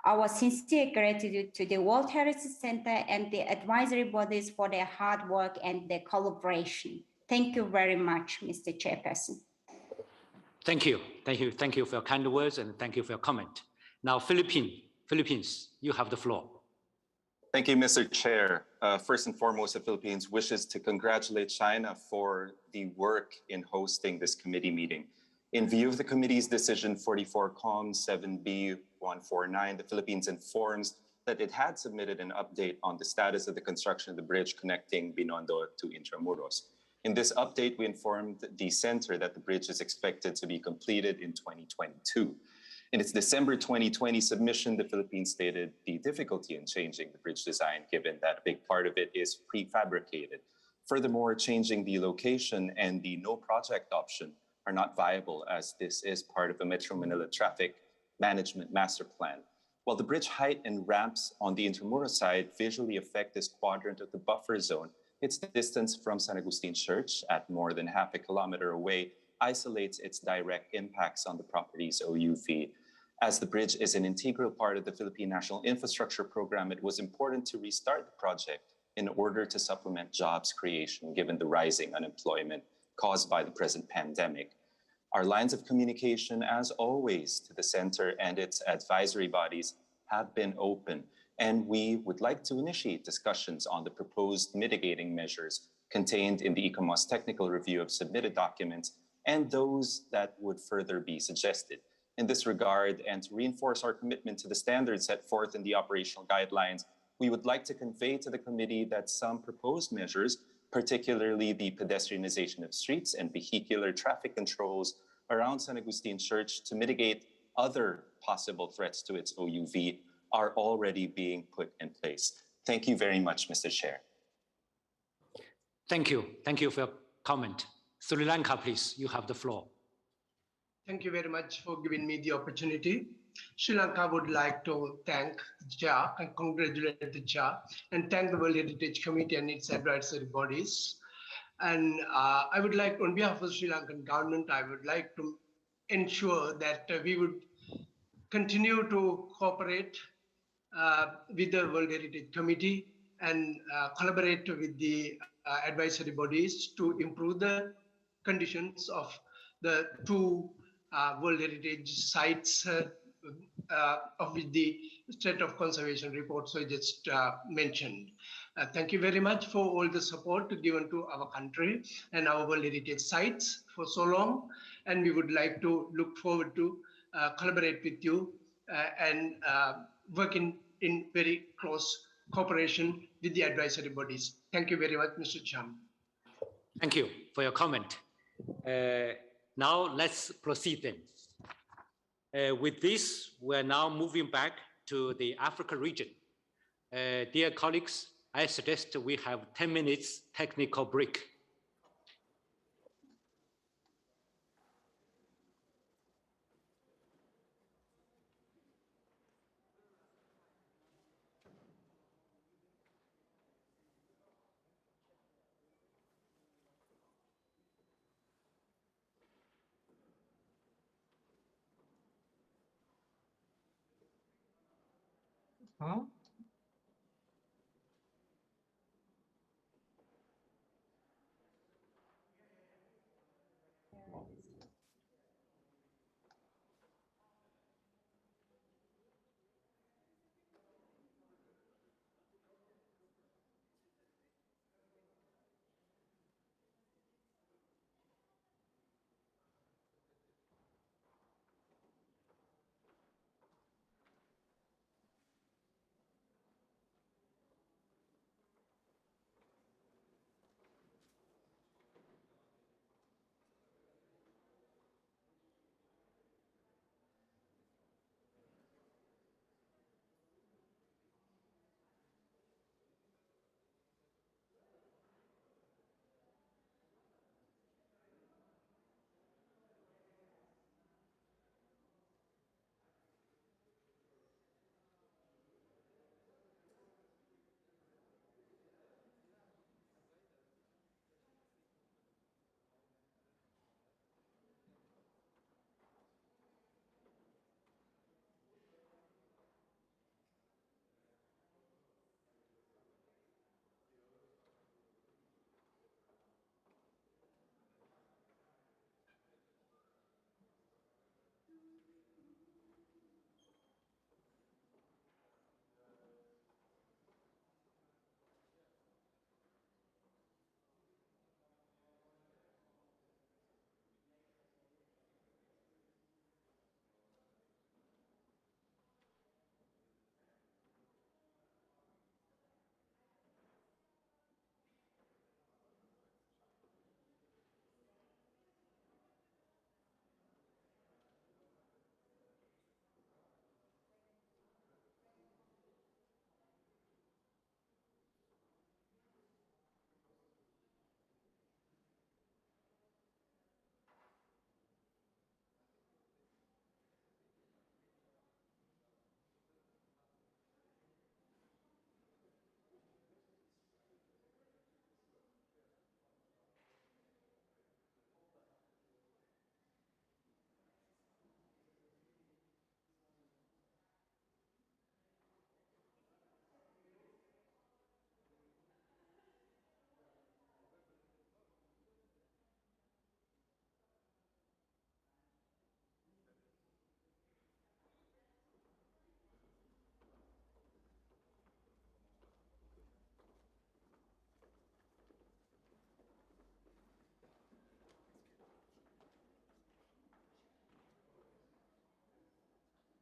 our sincere gratitude to the World Heritage Center and the advisory bodies for their hard work and their collaboration. Thank you very much, Mr. Chairperson. Thank you for your kind words and thank you for your comment. Now, Philippines, you have the floor. Thank you, Mr. Chair. First and foremost, the Philippines wishes to congratulate China for the work in hosting this committee meeting. In view of the committee's decision 44.7b.149, the Philippines informs that it had submitted an update on the status of the construction of the bridge connecting Binondo to Intramuros. In this update, we informed the center that the bridge is expected to be completed in 2022. In its December 2020 submission, the Philippines stated the difficulty in changing the bridge design, given that a big part of it is prefabricated. Furthermore, changing the location and the no project option are not viable, as this is part of the Metro Manila Traffic Management Master Plan. While the bridge height and ramps on the Intramuros side visually affect this quadrant of the buffer zone, its distance from San Agustin Church, at more than half a kilometer away, isolates its direct impacts on the property's OUV. As the bridge is an integral part of the Philippine National Infrastructure Program, it was important to restart the project in order to supplement jobs creation given the rising unemployment caused by the present pandemic. Our lines of communication, as always, to the center and its advisory bodies have been open, and we would like to initiate discussions on the proposed mitigating measures contained in the ICOMOS technical review of submitted documents and those that would further be suggested. In this regard, and to reinforce our commitment to the standards set forth in the operational guidelines, we would like to convey to the committee that some proposed measures, particularly the pedestrianization of streets and vehicular traffic controls around San Agustin Church to mitigate other possible threats to its OUV, are already being put in place. Thank you very much, Mr. Chair. Thank you. Thank you for your comment. Sri Lanka, please, you have the floor. Thank you very much for giving me the opportunity. Sri Lanka would like to thank the chair and congratulate the chair and thank the World Heritage Committee and its advisory bodies. And I would like, on behalf of the Sri Lankan government, I would like to ensure that we would continue to cooperate with the World Heritage Committee and collaborate with the advisory bodies to improve the conditions of the two World Heritage sites of the state of conservation reports I just mentioned. Thank you very much for all the support given to our country and our World Heritage sites for so long. And we would like to look forward to collaborate with you and working in very close cooperation with the advisory bodies. Thank you very much, Mr. Chairman. Thank you for your comment. Now let's proceed then. With this, we're now moving back to the Africa region. Dear colleagues, I suggest we have 10 minutes technical break. Huh?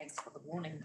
Thanks for the warning.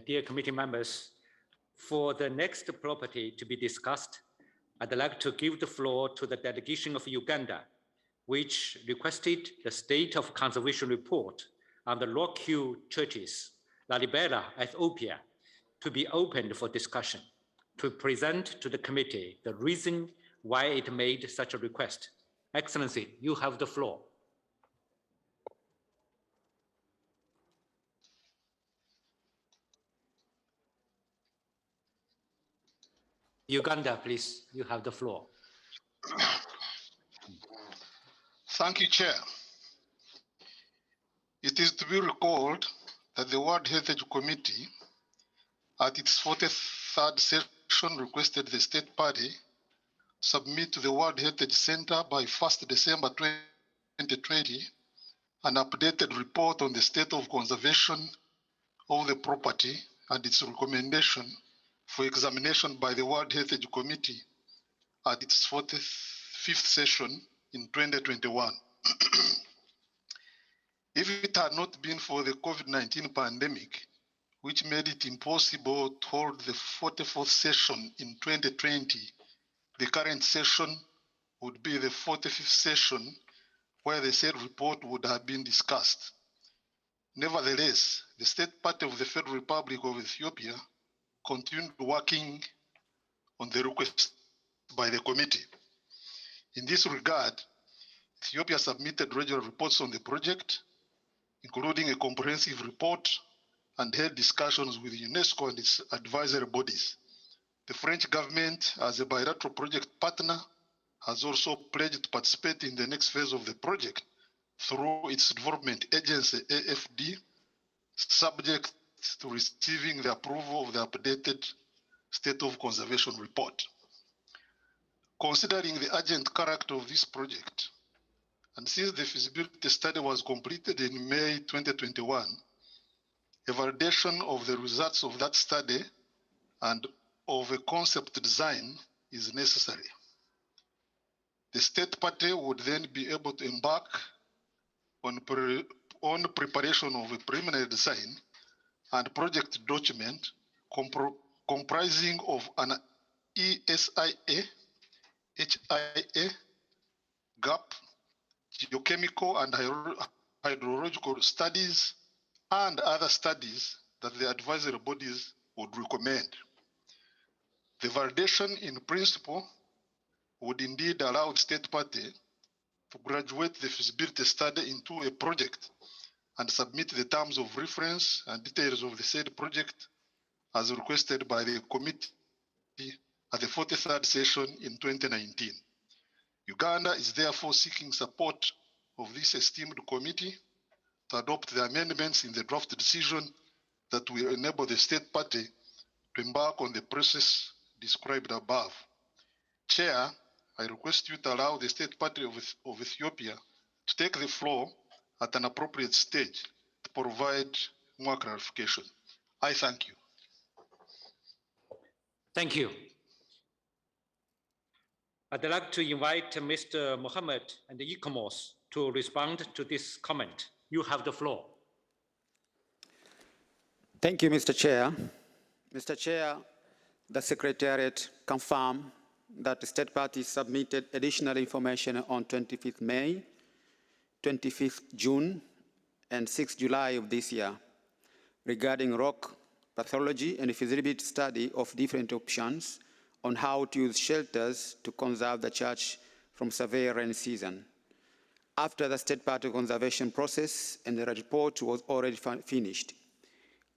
dear committee members, for the next property to be discussed, I'd like to give the floor to the delegation of Uganda, which requested the State of Conservation Report on the Rock Hill churches, Lalibela, Ethiopia, to be opened for discussion, to present to the committee the reason why it made such a request. Excellency, you have the floor. Uganda, please, you have the floor. Thank you, Chair. It is to be recalled that the World Heritage Committee, at its 43rd session, requested the State Party submit to the World Heritage Center by 1st December 2020 an updated report on the state of conservation of the property and its recommendation for examination by the World Heritage Committee at its 45th session in 2021. If it had not been for the COVID-19 pandemic, which made it impossible to hold the 44th session in 2020, the current session would be the 45th session where the said report would have been discussed. Nevertheless, the State Party of the Federal Republic of Ethiopia continued working on the request by the committee. In this regard, Ethiopia submitted regular reports on the project, including a comprehensive report, and held discussions with UNESCO and its advisory bodies. The French government, as a bilateral project partner, has also pledged to participate in the next phase of the project through its development agency, AFD, subject to receiving the approval of the updated State of Conservation report. Considering the urgent character of this project, and since the feasibility study was completed in May 2021, a validation of the results of that study and of a concept design is necessary. The State Party would then be able to embark on preparation of a preliminary design and project document comprising of an ESIA, HIA, GAP, geochemical and hydrological studies, and other studies that the advisory bodies would recommend. The validation in principle would indeed allow the State Party to graduate the feasibility study into a project and submit the terms of reference and details of the said project as requested by the committee at the 43rd session in 2019. Uganda is therefore seeking support of this esteemed committee to adopt the amendments in the draft decision that will enable the State Party to embark on the process described above. Chair, I request you to allow the State Party of Ethiopia to take the floor at an appropriate stage to provide more clarification. I thank you. Thank you. I'd like to invite Mr. Mohammed and Ikomos to respond to this comment. You have the floor. Thank you, Mr. Chair. Mr. Chair, the Secretariat confirmed that the State Party submitted additional information on 25th May, 25th June, and 6th July of this year regarding rock pathology and feasibility study of different options on how to use shelters to conserve the church from severe rainy season. After the State Party conservation process and the report was already finished.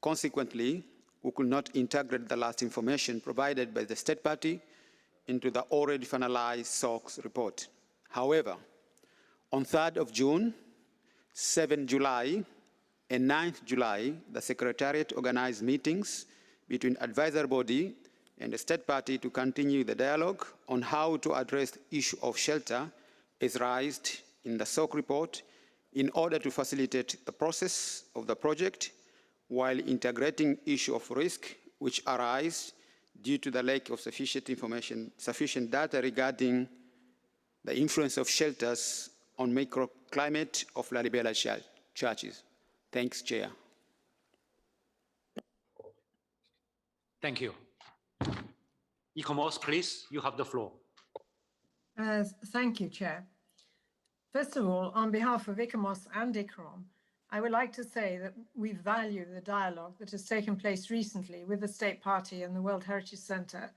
Consequently, we could not integrate the last information provided by the State Party into the already finalized SOX report. However, on 3rd of June, 7th July, and 9th July, the Secretariat organized meetings between advisory body and the State Party to continue the dialogue on how to address the issue of shelter as raised in the SOC report in order to facilitate the process of the project while integrating issue of risk which arise due to the lack of sufficient data regarding the influence of shelters on microclimate of Lalibela churches. Thanks, Chair. Thank you. Ecomos, please, you have the floor. Thank you, Chair. First of all, on behalf of ICOMOS and ICROM, I would like to say that we value the dialogue that has taken place recently with the State Party and the World Heritage Centre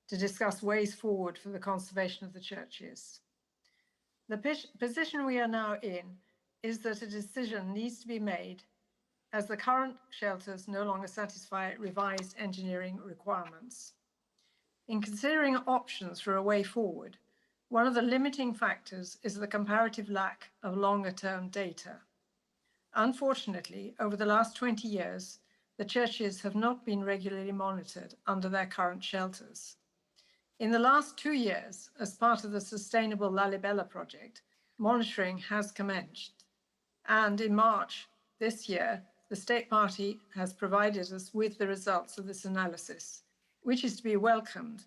to discuss ways forward for the conservation of the churches. The position we are now in is that a decision needs to be made as the current shelters no longer satisfy revised engineering requirements. In considering options for a way forward, one of the limiting factors is the comparative lack of longer-term data. Unfortunately, over the last 20 years, the churches have not been regularly monitored under their current shelters. In the last 2 years, as part of the Sustainable Lalibela project, monitoring has commenced. And in March this year, the State Party has provided us with the results of this analysis, which is to be welcomed,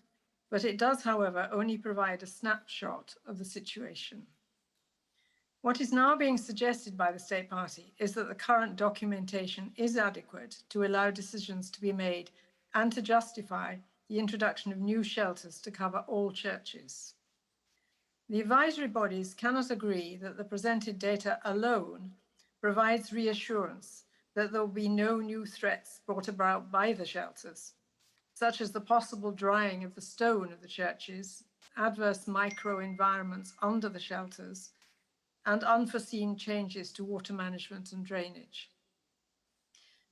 but it does, however, only provide a snapshot of the situation. What is now being suggested by the State Party is that the current documentation is adequate to allow decisions to be made and to justify the introduction of new shelters to cover all churches. The advisory bodies cannot agree that the presented data alone provides reassurance that there will be no new threats brought about by the shelters, such as the possible drying of the stone of the churches, adverse microenvironments under the shelters, and unforeseen changes to water management and drainage.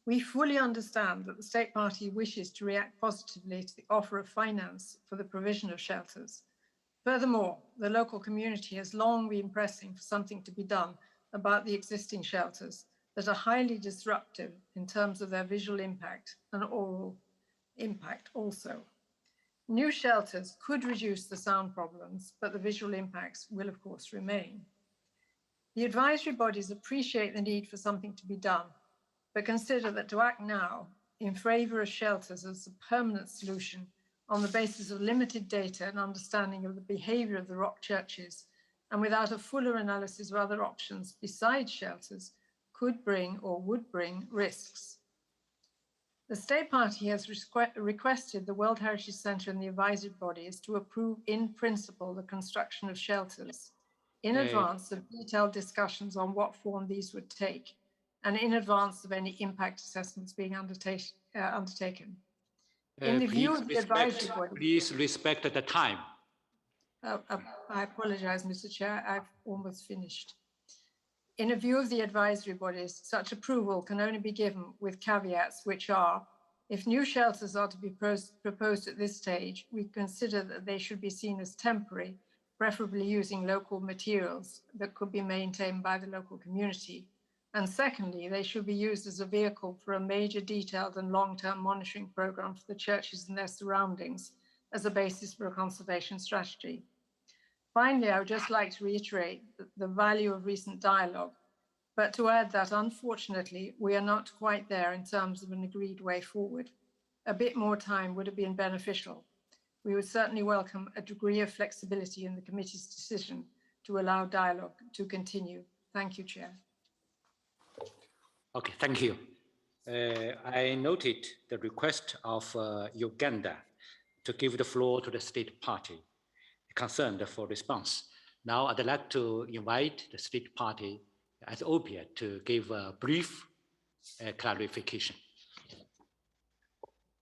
We fully understand that the State Party wishes to react positively to the offer of finance for the provision of shelters. Furthermore, the local community has long been pressing for something to be done about the existing shelters that are highly disruptive in terms of their visual impact and oral impact also. New shelters could reduce the sound problems, but the visual impacts will of course remain. The advisory bodies appreciate the need for something to be done, but consider that to act now in favour of shelters as a permanent solution on the basis of limited data and understanding of the behaviour of the rock churches and without a fuller analysis of other options besides shelters could bring or would bring risks. The State Party has requested the World Heritage Centre and the advisory bodies to approve in principle the construction of shelters in advance of detailed discussions on what form these would take and in advance of any impact assessments being undertaken. In the view of the advisory body... Please respect the time. I apologise, Mr. Chair, I've almost finished. In a view of the advisory bodies, such approval can only be given with caveats, which are, if new shelters are to be proposed at this stage, we consider that they should be seen as temporary, preferably using local materials that could be maintained by the local community. And secondly, they should be used as a vehicle for a major detailed and long-term monitoring programme for the churches and their surroundings as a basis for a conservation strategy. Finally, I would just like to reiterate the value of recent dialogue, but to add that unfortunately, we are not quite there in terms of an agreed way forward. A bit more time would have been beneficial. We would certainly welcome a degree of flexibility in the committee's decision to allow dialogue to continue. Thank you, Chair. Okay, thank you. I noted the request of Uganda to give the floor to the State Party concerned for response. Now I'd like to invite the State Party as Ethiopia to give a brief clarification.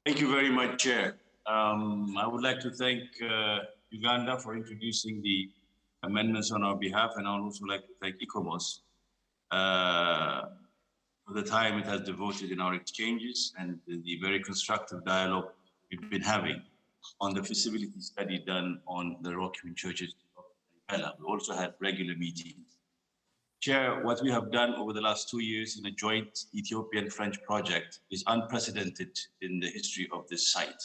Thank you very much, Chair. I would like to thank Uganda for introducing the amendments on our behalf, and I would also like to thank ICOMOS for the time it has devoted in our exchanges and the very constructive dialogue we've been having on the feasibility study done on the rock-hewn churches of Lalibela. We also had regular meetings. Chair, what we have done over the last 2 years in a joint Ethiopian-French project is unprecedented in the history of this site.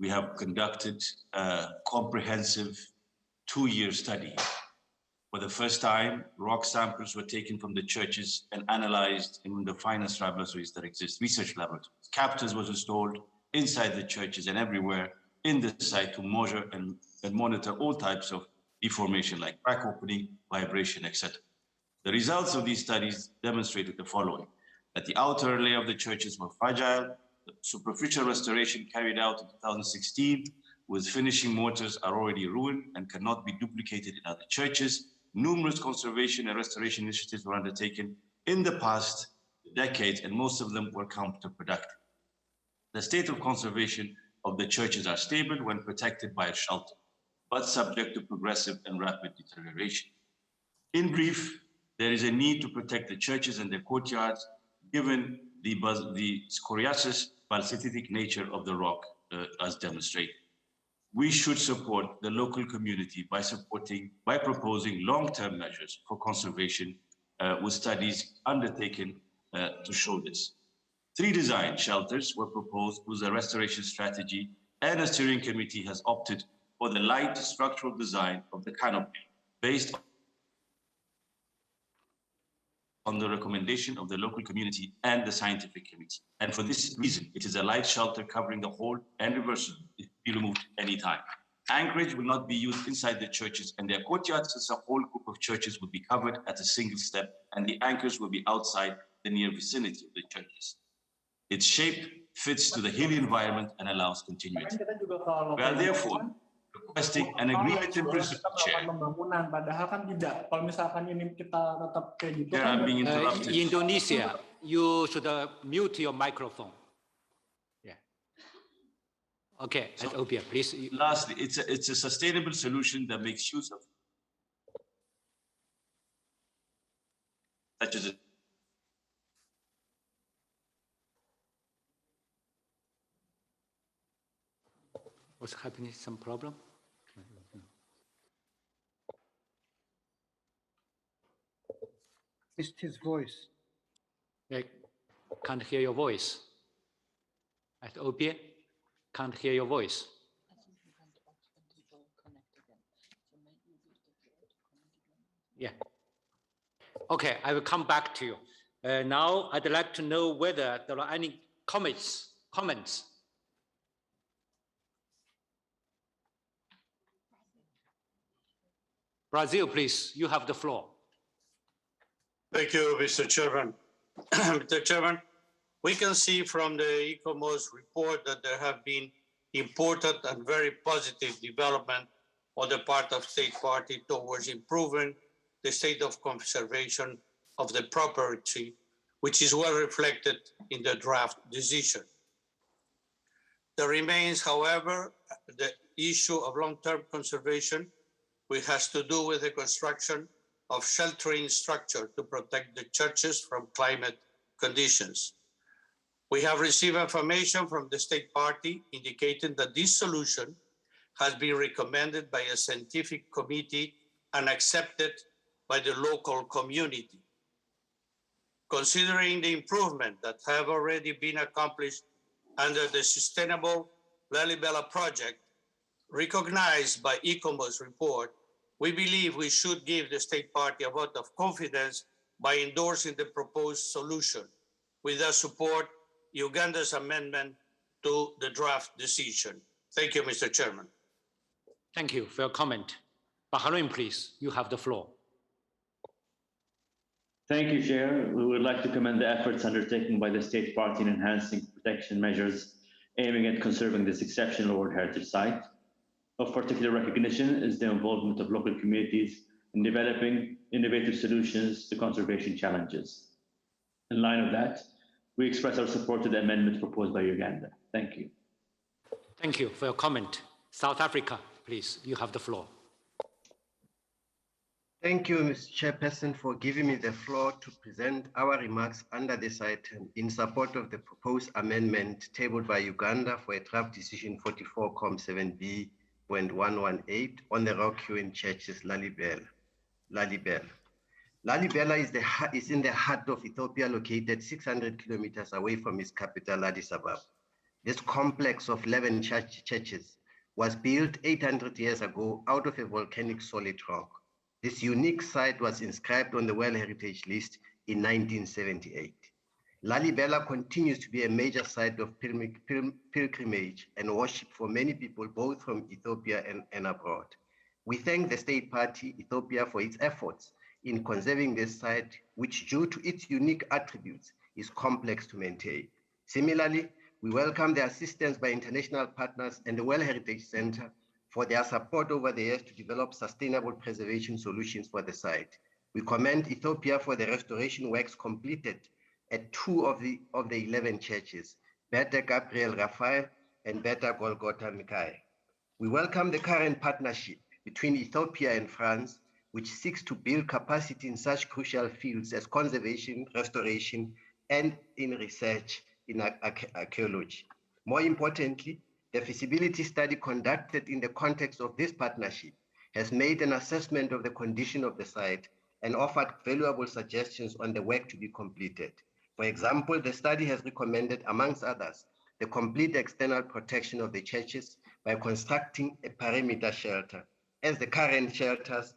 We have conducted a comprehensive 2-year study. For the first time, rock samples were taken from the churches and analyzed in the finest laboratories that exist, research laboratories. Captors was installed inside the churches and everywhere in the site to measure and monitor all types of deformation like crack opening, vibration, etc. The results of these studies demonstrated the following: that the outer layer of the churches were fragile, superficial restoration carried out in 2016 with finishing mortars are already ruined and cannot be duplicated in other churches. Numerous conservation and restoration initiatives were undertaken in the past decades, and most of them were counterproductive. The state of conservation of the churches are stable when protected by a shelter, but subject to progressive and rapid deterioration. In brief, there is a need to protect the churches and their courtyards, given the scoriaceous parasitic nature of the rock as demonstrated. We should support the local community by proposing long-term measures for conservation with studies undertaken to show this. 3 design shelters were proposed with a restoration strategy, and a steering committee has opted for the light structural design of the canopy based on the recommendation of the local community and the scientific committee. And for this reason, it is a light shelter covering the whole and reversible. It can be removed anytime. Anchorage will not be used inside the churches and their courtyards, since a whole group of churches will be covered at a single step, and the anchors will be outside the near vicinity of the churches. Its shape fits to the hilly environment and allows continuity. We are therefore requesting an agreement in principle, Chair. Chair, I'm being interrupted. Indonesia, you should mute your microphone. Yeah. Okay, so, Obia, please. Lastly, it's a sustainable solution that makes use of such as it. What's happening? Some problem? It's his voice. I can't hear your voice. At Obie, can't hear your voice. Yeah. Okay, I will come back to you. Now, I'd like to know whether there are any comments. Brazil, please, you have the floor. Thank you, Mr. Chairman. Mr. Chairman, we can see from the ICOMOS report that there have been important and very positive development on the part of state party towards improving the state of conservation of the property, which is well reflected in the draft decision. There remains, however, the issue of long-term conservation, which has to do with the construction of sheltering structure to protect the churches from climate conditions. We have received information from the state party indicating that this solution has been recommended by a scientific committee and accepted by the local community. Considering the improvement that have already been accomplished under the Sustainable Lalibela project, recognized by ICOMOS report, we believe we should give the state party a vote of confidence by endorsing the proposed solution. With their support, Uganda's amendment to the draft decision. Thank you, Mr. Chairman. Thank you for your comment. Bahrain, please, you have the floor. Thank you, Chair. We would like to commend the efforts undertaken by the state party in enhancing protection measures aiming at conserving this exceptional World Heritage Site. Of particular recognition is the involvement of local communities in developing innovative solutions to conservation challenges. In line with that, we express our support to the amendment proposed by Uganda. Thank you. Thank you for your comment. South Africa, please, you have the floor. Thank you, Mr. Chairperson, for giving me the floor to present our remarks under this item in support of the proposed amendment tabled by Uganda for a draft decision 44.7b.118 on the rock hewn churches Lalibela. Lalibela is in the heart of Ethiopia, located 600 kilometers away from its capital, Addis Ababa. This complex of 11 churches was built 800 years ago out of a volcanic solid rock. This unique site was inscribed on the World Heritage List in 1978. Lalibela continues to be a major site of pilgrimage and worship for many people, both from Ethiopia and abroad. We thank the state party, Ethiopia, for its efforts in conserving this site, which due to its unique attributes is complex to maintain. Similarly, We welcome the assistance by international partners and the World Heritage Center for their support over the years to develop sustainable preservation solutions for the site. We commend Ethiopia for the restoration works completed at 2 of the 11 churches, Beta Gabriel Raphael and Beta Golgotha Mikai. We welcome the current partnership between Ethiopia and France, which seeks to build capacity in such crucial fields as conservation, restoration, and in research in archaeology. More importantly, the feasibility study conducted in the context of this partnership has made an assessment of the condition of the site and offered valuable suggestions on the work to be completed. For example, the study has recommended, amongst others, the complete external protection of the churches by constructing a perimeter shelter, as the current shelters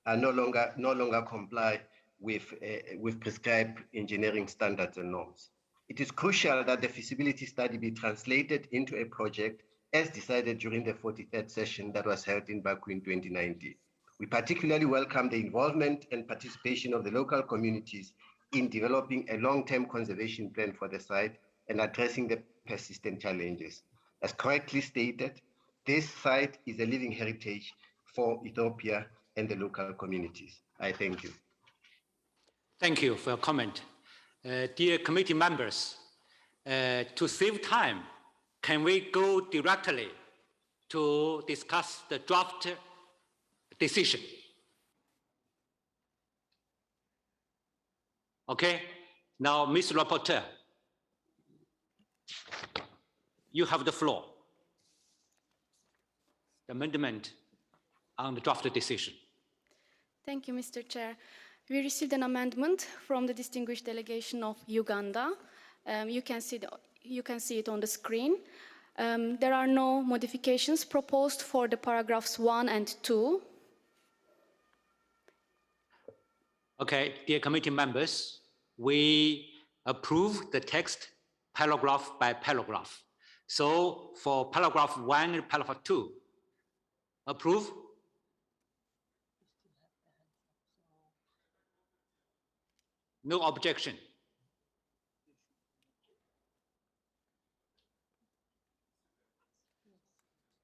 are no longer comply with prescribed engineering standards and norms. It is crucial that the feasibility study be translated into a project as decided during the 43rd session that was held in Baku in 2019. We particularly welcome the involvement and participation of the local communities in developing a long-term conservation plan for the site and addressing the persistent challenges. As correctly stated, this site is a living heritage for Ethiopia and the local communities. I thank you. Thank you for your comment. Dear committee members, to save time, can we go directly to discuss the draft decision? Okay, now Ms. Rapporteur, you have the floor. The amendment on the draft decision. Thank you, Mr. Chair. We received an amendment from the distinguished delegation of Uganda. You can see it on the screen. There are no modifications proposed for the paragraphs 1 and 2. Okay, dear committee members, we approve the text paragraph by paragraph. So for paragraph 1 and paragraph 2, approve? No objection.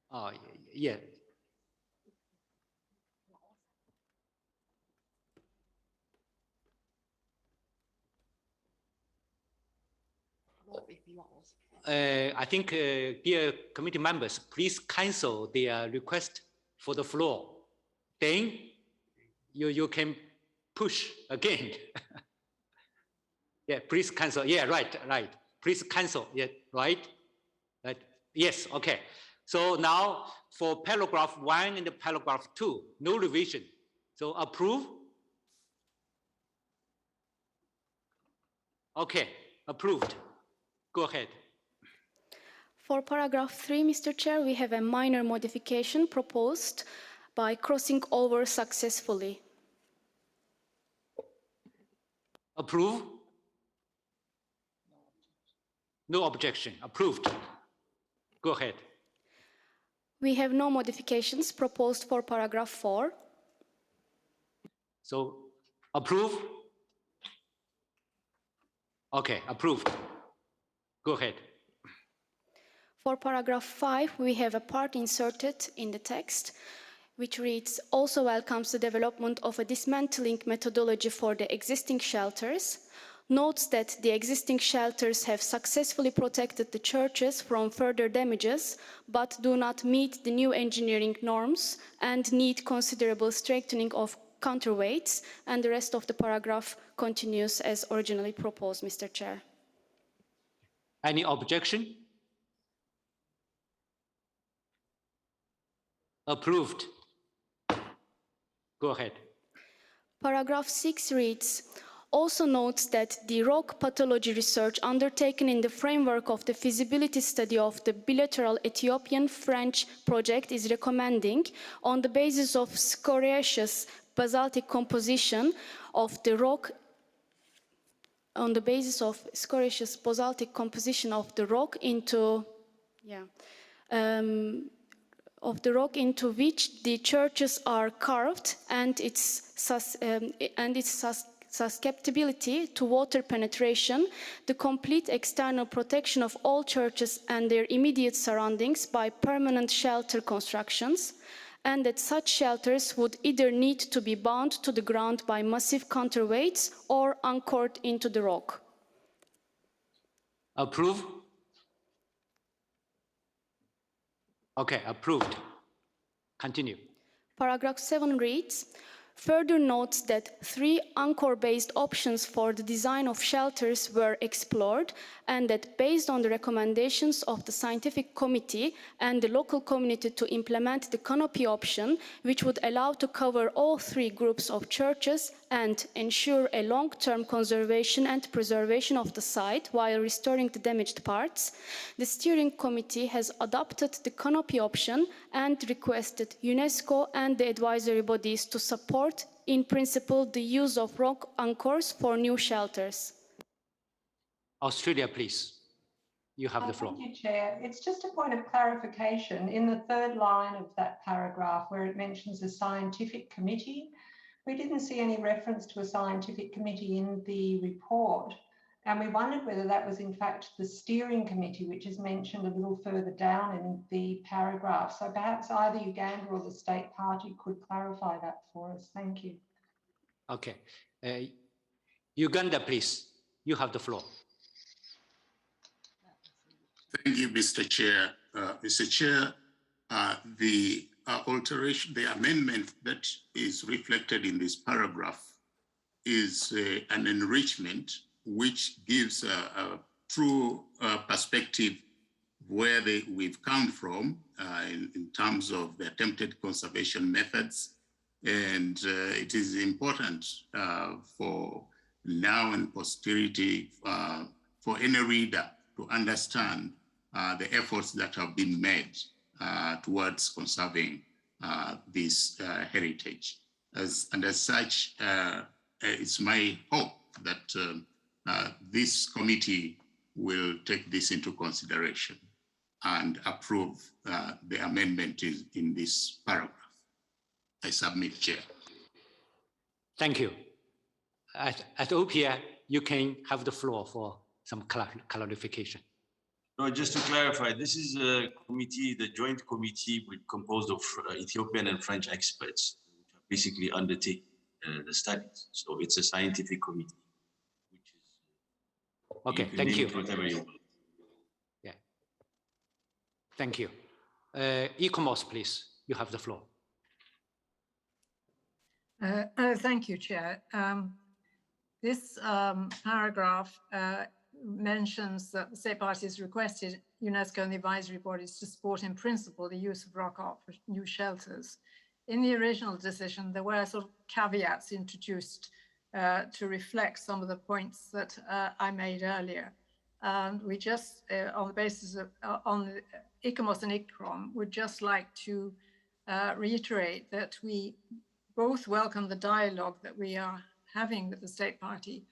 Oh, yeah. I think, dear committee members, please cancel their request for the floor. Then you can push again. Yeah, please cancel. Yeah, right. Please cancel. Yeah, right. Yes, okay. So now for paragraph 1 and paragraph 2, no revision. So approve. Okay, approved. Go ahead. For paragraph 3, Mr. Chair, we have a minor modification proposed by crossing over successfully. Approve? No objection. Approved. Go ahead. We have no modifications proposed for paragraph 4. So approve? Okay, approved. Go ahead. For paragraph 5, we have a part inserted in the text, which reads, also welcomes the development of a dismantling methodology for the existing shelters, notes that the existing shelters have successfully protected the churches from further damages, but do not meet the new engineering norms and need considerable strengthening of counterweights, and the rest of the paragraph continues as originally proposed, Mr. Chair. Any objection? Approved. Go ahead. Paragraph 6 reads, also notes that the rock pathology research undertaken in the framework of the feasibility study of the bilateral Ethiopian-French project is recommending, on the basis of scoriaceous basaltic composition of the rock, into which the churches are carved and its susceptibility to water penetration, the complete external protection of all churches and their immediate surroundings by permanent shelter constructions, and that such shelters would either need to be bound to the ground by massive counterweights or anchored into the rock. Approve? Okay, approved. Continue. Paragraph 7 reads, further notes that 3 anchor-based options for the design of shelters were explored, and that based on the recommendations of the scientific committee and the local community to implement the canopy option, which would allow to cover all 3 groups of churches and ensure a long-term conservation and preservation of the site while restoring the damaged parts, the steering committee has adopted the canopy option and requested UNESCO and the advisory bodies to support, in principle, the use of rock anchors for new shelters. Australia, please. You have the floor. Thank you, Chair. It's just a point of clarification. In the 3rd line of that paragraph where it mentions a scientific committee, we didn't see any reference to a scientific committee in the report. And we wondered whether that was in fact the steering committee, which is mentioned a little further down in the paragraph. So perhaps either Uganda or the state party could clarify that for us. Thank you. Okay. Uganda, please. You have the floor. Thank you, Mr. Chair. Mr. Chair, the alteration, the amendment that is reflected in this paragraph is an enrichment which gives a true perspective where we've come from in terms of the attempted conservation methods. And it is important for now and posterity for any reader to understand the efforts that have been made towards conserving this heritage. And as such, it's my hope that this committee will take this into consideration and approve the amendment in this paragraph. I submit, Chair. Thank you. At OPIA, you can have the floor for some clarification. No, just to clarify, this is a committee, the joint committee composed of Ethiopian and French experts, which are basically undertake the studies. So it's a scientific committee. Okay, thank you. Whatever you want. Yeah. Thank you. ECOMOS, please. You have the floor. Thank you, Chair. This paragraph mentions that the state party has requested UNESCO and the advisory bodies to support in principle the use of rock art for new shelters. In the original decision, there were sort of caveats introduced to reflect some of the points that I made earlier. We just, on the basis of, on the ICOMOS and ICCROM, would just like to reiterate that we both welcome the dialogue that we are having with the state party,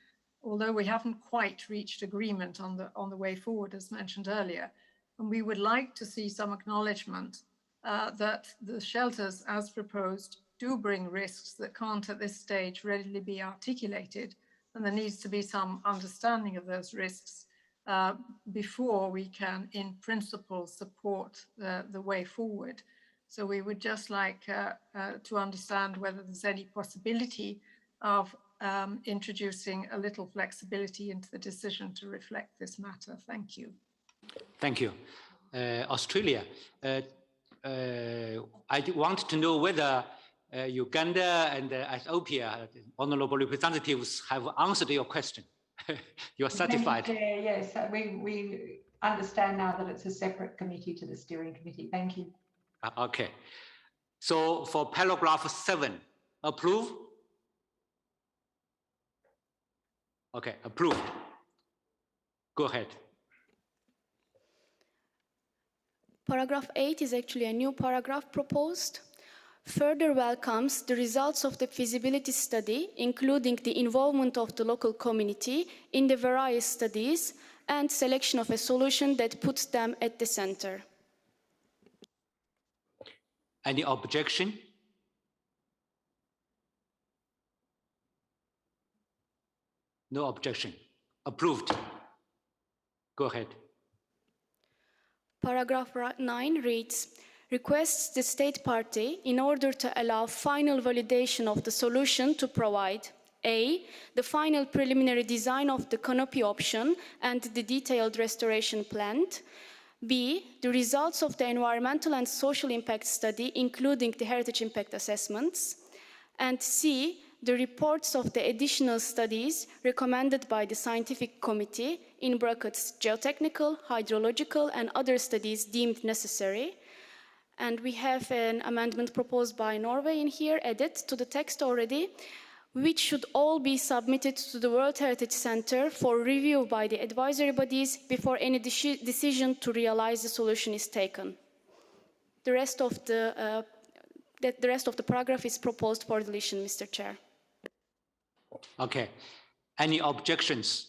although we haven't quite reached agreement on the way forward, as mentioned earlier. And we would like to see some acknowledgement that the shelters, as proposed, do bring risks that can't at this stage readily be articulated, and there needs to be some understanding of those risks before we can, in principle, support the way forward. So we would just like to understand whether there's any possibility of introducing a little flexibility into the decision to reflect this matter. Thank you. Thank you. Australia, I want to know whether Uganda and Ethiopia, honorable representatives, have answered your question. You're satisfied? Yes, we understand now that it's a separate committee to the steering committee. Thank you. Okay. So for paragraph 7, approve? Okay, approved. Go ahead. Paragraph 8 is actually a new paragraph proposed. Further welcomes the results of the feasibility study, including the involvement of the local community in the various studies and selection of a solution that puts them at the center. Any objection? No objection. Approved. Go ahead. Paragraph 9 reads, requests the state party in order to allow final validation of the solution to provide A, the final preliminary design of the canopy option and the detailed restoration plan, B, the results of the environmental and social impact study, including the heritage impact assessments, and C, the reports of the additional studies recommended by the scientific committee, in brackets geotechnical, hydrological, and other studies deemed necessary. And we have an amendment proposed by Norway in here, added to the text already, which should all be submitted to the World Heritage Center for review by the advisory bodies before any decision to realize the solution is taken. The rest of the paragraph is proposed for deletion, Mr. Chair. Okay. Any objections?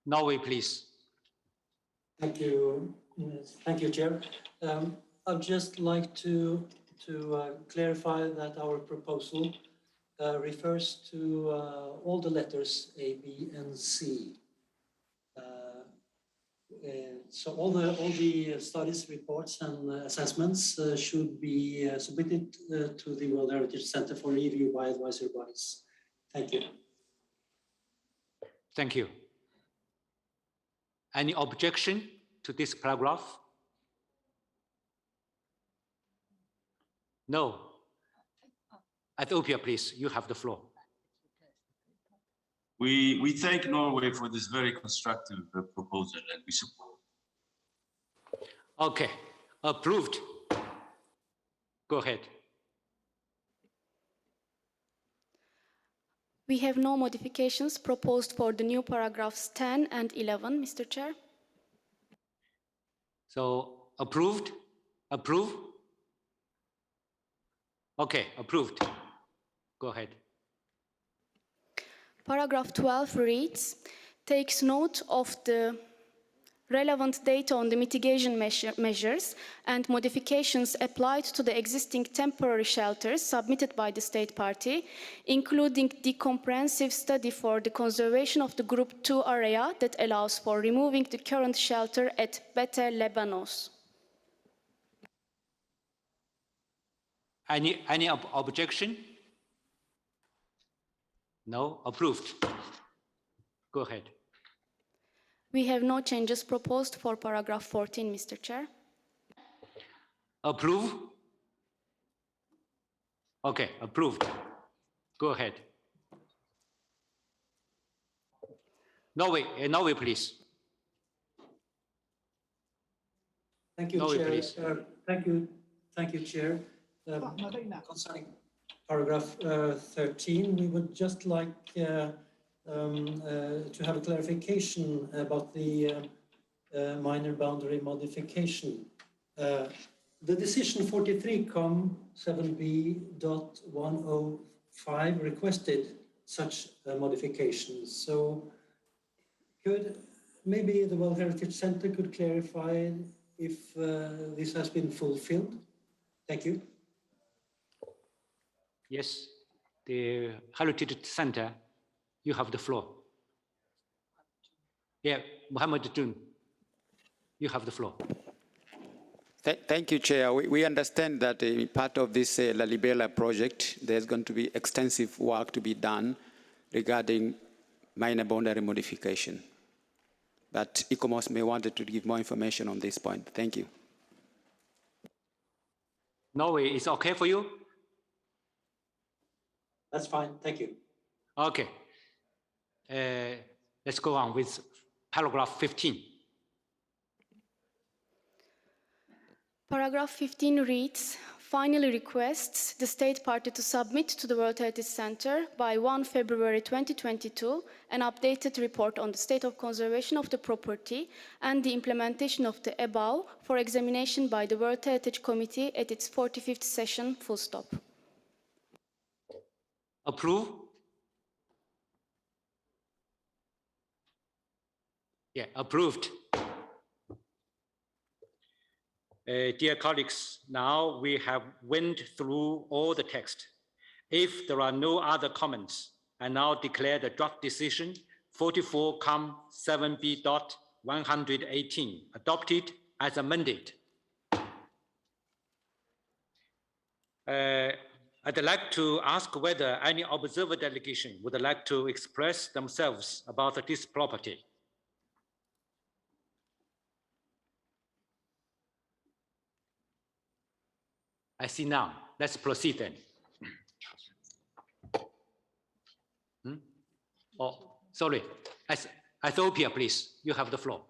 Norway, please. Thank you. Thank you, Chair. I'd just like to clarify that our proposal refers to all the letters A, B, and C. So all the studies, reports, and assessments should be submitted to the World Heritage Center for review by advisory bodies. Thank you. Thank you. Any objection to this paragraph? No. Ethiopia, please, you have the floor. We thank Norway for this very constructive proposal and we support. Okay, approved. Go ahead. We have no modifications proposed for the new paragraphs 10 and 11, Mr. Chair. So approved? Approve? Okay, approved. Go ahead. Paragraph 12 reads, takes note of the relevant data on the mitigation measures and modifications applied to the existing temporary shelters submitted by the state party, including the comprehensive study for the conservation of the Group 2 area that allows for removing the current shelter at Bete Lebanos. Any objection? No? Approved. Go ahead. We have no changes proposed for paragraph 14, Mr. Chair. Approve? Okay, approved. Go ahead. Norway, please. Thank you, Norway, Chair. please. Thank you, Chair. Concerning paragraph 13, we would just like to have a clarification about the minor boundary modification. The decision 43.7b.105 requested such modifications. So could maybe the World Heritage Center could clarify if this has been fulfilled? Thank you. Yes, the Heritage Center, you have the floor. Yeah, Muhammad Jun, you have the floor. Thank you, Chair. We understand that part of this Lalibela project, there's going to be extensive work to be done regarding minor boundary modification. But ICOMOS may want to give more information on this point. Thank you. Norway, is okay for you? That's fine, thank you. Okay. Let's go on with paragraph 15. Paragraph 15 reads, finally requests the state party to submit to the World Heritage Center by 1 February 2022 an updated report on the state of conservation of the property and the implementation of the above for examination by the World Heritage Committee at its 45th session, full stop. Approve? Yeah, approved. Dear colleagues, now we have went through all the text. If there are no other comments, I now declare the draft decision 44-7B.118 adopted as amended. I'd like to ask whether any observer delegation would like to express themselves about this property. I see none. Let's proceed then. Oh, sorry. Ethiopia, please. You have the floor.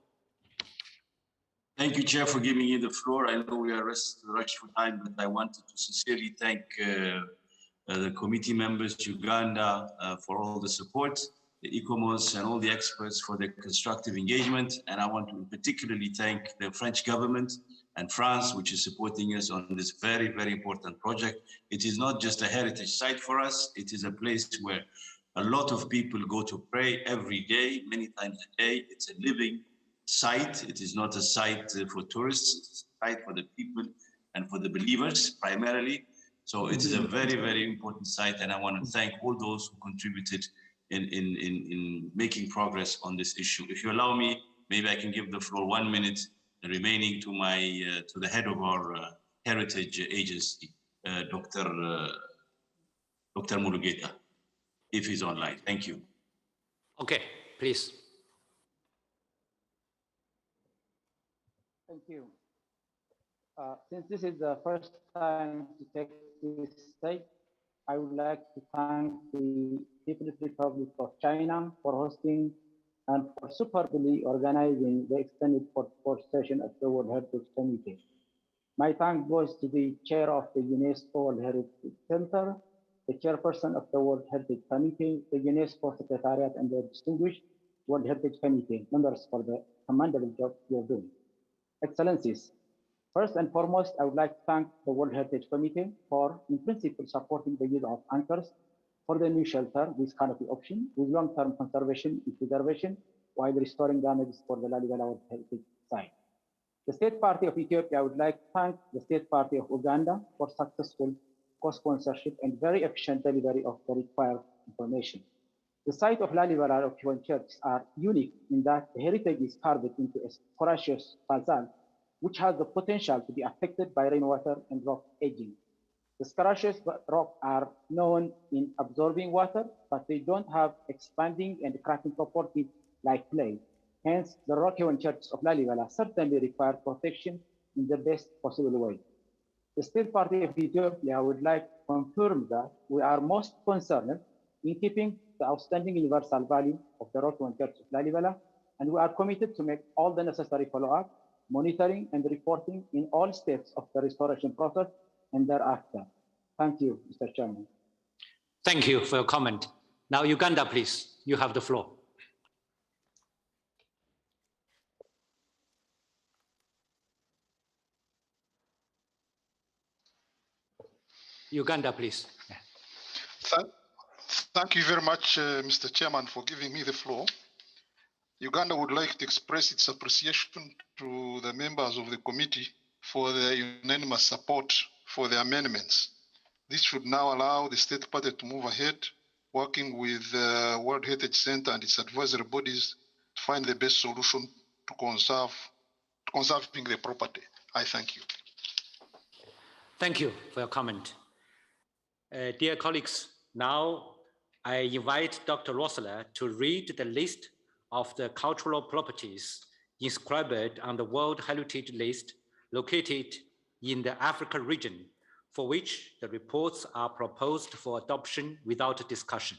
Thank you, Chair, for giving me the floor. I know we are rushed for time, but I wanted to sincerely thank the committee members, Uganda, for all the support, the ICOMOS and all the experts for their constructive engagement. And I want to particularly thank the French government and France, which is supporting us on this very, very important project. It is not just a heritage site for us. It is a place where a lot of people go to pray every day, many times a day. It's a living site. It is not a site for tourists. It's a site for the people and for the believers primarily. So it is a very, very important site. And I want to thank all those who contributed in making progress on this issue. If you allow me, maybe I can give the floor 1 minute remaining to to the head of our heritage agency, Dr. Mulugeta, if he's online. Thank you. Okay, please. Thank you. Since this is the first time to take this stage, I would like to thank the People's Republic of China for hosting and for superbly organizing the extended 44th session of the World Heritage Committee. My thanks goes to the chair of the UNESCO World Heritage Center, the chairperson of the World Heritage Committee, the UNESCO Secretariat, and the distinguished World Heritage Committee members for the commendable job you are doing. Excellencies, first and foremost, I would like to thank the World Heritage Committee for, in principle, supporting the use of anchors for the new shelter with canopy option, with long-term conservation and preservation, while restoring damages for the Lalibela World Heritage Site. The State Party of Ethiopia, I would like to thank the State Party of Uganda for successful co-sponsorship and very efficient delivery of the required information. The site of Lalibela of Xuejun Church are unique in that the heritage is carved into a scoriaceous basalt, which has the potential to be affected by rainwater and rock aging. The scoriaceous rocks are known in absorbing water, but they don't have expanding and cracking properties like clay. Hence, the Xuejun Church of Lalibela certainly require protection in the best possible way. The State Party of Ethiopia would like to confirm that we are most concerned in keeping the outstanding universal value of the Xuejun Church of Lalibela, and we are committed to make all the necessary follow-up, monitoring, and reporting in all steps of the restoration process and thereafter. Thank you, Mr. Chairman. Thank you for your comment. Now, Uganda, please, you have the floor. Uganda, please. Thank you very much, Mr. Chairman, for giving me the floor. Uganda would like to express its appreciation to the members of the committee for their unanimous support for the amendments. This should now allow the State Party to move ahead, working with the World Heritage Center and its advisory bodies to find the best solution to conserving the property. I thank you. Thank you for your comment. Dear colleagues, now I invite Dr. Rossler to read the list of the cultural properties inscribed on the World Heritage List located in the Africa region, for which the reports are proposed for adoption without discussion.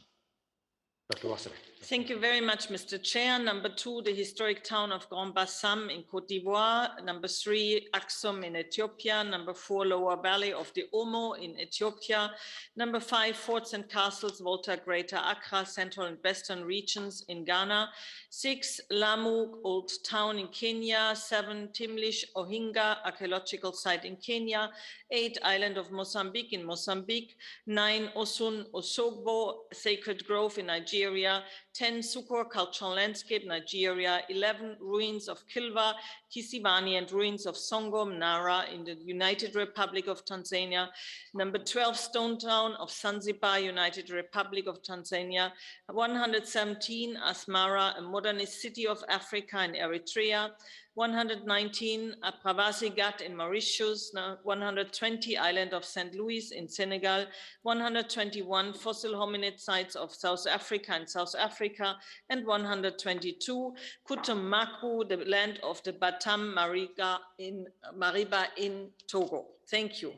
Dr. Rossler. Thank you very much, Mr. Chair. Number 2, the historic town of Grand Bassam in Côte d'Ivoire. Number 3, Aksum in Ethiopia. Number 4, Lower Valley of the Omo in Ethiopia. Number 5, forts and castles, Volta, Greater Accra, Central and Western regions in Ghana. 6, Lamu, Old Town in Kenya. 7, Timlish, Ohinga, archaeological site in Kenya. 8, Island of Mozambique in Mozambique. 9, Osun Osogbo, Sacred Grove in Nigeria. 10, Sukor, cultural landscape, Nigeria. 11, ruins of Kilwa, Kisiwani and ruins of Songo Mnara in the United Republic of Tanzania. Number 12, Stone Town of Zanzibar, United Republic of Tanzania. 117, Asmara, a modernist city of Africa in Eritrea. 119, Pravasi Ghat in Mauritius. 120, island of St. Louis in Senegal. 121, fossil hominid sites of South Africa and South Africa. And 122, Kutamaku, the land of the Batam Mariba in Togo. Thank you.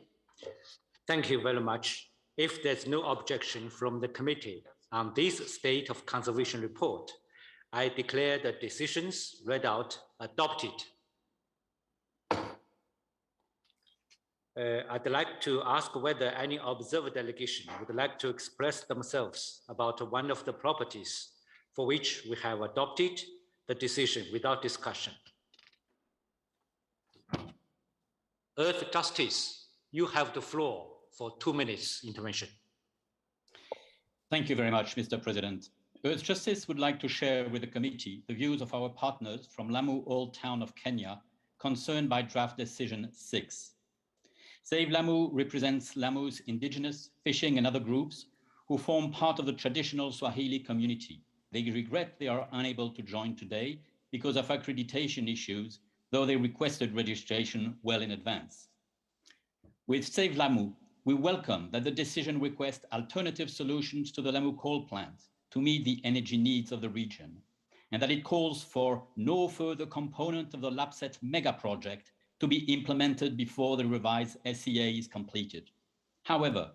Thank you very much. If there's no objection from the committee on this State of Conservation report, I declare the decisions read out adopted. I'd like to ask whether any observer delegation would like to express themselves about one of the properties for which we have adopted the decision without discussion. Earth Justice, you have the floor for 2 minutes intervention. Thank you very much, Mr. President. Earth Justice would like to share with the committee the views of our partners from Lamu Old Town of Kenya concerned by draft decision 6. Save Lamu represents Lamu's indigenous, fishing and other groups who form part of the traditional Swahili community. They regret they are unable to join today because of accreditation issues, though they requested registration well in advance. With Save Lamu, we welcome that the decision requests alternative solutions to the Lamu coal plant to meet the energy needs of the region, and that it calls for no further component of the Lapset mega project to be implemented before the revised SCA is completed. However,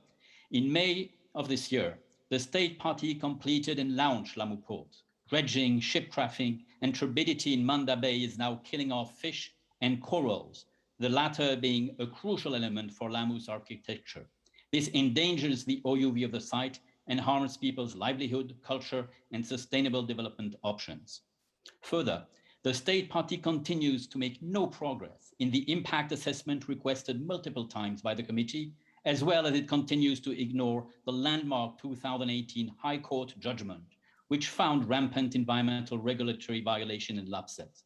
in May of this year, the state party completed and launched Lamu Port. Dredging, ship traffic, and turbidity in Manda Bay is now killing off fish and corals, the latter being a crucial element for Lamu's architecture. This endangers the OUV of the site and harms people's livelihood, culture, and sustainable development options. Further, the state party continues to make no progress in the impact assessment requested multiple times by the committee, as well as it continues to ignore the landmark 2018 High Court judgment, which found rampant environmental regulatory violation in Lapset.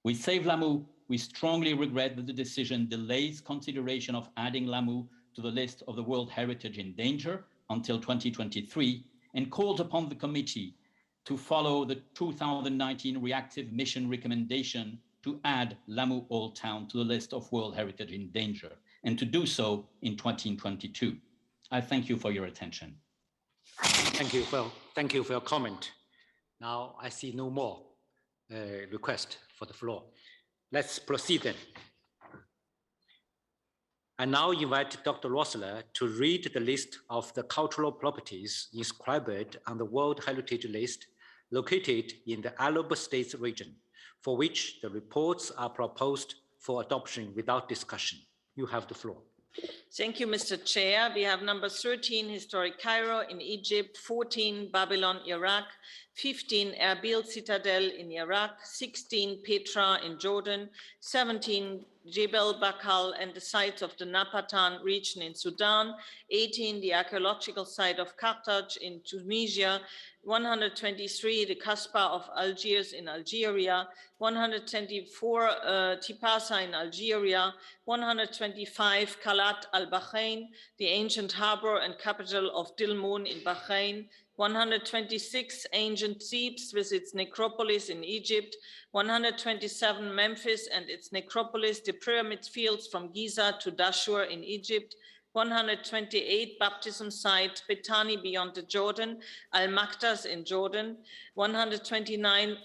With Save Lamu, we strongly regret that the decision delays consideration of adding Lamu to the list of the World Heritage in Danger until 2023 and calls upon the committee to follow the 2019 reactive mission recommendation to add Lamu Old Town to the list of World Heritage in Danger and to do so in 2022. I thank you for your attention. Thank you for your comment. Now I see no more request for the floor. Let's proceed then. I now invite Dr. Rossler to read the list of the cultural properties inscribed on the World Heritage List located in the Alab States region, for which the reports are proposed for adoption without discussion. You have the floor. Thank you, Mr. Chair. We have number 13, Historic Cairo in Egypt, 14, Babylon, Iraq, 15, Erbil Citadel in Iraq, 16, Petra in Jordan, 17, Jebel Bakal and the sites of the Napatan region in Sudan, 18, the archaeological site of Carthage in Tunisia, 123, the Kasbah of Algiers in Algeria, 124, Tipasa in Algeria, 125, Kalat al-Bahrain, the ancient harbor and capital of Dilmun in Bahrain, 126, ancient Thebes with its necropolis in Egypt, 127, Memphis and its necropolis, the pyramid fields from Giza to Dashur in Egypt, 128, baptism site, Bethany beyond the Jordan, Al-Maktas in Jordan, 129,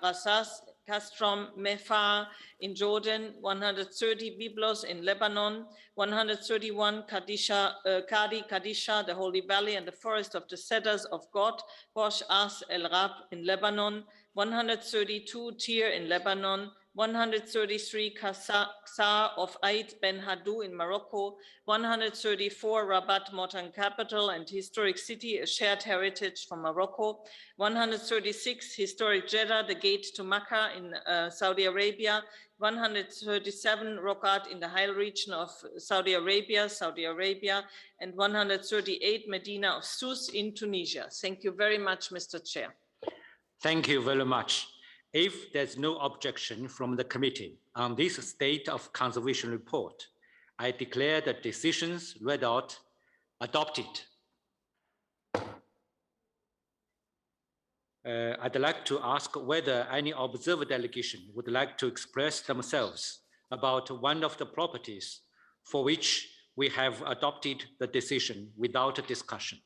Rasas, Castrom, Mefa in Jordan, 130, Byblos in Lebanon, 131, Kadi Kadisha, the Holy Valley and the Forest of the Cedars of God, Bosh As El Rab in Lebanon, 132, Tyr in Lebanon, 133, Qasar of Aid Ben Haddou in Morocco, 134, Rabat, modern capital and historic city, a shared heritage from Morocco, 136, historic Jeddah, the gate to Makkah in Saudi Arabia, 137, Rokat in the Hile region of Saudi Arabia, and 138, Medina of Sousse in Tunisia. Thank you very much, Mr. Chair. Thank you very much. If there's no objection from the committee on this state of conservation report, I declare the decisions read out adopted. I'd like to ask whether any observer delegation would like to express themselves about one of the properties for which we have adopted the decision without a discussion.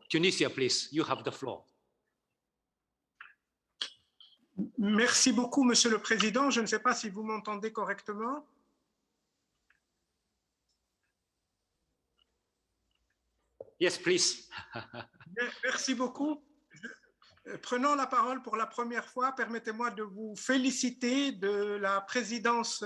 Tunisia, please, you have the floor. Merci beaucoup, Monsieur le Président. Je ne sais pas si vous m'entendez correctement. Yes, please. Merci beaucoup. Prenant la parole pour la première fois, permettez-moi de vous féliciter de la présidence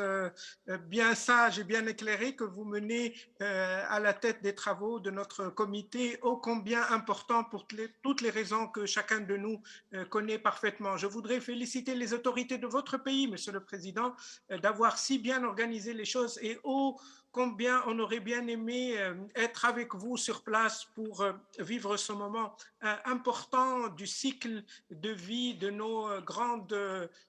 bien sage et bien éclairée que vous menez à la tête des travaux de notre comité, ô combien important pour toutes les raisons que chacun de nous connaît parfaitement. Je voudrais féliciter les autorités de votre pays, Monsieur le Président, d'avoir si bien organisé les choses et ô combien on aurait bien aimé être avec vous sur place pour vivre ce moment important du cycle de vie de nos grandes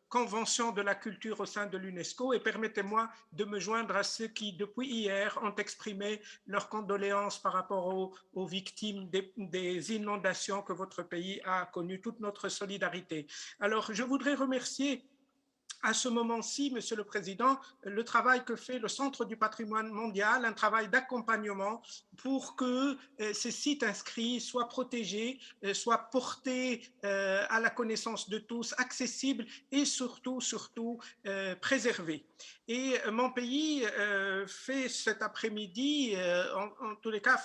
conventions de la culture au sein de l'UNESCO. Et permettez-moi de me joindre à ceux qui, depuis hier, ont exprimé leurs condoléances par rapport aux victimes des inondations que votre pays a connues, toute notre solidarité. Alors, je voudrais remercier à ce moment-ci, Monsieur le Président, le travail que fait le Centre du patrimoine mondial, un travail d'accompagnement pour que ces sites inscrits soient protégés, soient portés à la connaissance de tous, accessibles et surtout préservés. Et mon pays fait cet après-midi, en tous les cas,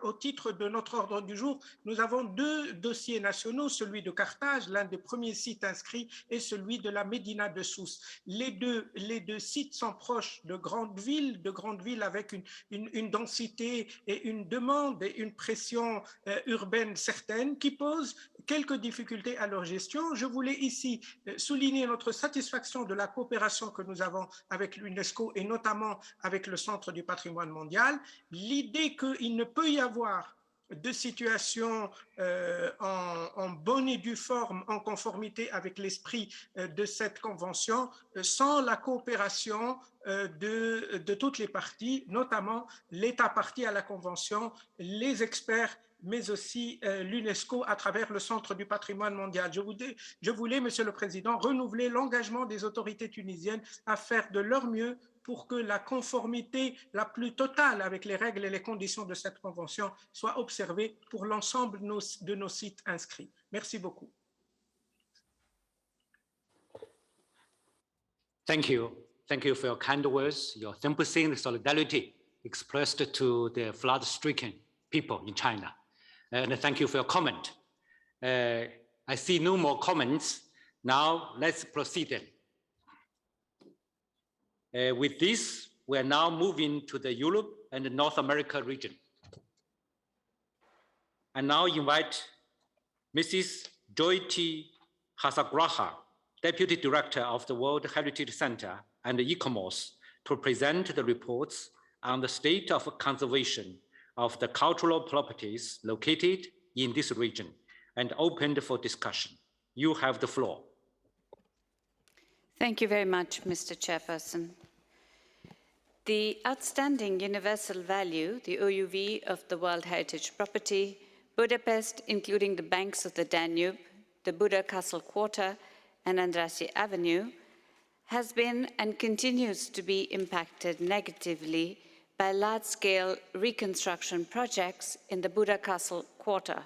au titre de notre ordre du jour, nous avons deux dossiers nationaux, celui de Carthage, l'un des premiers sites inscrits, et celui de la Médina de Sousse. Les deux sites sont proches de grandes villes avec une densité et une demande et une pression urbaine certaine qui posent quelques difficultés à leur gestion. Je voulais ici souligner notre satisfaction de la coopération que nous avons avec l'UNESCO et notamment avec le Centre du patrimoine mondial. L'idée qu'il ne peut y avoir de situation en bonne et due forme, en conformité avec l'esprit de cette convention, sans la coopération de toutes les parties, notamment l'État partie à la convention, les experts, mais aussi l'UNESCO à travers le Centre du patrimoine mondial. Je voulais, Monsieur le Président, renouveler l'engagement des autorités tunisiennes à faire de leur mieux pour que la conformité la plus totale avec les règles et les conditions de cette convention soit observée pour l'ensemble de nos sites inscrits. Merci beaucoup. Thank you. Thank you for your kind words, your sympathy and solidarity expressed to the flood-stricken people in China. And thank you for your comment. I see no more comments. Now let's proceed. With this, we are now moving to the Europe and the North America region. I now invite Mrs. Jyoti Hasagraha, Deputy Director of the World Heritage Center and ICOMOS, to present the reports on the state of conservation of the cultural properties located in this region and opened for discussion. You have the floor. Thank you very much, Mr. Chairperson. The outstanding universal value, the OUV, of the World Heritage Property, Budapest, including the banks of the Danube, the Buda Castle Quarter, and Andrassy Avenue, has been and continues to be impacted negatively by large-scale reconstruction projects in the Buda Castle Quarter,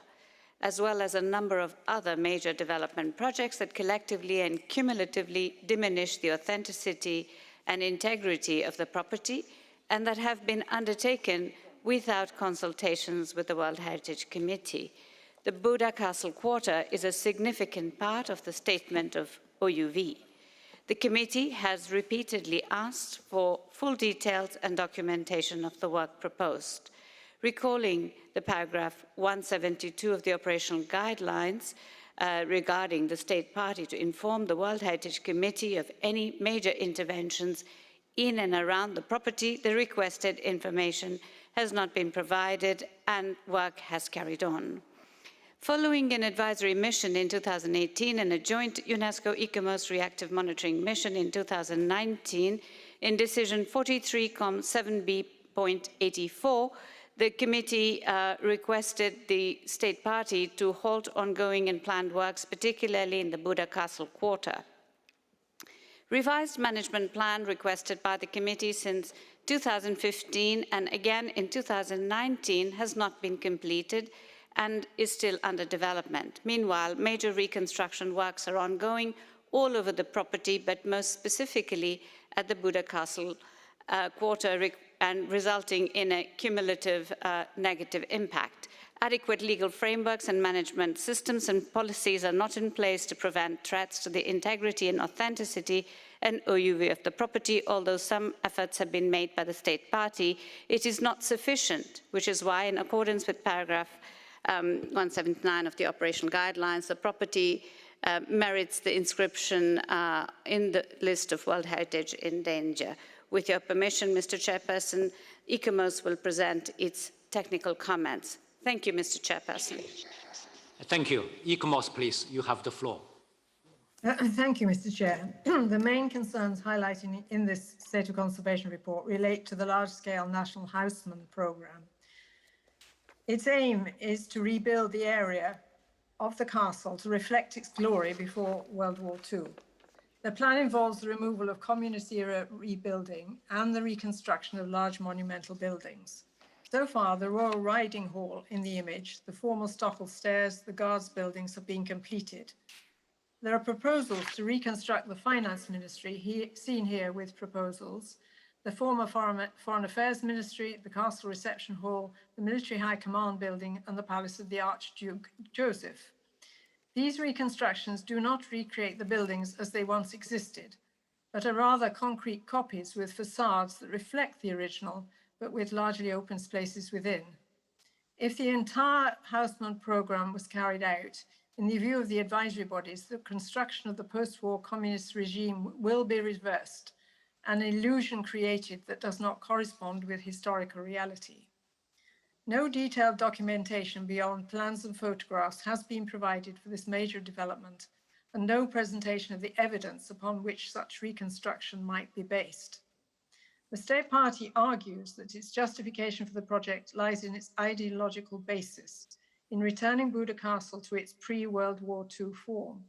as well as a number of other major development projects that collectively and cumulatively diminish the authenticity and integrity of the property, and that have been undertaken without consultations with the World Heritage Committee. The Buda Castle Quarter is a significant part of the statement of OUV. The committee has repeatedly asked for full details and documentation of the work proposed. Recalling the paragraph 172 of the operational guidelines regarding the state party to inform the World Heritage Committee of any major interventions in and around the property, the requested information has not been provided and work has carried on. Following an advisory mission in 2018 and a joint UNESCO-ICOMOS reactive monitoring mission in 2019, in decision 43.7b.84, the committee requested the state party to halt ongoing and planned works, particularly in the Buddha Castle quarter. Revised management plan requested by the committee since 2015 and again in 2019 has not been completed and is still under development. Meanwhile, major reconstruction works are ongoing all over the property, but most specifically at the Buddha Castle quarter, and resulting in a cumulative negative impact. Adequate legal frameworks and management systems and policies are not in place to prevent threats to the integrity and authenticity and OUV of the property. Although some efforts have been made by the state party, it is not sufficient, which is why, in accordance with paragraph 179 of the operational guidelines, the property merits the inscription in the list of World Heritage in danger. With your permission, Mr. Chairperson, ICOMOS will present its technical comments. Thank you, Mr. Chairperson. Thank you. ICOMOS, please, you have the floor. Thank you, Mr. Chair. The main concerns highlighted in this State of Conservation report relate to the large-scale National Houseman Programme. Its aim is to rebuild the area of the castle to reflect its glory before World War II. The plan involves the removal of communist-era rebuilding and the reconstruction of large monumental buildings. So far, the Royal Riding Hall in the image, the former Stockwell Stairs, the Guards buildings have been completed. There are proposals to reconstruct the Finance Ministry, seen here with proposals, the former Foreign Affairs Ministry, the Castle Reception Hall, the Military High Command Building, and the Palace of the Archduke Joseph. These reconstructions do not recreate the buildings as they once existed, but are rather concrete copies with facades that reflect the original, but with largely open spaces within. If the entire Houseman programme was carried out, in the view of the advisory bodies, the construction of the post-war communist regime will be reversed, an illusion created that does not correspond with historical reality. No detailed documentation beyond plans and photographs has been provided for this major development, and no presentation of the evidence upon which such reconstruction might be based. The State Party argues that its justification for the project lies in its ideological basis, in returning Buddha Castle to its pre-World War II form,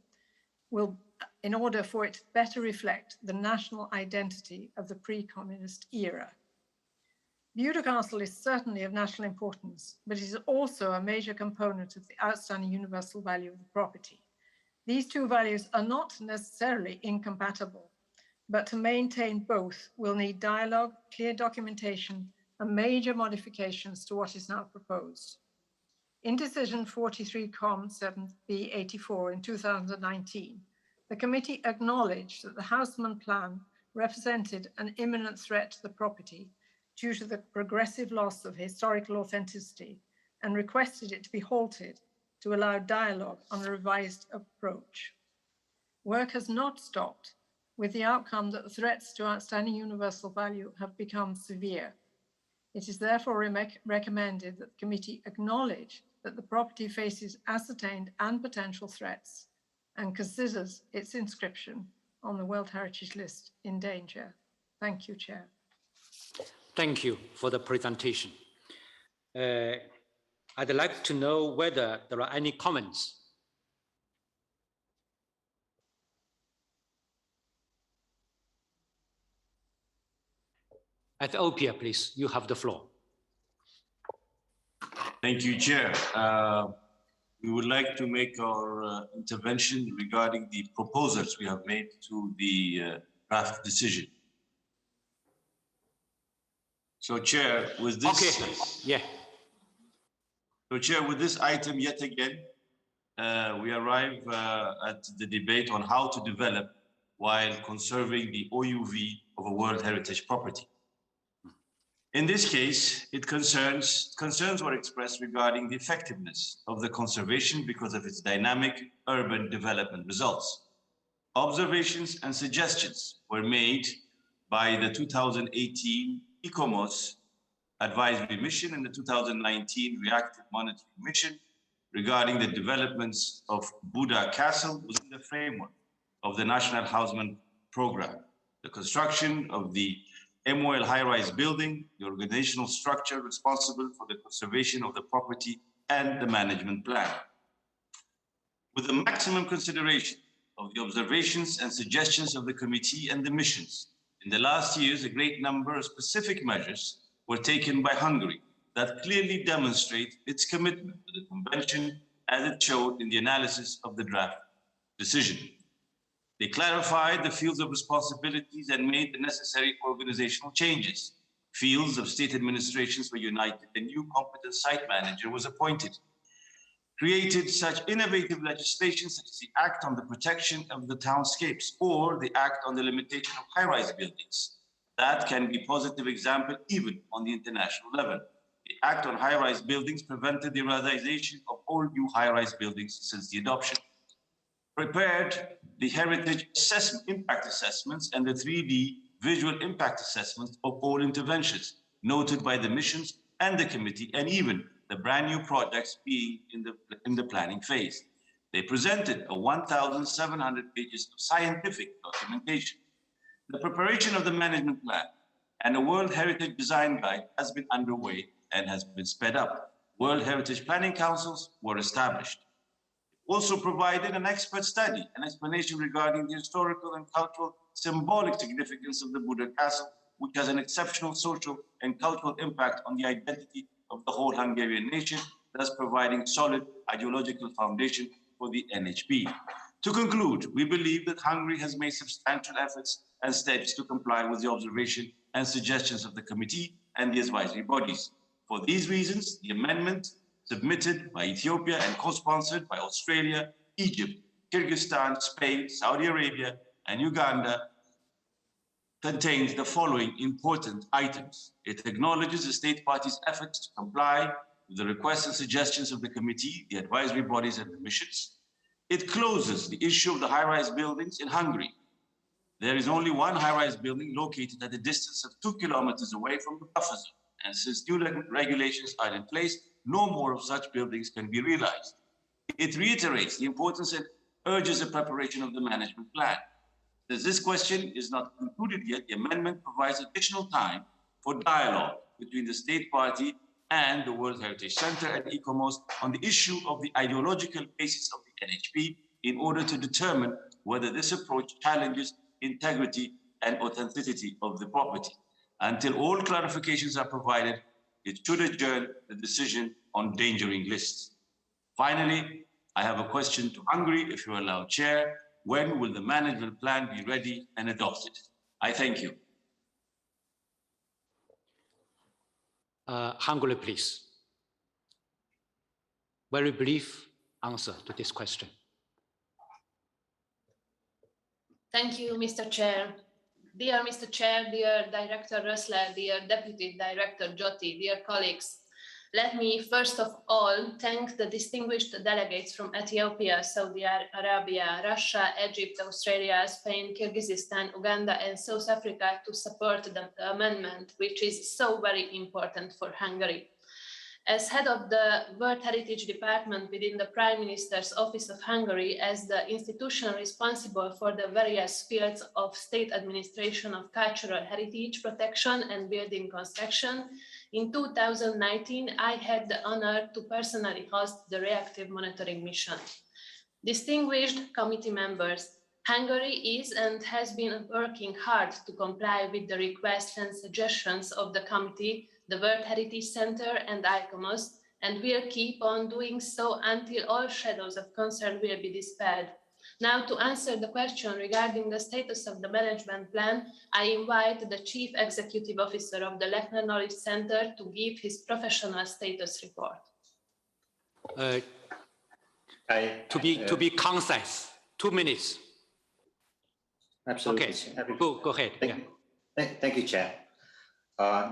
in order for it to better reflect the national identity of the pre-communist era. Buddha Castle is certainly of national importance, but it is also a major component of the outstanding universal value of the property. These two values are not necessarily incompatible, but to maintain both, we'll need dialogue, clear documentation, and major modifications to what is now proposed. In decision 43.7b.84 in 2019, the committee acknowledged that the Houseman plan represented an imminent threat to the property due to the progressive loss of historical authenticity and requested it to be halted to allow dialogue on a revised approach. Work has not stopped, with the outcome that the threats to outstanding universal value have become severe. It is therefore recommended that the committee acknowledge that the property faces ascertained and potential threats and considers its inscription on the World Heritage List in danger. Thank you, Chair. Thank you for the presentation. I'd like to know whether there are any comments. Ethiopia, please, you have the floor. Thank you, Chair. We would like to make our intervention regarding the proposals we have made to the draft decision. So, Chair, with this, So, Chair, with this item, yet again, we arrive at the debate on how to develop while conserving the OUV of a World Heritage property. In this case, concerns were expressed regarding the effectiveness of the conservation because of its dynamic urban development results. Observations and suggestions were made by the 2018 ICOMOS advisory mission and the 2019 reactive monitoring mission regarding the developments of Buddha Castle within the framework of the National Housing Program, the construction of the MOL high-rise building, the organizational structure responsible for the conservation of the property, and the management plan. With the maximum consideration of the observations and suggestions of the committee and the missions, in the last years, a great number of specific measures were taken by Hungary that clearly demonstrate its commitment to the Convention as it showed in the analysis of the draft decision. They clarified the fields of responsibilities and made the necessary organizational changes. Fields of state administrations were united. A new competent site manager was appointed. Created such innovative legislation such as the Act on the Protection of the Townscapes or the Act on the Limitation of High-Rise Buildings. That can be a positive example even on the international level. The Act on High-Rise Buildings prevented the realization of all new high-rise buildings since the adoption. Prepared the heritage impact assessments and the 3D visual impact assessments of all interventions noted by the missions and the committee, and even the brand new projects being in the planning phase. They presented 1,700 pages of scientific documentation. The preparation of the management plan and a World Heritage Design Guide has been underway and has been sped up. World Heritage Planning Councils were established. Also provided an expert study, an explanation regarding the historical and cultural symbolic significance of the Buddha Castle, which has an exceptional social and cultural impact on the identity of the whole Hungarian nation, thus providing solid ideological foundation for the NHP. To conclude, we believe that Hungary has made substantial efforts and steps to comply with the observation and suggestions of the committee and the advisory bodies. For these reasons, the amendment submitted by Ethiopia and co-sponsored by Australia, Egypt, Kyrgyzstan, Spain, Saudi Arabia, and Uganda contains the following important items. It acknowledges the state parties' efforts to comply with the requests and suggestions of the committee, the advisory bodies, and the missions. It closes the issue of the high-rise buildings in Hungary. There is only one high-rise building located at a distance of 2 kilometers away from the buffer zone. And since new regulations are in place, no more of such buildings can be realized. It reiterates the importance and urges the preparation of the management plan. As this question is not concluded yet, the amendment provides additional time for dialogue between the state party and the World Heritage Center and ICOMOS on the issue of the ideological basis of the NHP in order to determine whether this approach challenges integrity and authenticity of the property. Until all clarifications are provided, it should adjourn the decision on endangering lists. Finally, I have a question to Hungary, if you allow, Chair. When will the management plan be ready and adopted? I thank you. Hungary, please. Very brief answer to this question. Thank you, Mr. Chair. Dear Mr. Chair, dear Director Rössler, dear Deputy Director Jyoti, dear colleagues, let me first of all thank the distinguished delegates from Ethiopia, Saudi Arabia, Russia, Egypt, Australia, Spain, Kyrgyzstan, Uganda, and South Africa to support the amendment, which is so very important for Hungary. As head of the World Heritage Department within the Prime Minister's Office of Hungary, as the institution responsible for the various fields of state administration of cultural heritage protection and building construction, in 2019, I had the honor to personally host the reactive monitoring mission. Distinguished committee members, Hungary is and has been working hard to comply with the requests and suggestions of the committee, the World Heritage Center and ICOMOS, and will keep on doing so until all shadows of concern will be dispelled. Now, to answer the question regarding the status of the management plan, I invite the Chief Executive Officer of the Lechner Knowledge Center to give his professional status report. To be concise, 2 minutes. Absolutely. Okay, go ahead. Thank you, Chair.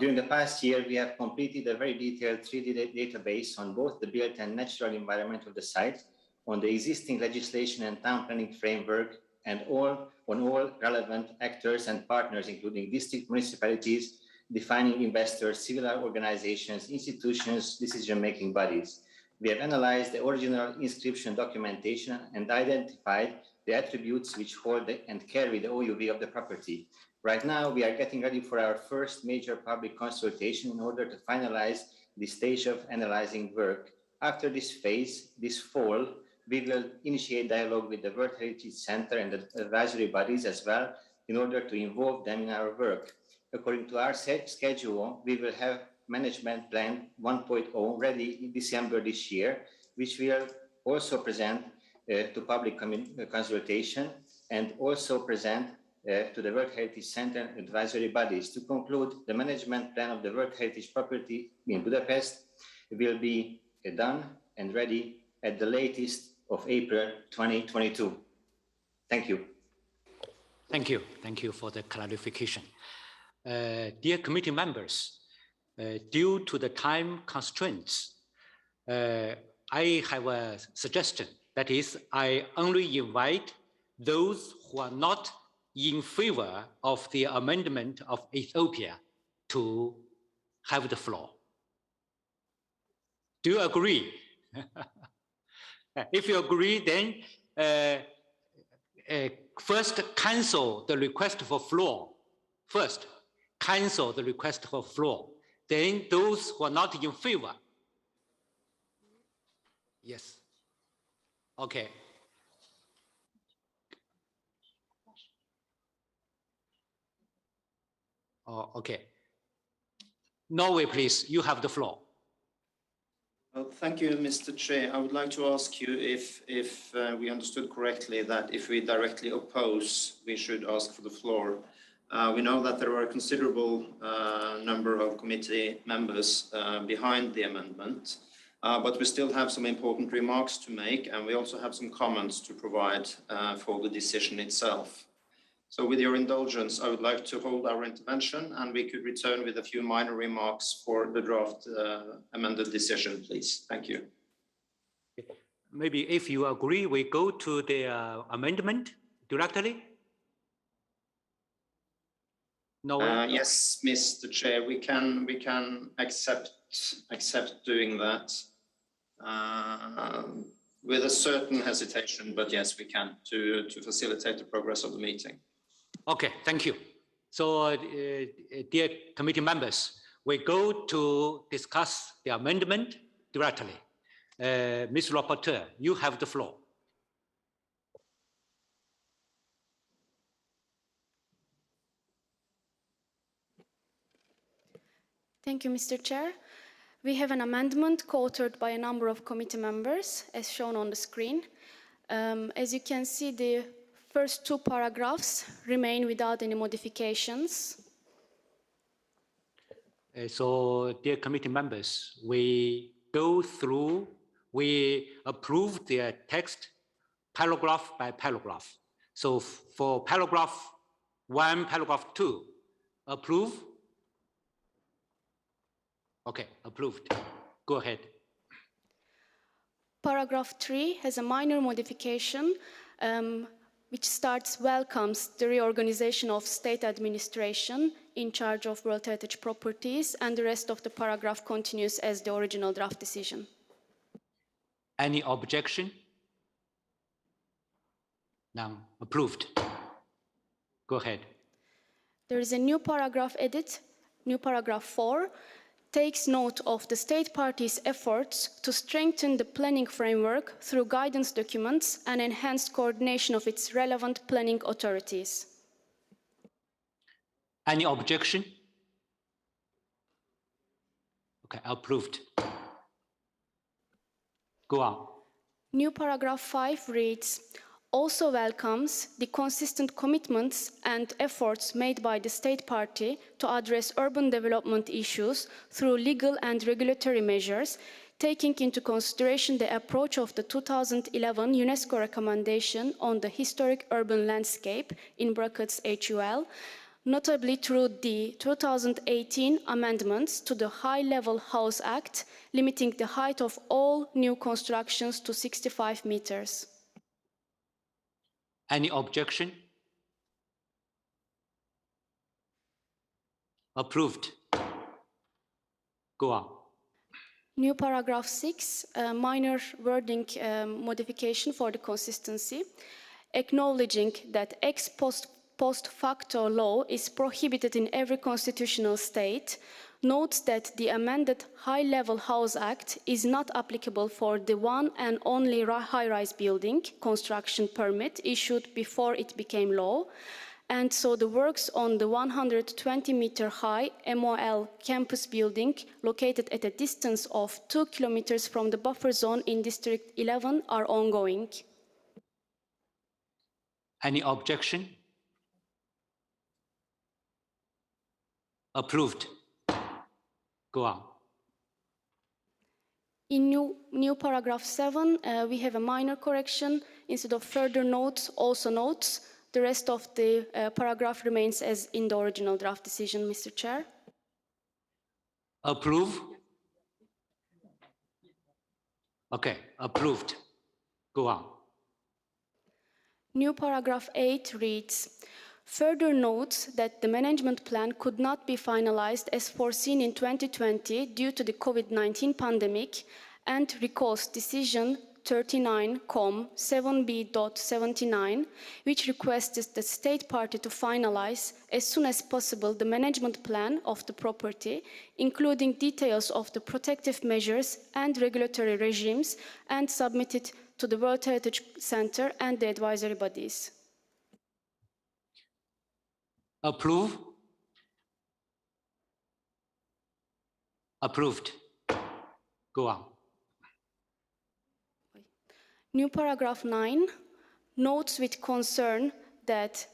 During the past year, we have completed a very detailed 3D database on both the built and natural environment of the site, on the existing legislation and town planning framework, and on all relevant actors and partners, including district municipalities, defining investors, civil organizations, institutions, decision-making bodies. We have analyzed the original inscription documentation and identified the attributes which hold and carry the OUV of the property. Right now, we are getting ready for our first major public consultation in order to finalize the stage of analyzing work. After this phase, this fall, we will initiate dialogue with the World Heritage Center and the advisory bodies as well in order to involve them in our work. According to our schedule, we will have Management Plan 1.0 ready in December this year, which we will also present to public consultation and also present to the World Heritage Center advisory bodies. To conclude, the management plan of the World Heritage property in Budapest will be done and ready at the latest of April 2022. Thank you. Thank you. Thank you for the clarification. Dear committee members, due to the time constraints, I have a suggestion. That is, I only invite those who are not in favor of the amendment of Ethiopia to have the floor. Do you agree? If you agree, then first cancel the request for floor. First, cancel the request for floor. Then those who are not in favor. Yes. Okay. Oh, okay. Norway, please, you have the floor. Well, thank you, Mr. Chair. I would like to ask you if we understood correctly that if we directly oppose, we should ask for the floor. We know that there are a considerable number of committee members behind the amendment, but we still have some important remarks to make, and we also have some comments to provide for the decision itself. So with your indulgence, I would like to hold our intervention, and we could return with a few minor remarks for the draft amended decision, please. Thank you. Maybe if you agree, we go to the amendment directly? No. Yes, Mr. Chair, we can accept doing that with a certain hesitation, but yes, we can to facilitate the progress of the meeting. Okay, thank you. So, dear committee members, we go to discuss the amendment directly. Ms. Rapporteur, you have the floor. Thank you, Mr. Chair. We have an amendment co-authored by a number of committee members, as shown on the screen. As you can see, the first two paragraphs remain without any modifications. So, dear committee members, we go through, we approve the text paragraph by paragraph. So, for paragraph 1, paragraph 2, approve. Okay, approved. Go ahead. Paragraph 3 has a minor modification which welcomes the reorganization of state administration in charge of World Heritage properties, and the rest of the paragraph continues as the original draft decision. Any objection? None. Approved. Go ahead. There is a new paragraph edit. New paragraph 4 takes note of the state party's efforts to strengthen the planning framework through guidance documents and enhanced coordination of its relevant planning authorities. Any objection? Okay, approved. Go on. New paragraph 5 reads, also welcomes the consistent commitments and efforts made by the state party to address urban development issues through legal and regulatory measures, taking into consideration the approach of the 2011 UNESCO recommendation on the historic urban landscape, in brackets HUL, notably through the 2018 amendments to the High-Level House Act, limiting the height of all new constructions to 65 meters. Any objection? Approved. Go on. New paragraph 6, minor wording modification for the consistency, acknowledging that ex post facto law is prohibited in every constitutional state, notes that the amended High-Level House Act is not applicable for the one and only high-rise building construction permit issued before it became law, and so the works on the 120-meter high MOL campus building located at a distance of 2 kilometers from the buffer zone in District 11 are ongoing. Any objection? Approved. Go on. In new paragraph 7, we have a minor correction. Instead of further notes, also notes. The rest of the paragraph remains as in the original draft decision, Mr. Chair. Approve? Okay, approved. Go on. New paragraph 8 reads, further notes that the management plan could not be finalized as foreseen in 2020 due to the COVID-19 pandemic and recalls decision 39-7B.79, which requests the state party to finalize as soon as possible the management plan of the property, including details of the protective measures and regulatory regimes, and submit it to the World Heritage Center and the advisory bodies. Approve? Approved. Go on. New paragraph 9 notes with concern that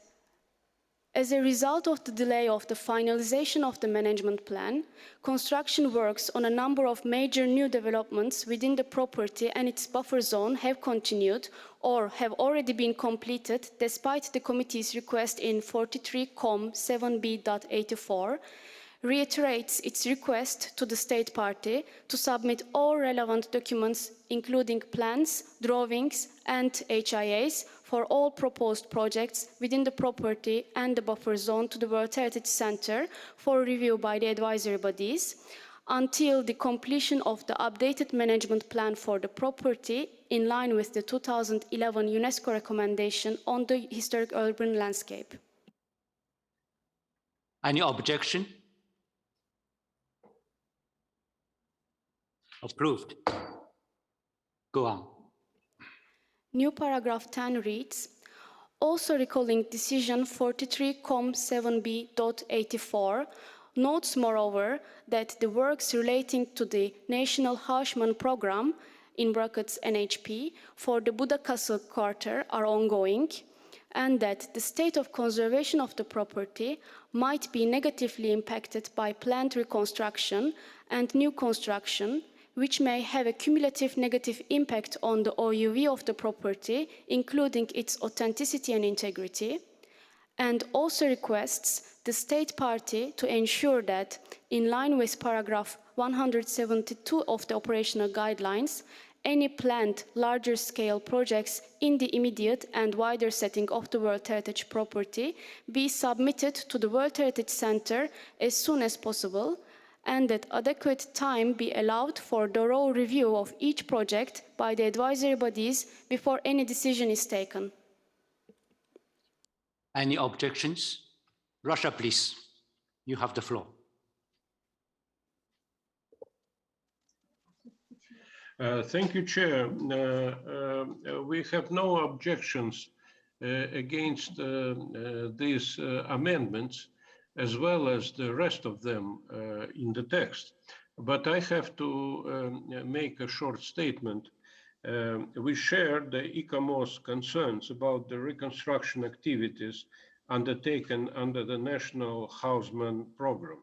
as a result of the delay of the finalization of the management plan, construction works on a number of major new developments within the property and its buffer zone have continued or have already been completed despite the committee's request in 43-7B.84, reiterates its request to the state party to submit all relevant documents, including plans, drawings, and HIAs for all proposed projects within the property and the buffer zone to the World Heritage Center for review by the advisory bodies until the completion of the updated management plan for the property in line with the 2011 UNESCO recommendation on the historic urban landscape. Any objection? Approved. Go on. New paragraph 10 reads, also recalling decision 43-7B.84, notes moreover that the works relating to the National Hashman Program, in brackets NHP, for the Buddha Castle Quarter are ongoing, and that the state of conservation of the property might be negatively impacted by planned reconstruction and new construction, which may have a cumulative negative impact on the OUV of the property, including its authenticity and integrity, and also requests the state party to ensure that, in line with paragraph 172 of the operational guidelines, any planned larger-scale projects in the immediate and wider setting of the World Heritage property be submitted to the World Heritage Center as soon as possible, and that adequate time be allowed for thorough review of each project by the advisory bodies before any decision is taken. Any objections? Russia, please. You have the floor. Thank you, Chair. We have no objections against these amendments, as well as the rest of them in the text. But I have to make a short statement. We share the ICOMOS concerns about the reconstruction activities undertaken under the National Houseman Program.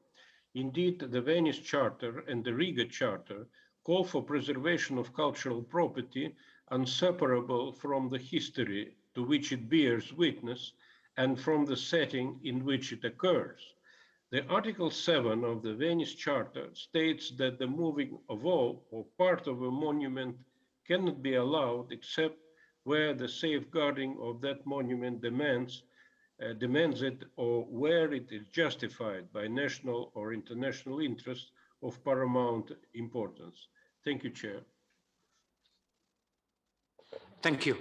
Indeed, the Venice Charter and the Riga Charter call for preservation of cultural property inseparable from the history to which it bears witness and from the setting in which it occurs. The Article 7 of the Venice Charter states that the moving of all or part of a monument cannot be allowed except where the safeguarding of that monument demands it, or where it is justified by national or international interests of paramount importance. Thank you, Chair. Thank you.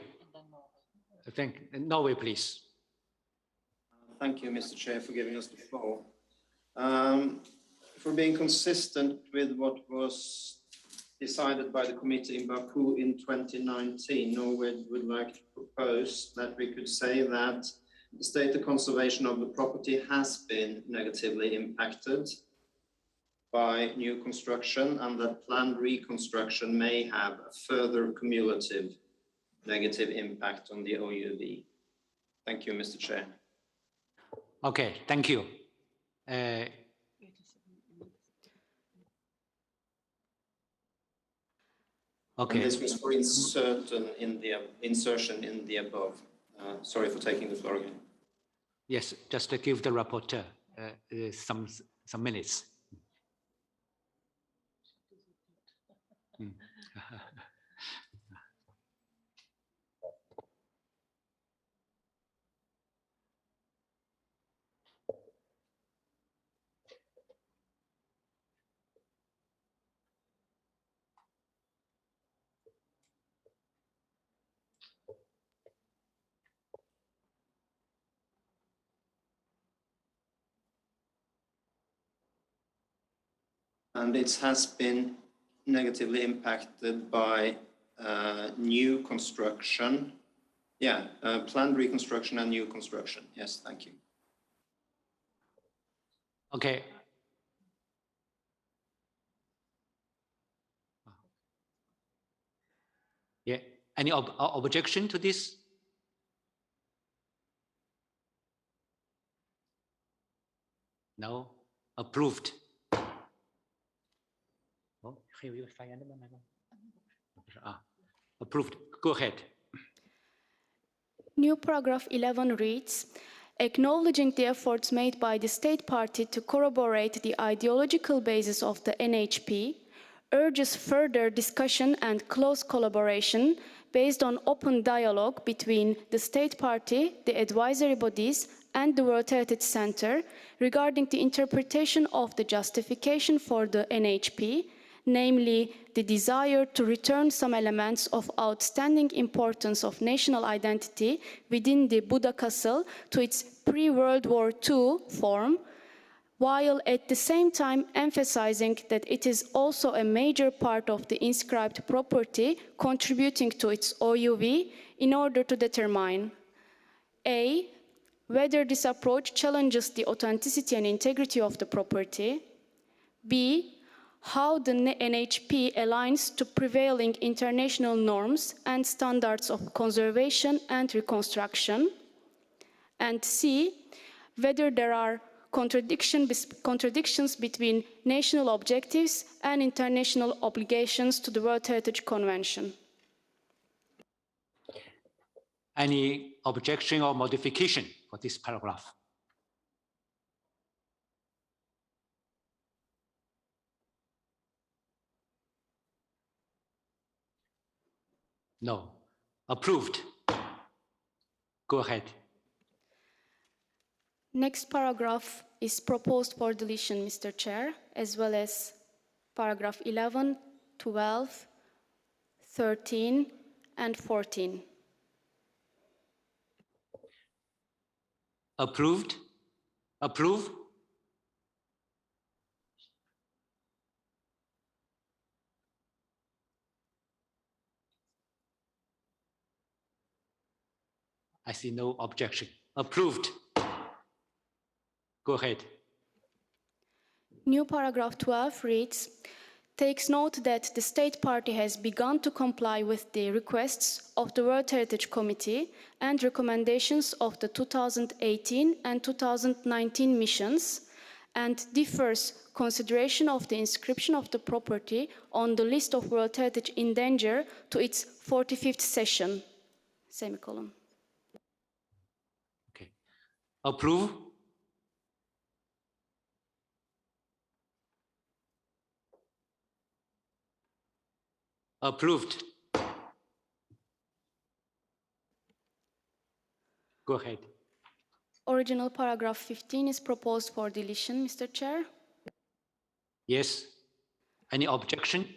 Norway, please. Thank you, Mr. Chair, for giving us the floor. For being consistent with what was decided by the committee in Baku in 2019, Norway would like to propose that we could say that the state of conservation of the property has been negatively impacted by new construction and that planned reconstruction may have a further cumulative negative impact on the OUV. Thank you, Mr. Chair. Okay, thank you. Okay. And this was for insertion in the above. Sorry for taking the floor again. Yes, just to give the rapporteur some minutes. And it has been negatively impacted by new construction. Yeah, planned reconstruction and new construction. Yes, thank you. Okay. Yeah, any objection to this? No, approved. Approved. Go ahead. New paragraph 11 reads, acknowledging the efforts made by the state party to corroborate the ideological basis of the NHP, urges further discussion and close collaboration based on open dialogue between the state party, the advisory bodies, and the World Heritage Center regarding the interpretation of the justification for the NHP, namely the desire to return some elements of outstanding importance of national identity within the Buddha Castle to its pre-World War II form, while at the same time emphasizing that it is also a major part of the inscribed property contributing to its OUV in order to determine A, whether this approach challenges the authenticity and integrity of the property, B, how the NHP aligns to prevailing international norms and standards of conservation and reconstruction, and C, whether there are contradictions between national objectives and international obligations to the World Heritage Convention. Any objection or modification for this paragraph? No. Approved. Go ahead. Next paragraph is proposed for deletion, Mr. Chair, as well as paragraph 11, 12, 13, and 14. Approved. Approve. I see no objection. Approved. Go ahead. New paragraph 12 reads, takes note that the state party has begun to comply with the requests of the World Heritage Committee and recommendations of the 2018 and 2019 missions and differs consideration of the inscription of the property on the list of World Heritage in danger to its 45th session. Semicolon. Okay. Approve. Approved. Go ahead. Original paragraph 15 is proposed for deletion, Mr. Chair. Yes. Any objection?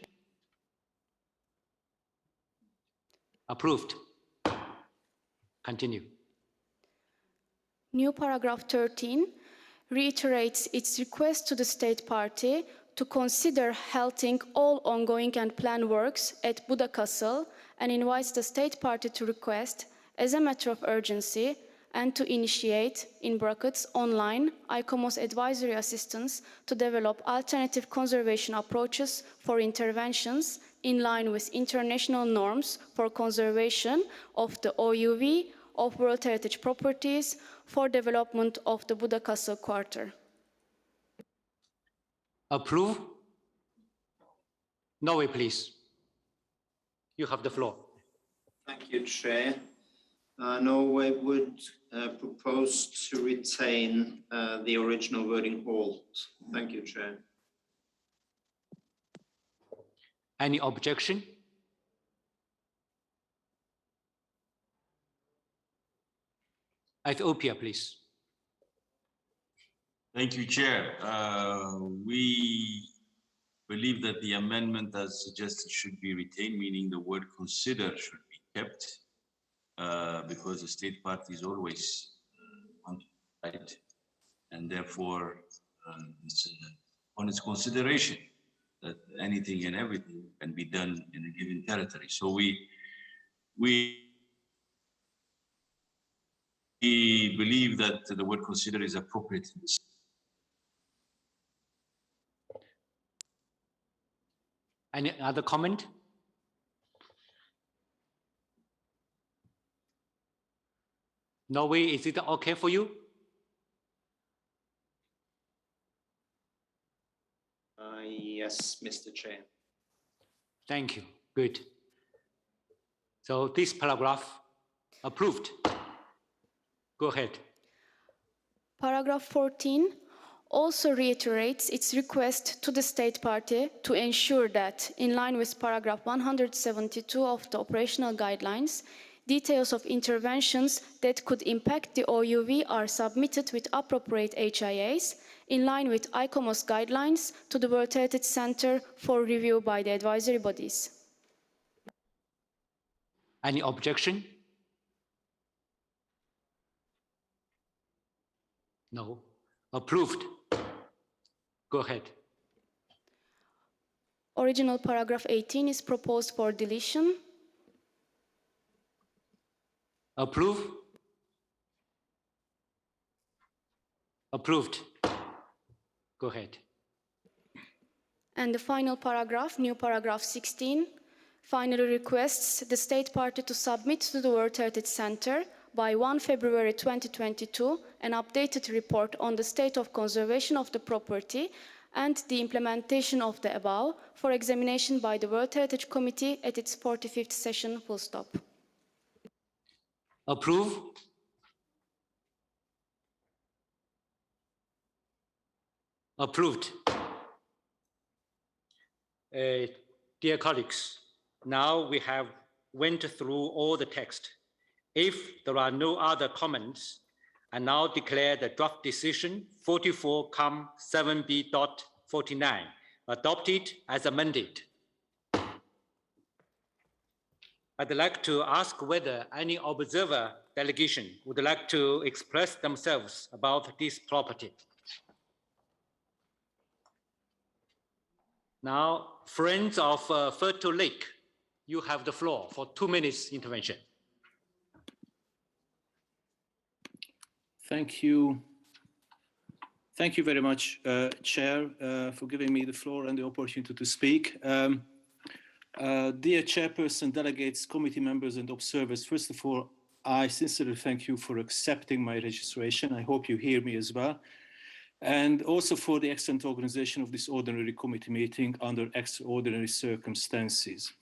Approved. Continue. New paragraph 13 reiterates its request to the state party to consider halting all ongoing and planned works at Buda Castle and invites the state party to request, as a matter of urgency, and to initiate, in brackets, online ICOMOS advisory assistance to develop alternative conservation approaches for interventions in line with international norms for conservation of the OUV of World Heritage properties for development of the Buda Castle quarter. Approve? Norway, please. You have the floor. Thank you, Chair. Norway would propose to retain the original wording halt. Thank you, Chair. Any objection? Ethiopia, please. Thank you, Chair. We believe that the amendment as suggested should be retained, meaning the word consider should be kept, because the state party is always on the right, and therefore it's on its consideration that anything and everything can be done in a given territory. So we believe that the word consider is appropriate. Any other comment? Norway, is it okay for you? Yes, Mr. Chair. Thank you. Good. So this paragraph approved. Go ahead. Paragraph 14 also reiterates its request to the state party to ensure that, in line with paragraph 172 of the operational guidelines, details of interventions that could impact the OUV are submitted with appropriate HIAs in line with ICOMOS guidelines to the World Heritage Center for review by the advisory bodies. Any objection? No. Approved. Go ahead. Original paragraph 18 is proposed for deletion. Approve? Approved. Go ahead. And the final paragraph, new paragraph 16, finally requests the state party to submit to the World Heritage Center by 1 February 2022 an updated report on the state of conservation of the property and the implementation of the above for examination by the World Heritage Committee at its 45th session, full stop. Approve? Approved. Dear colleagues, now we have went through all the text. If there are no other comments, I now declare the draft decision 44-7B.49 adopted as amended. I'd like to ask whether any observer delegation would like to express themselves about this property. Now, friends of Fertile Lake, you have the floor for 2 minutes intervention. Thank you. Thank you very much, Chair, for giving me the floor and the opportunity to speak. Dear Chairperson, delegates, committee members and observers, first of all, I sincerely thank you for accepting my registration. I hope you hear me as well. And also for the excellent organization of this ordinary committee meeting under extraordinary circumstances.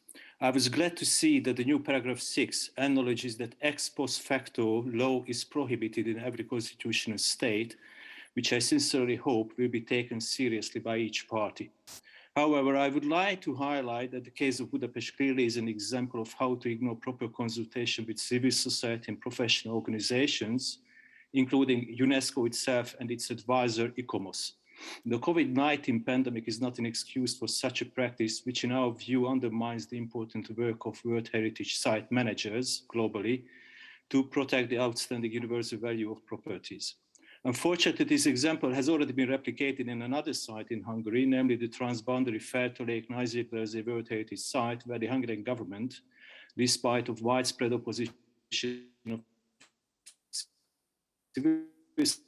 I was glad to see that the new paragraph 6 acknowledges that ex post facto law is prohibited in every constitutional state, which I sincerely hope will be taken seriously by each party. However, I would like to highlight that the case of Budapest clearly is an example of how to ignore proper consultation with civil society and professional organizations, including UNESCO itself and its advisor, ICOMOS. The COVID-19 pandemic is not an excuse for such a practice, which in our view undermines the important work of World Heritage Site managers globally to protect the outstanding universal value of properties. Unfortunately, this example has already been replicated in another site in Hungary, namely the transboundary Fertő Lake Nagyzsiblőzi World Heritage Site, where the Hungarian government, despite of widespread opposition of civil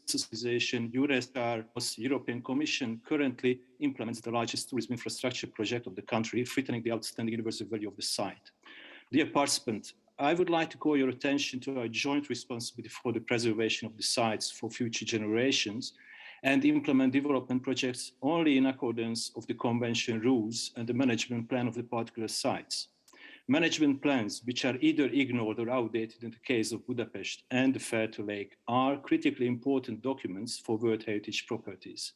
society, UNESCO, European Commission currently implements the largest tourism infrastructure project of the country, threatening the outstanding universal value of the site. Dear participants, I would like to call your attention to our joint responsibility for the preservation of the sites for future generations and implement development projects only in accordance with the Convention rules and the management plan of the particular sites. Management plans, which are either ignored or outdated in the case of Budapest and the Fertő Lake, are critically important documents for World Heritage properties.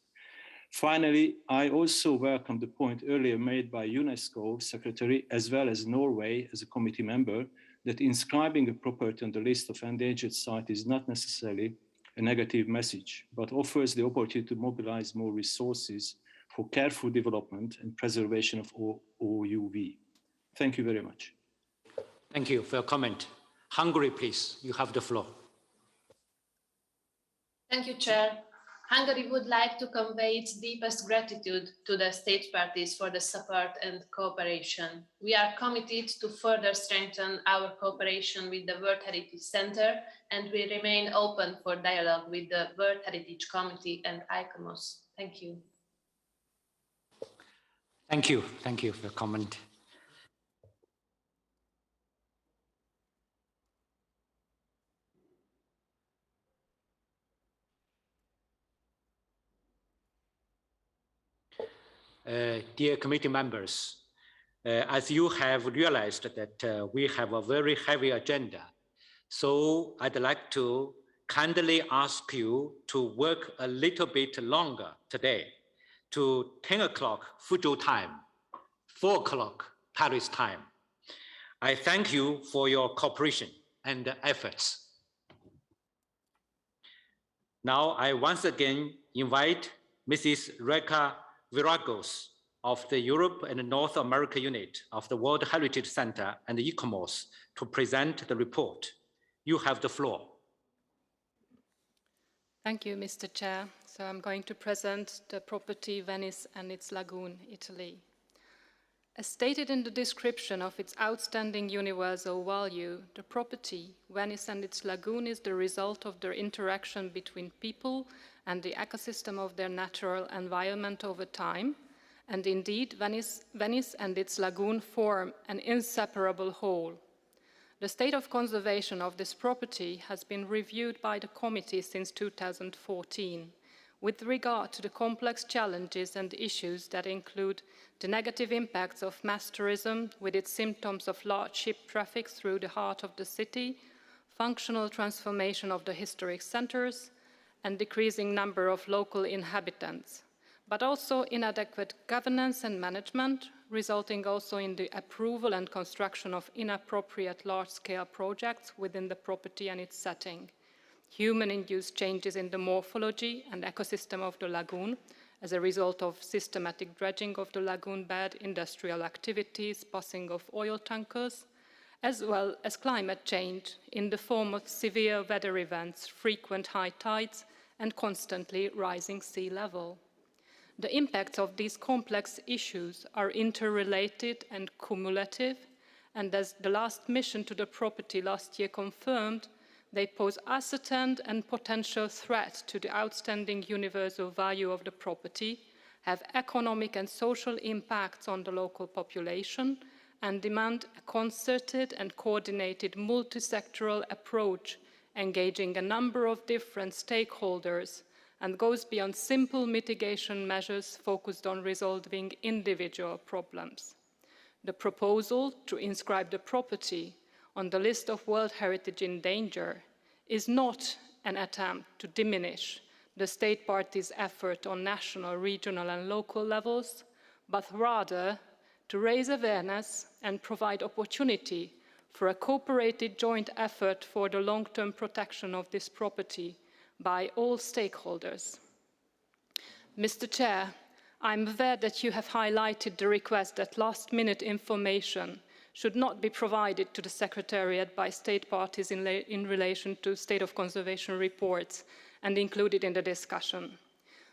Finally, I also welcome the point earlier made by UNESCO Secretary, as well as Norway as a committee member, that inscribing a property on the list of endangered sites is not necessarily a negative message, but offers the opportunity to mobilize more resources for careful development and preservation of OUV. Thank you very much. Thank you for your comment. Hungary, please, you have the floor. Thank you, Chair. Hungary would like to convey its deepest gratitude to the state parties for the support and cooperation. We are committed to further strengthen our cooperation with the World Heritage Center, and we remain open for dialogue with the World Heritage Committee and ICOMOS. Thank you. Thank you. Thank you for your comment. Dear committee members, as you have realized that we have a very heavy agenda, so I'd like to kindly ask you to work a little bit longer today to 10 o'clock Fuzhou time, 4 o'clock Paris time. I thank you for your cooperation and efforts. Now I once again invite Mrs. Reka Viragos of the Europe and North America unit of the World Heritage Center and ICOMOS to present the report. You have the floor. Thank you, Mr. Chair. So I'm going to present the property Venice and its lagoon, Italy. As stated in the description of its outstanding universal value, the property Venice and its lagoon is the result of the interaction between people and the ecosystem of their natural environment over time. And indeed, Venice and its lagoon form an inseparable whole. The state of conservation of this property has been reviewed by the committee since 2014 with regard to the complex challenges and issues that include the negative impacts of mass tourism with its symptoms of large ship traffic through the heart of the city, functional transformation of the historic centers, and decreasing number of local inhabitants, but also inadequate governance and management, resulting also in the approval and construction of inappropriate large-scale projects within the property and its setting, human-induced changes in the morphology and ecosystem of the lagoon as a result of systematic dredging of the lagoon bed, industrial activities, passing of oil tankers, as well as climate change in the form of severe weather events, frequent high tides, and constantly rising sea level. The impacts of these complex issues are interrelated and cumulative, and as the last mission to the property last year confirmed, they pose ascertained and potential threat to the outstanding universal value of the property, have economic and social impacts on the local population, and demand a concerted and coordinated multi-sectoral approach engaging a number of different stakeholders and goes beyond simple mitigation measures focused on resolving individual problems. The proposal to inscribe the property on the list of World Heritage in danger is not an attempt to diminish the state parties' effort on national, regional, and local levels, but rather to raise awareness and provide opportunity for a cooperated joint effort for the long-term protection of this property by all stakeholders. Mr. Chair, I'm aware that you have highlighted the request that last-minute information should not be provided to the Secretariat by state parties in relation to state of conservation reports and included in the discussion.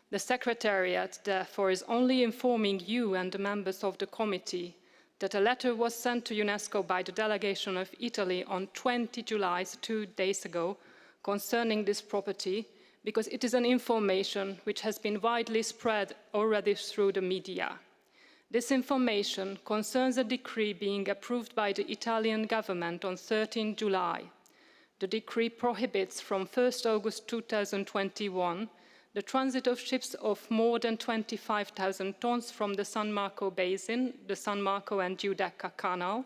The Secretariat, therefore, is only informing you and the members of the committee that a letter was sent to UNESCO by the delegation of Italy on 20 July, 2 days ago, concerning this property, because it is an information which has been widely spread already through the media. This information concerns a decree being approved by the Italian government on 13 July. The decree prohibits from 1st August 2021 the transit of ships of more than 25,000 tons from the San Marco Basin, the San Marco and Giudecca Canal,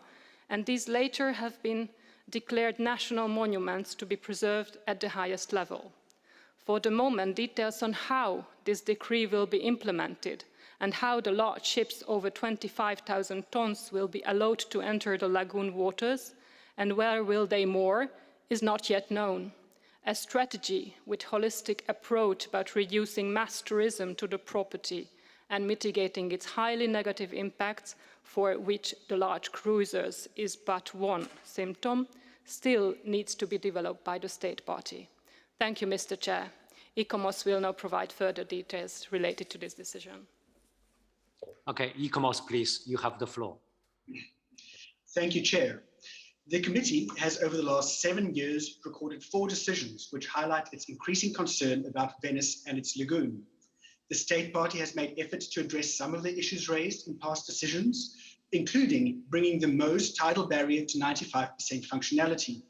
and these later have been declared national monuments to be preserved at the highest level. For the moment, details on how this decree will be implemented and how the large ships over 25,000 tons will be allowed to enter the lagoon waters and where will they moor is not yet known. A strategy with holistic approach about reducing mass tourism to the property and mitigating its highly negative impacts, for which the large cruisers is but one symptom, still needs to be developed by the state party. Thank you, Mr. Chair. ICOMOS will now provide further details related to this decision. Okay, ICOMOS, please, you have the floor. Thank you, Chair. The committee has over the last 7 years recorded 4 decisions which highlight its increasing concern about Venice and its lagoon. The state party has made efforts to address some of the issues raised in past decisions, including bringing the Meuse tidal barrier to 95% functionality.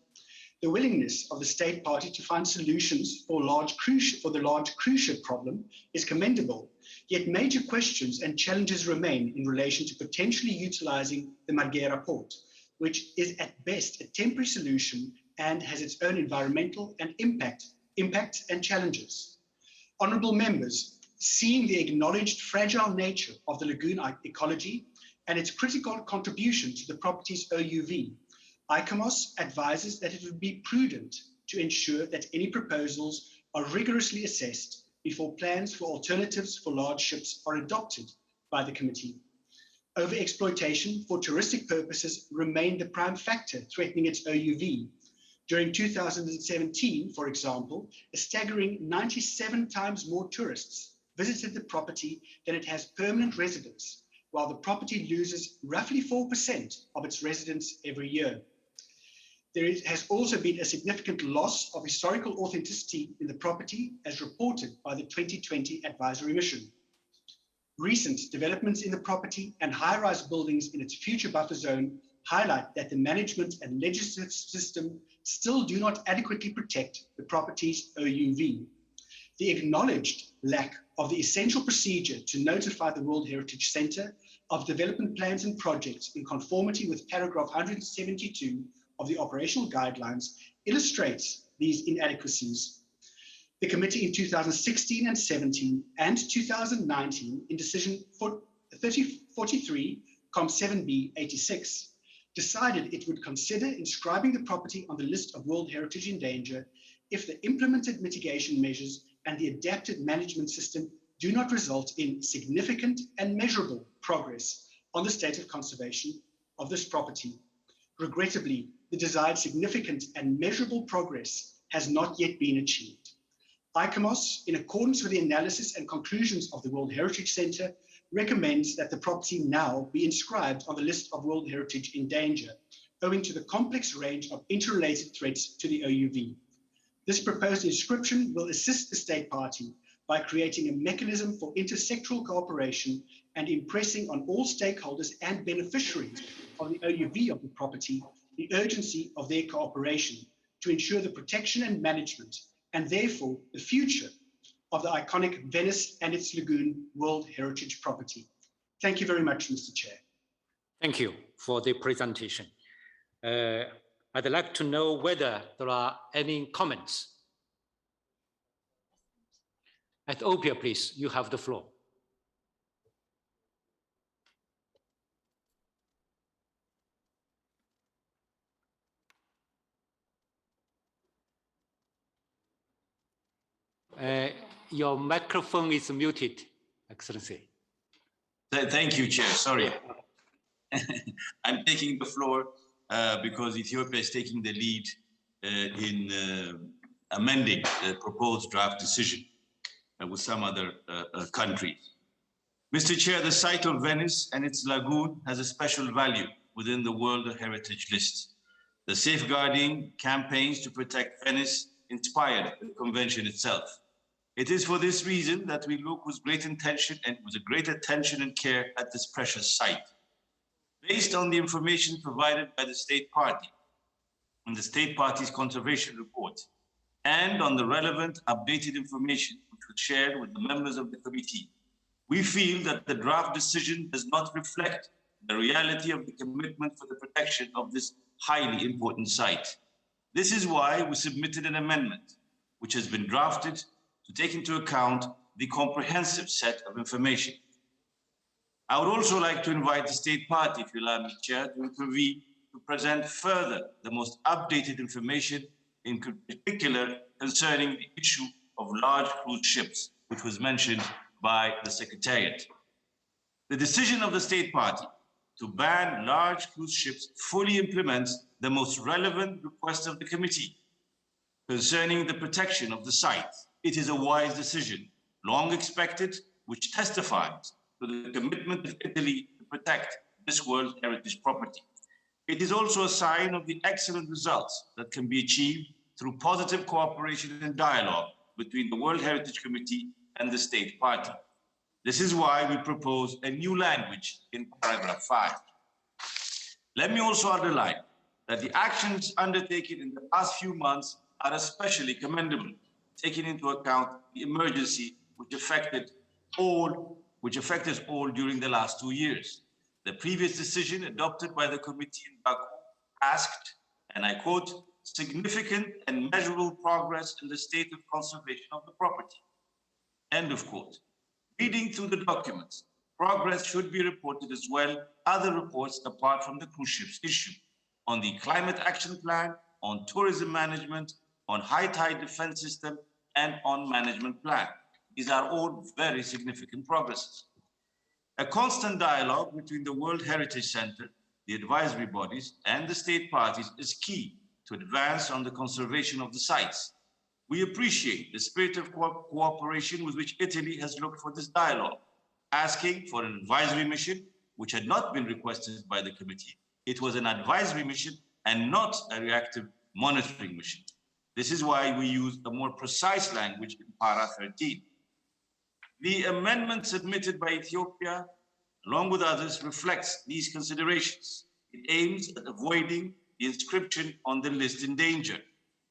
The willingness of the state party to find solutions for the large cruise ship problem is commendable, yet major questions and challenges remain in relation to potentially utilizing the Marghera port, which is at best a temporary solution and has its own environmental and impacts and challenges. Honourable members, seeing the acknowledged fragile nature of the lagoon ecology and its critical contribution to the property's OUV, ICOMOS advises that it would be prudent to ensure that any proposals are rigorously assessed before plans for alternatives for large ships are adopted by the committee. Overexploitation for touristic purposes remained the prime factor threatening its OUV. During 2017, for example, a staggering 97 times more tourists visited the property than it has permanent residents, while the property loses roughly 4% of its residents every year. There has also been a significant loss of historical authenticity in the property, as reported by the 2020 advisory mission. Recent developments in the property and high-rise buildings in its future buffer zone highlight that the management and legislative system still do not adequately protect the property's OUV. The acknowledged lack of the essential procedure to notify the World Heritage Centre of development plans and projects in conformity with paragraph 172 of the operational guidelines illustrates these inadequacies. The committee in 2016 and 17 and 2019 in decision 3043 Com 7B 86 decided it would consider inscribing the property on the list of World Heritage in Danger if the implemented mitigation measures and the adapted management system do not result in significant and measurable progress on the state of conservation of this property. Regrettably, the desired significant and measurable progress has not yet been achieved. ICOMOS, in accordance with the analysis and conclusions of the World Heritage Centre, recommends that the property now be inscribed on the list of World Heritage in Danger, owing to the complex range of interrelated threats to the OUV. This proposed inscription will assist the state party by creating a mechanism for intersectoral cooperation and impressing on all stakeholders and beneficiaries of the OUV of the property the urgency of their cooperation to ensure the protection and management and therefore the future of the iconic Venice and its lagoon World Heritage property. Thank you very much, Mr. Chair. Thank you for the presentation. I'd like to know whether there are any comments. Ethiopia, please, you have the floor. Your microphone is muted. Excellency. Thank you, Chair. Sorry. I'm taking the floor because Ethiopia is taking the lead in amending the proposed draft decision with some other countries. Mr. Chair, the site of Venice and its lagoon has a special value within the World Heritage List. The safeguarding campaigns to protect Venice inspired the convention itself. It is for this reason that we look with great attention and care at this precious site. Based on the information provided by the state party and the state party's conservation report, and on the relevant updated information which was shared with the members of the committee, we feel that the draft decision does not reflect the reality of the commitment for the protection of this highly important site. This is why we submitted an amendment, which has been drafted to take into account the comprehensive set of information. I would also like to invite the state party, if you allow me, Chair, to intervene to present further the most updated information, in particular concerning the issue of large cruise ships, which was mentioned by the Secretariat. The decision of the state party to ban large cruise ships fully implements the most relevant request of the committee concerning the protection of the site. It is a wise decision, long expected, which testifies to the commitment of Italy to protect this World Heritage property. It is also a sign of the excellent results that can be achieved through positive cooperation and dialogue between the World Heritage Committee and the state party. This is why we propose a new language in paragraph 5. Let me also underline that the actions undertaken in the past few months are especially commendable, taking into account the emergency which affected us all during the last 2 years. The previous decision adopted by the committee in Baku asked, and I quote, significant and measurable progress in the state of conservation of the property. End of quote. Reading through the documents, progress should be reported as well other reports apart from the cruise ships issue on the climate action plan, on tourism management, on high tide defense system, and on management plan. These are all very significant progresses. A constant dialogue between the World Heritage Center, the advisory bodies, and the state parties is key to advance on the conservation of the sites. We appreciate the spirit of cooperation with which Italy has looked for this dialogue, asking for an advisory mission, which had not been requested by the committee. It was an advisory mission and not a reactive monitoring mission. This is why we use a more precise language in para 13. The amendment submitted by Ethiopia, along with others, reflects these considerations. It aims at avoiding the inscription on the list in danger,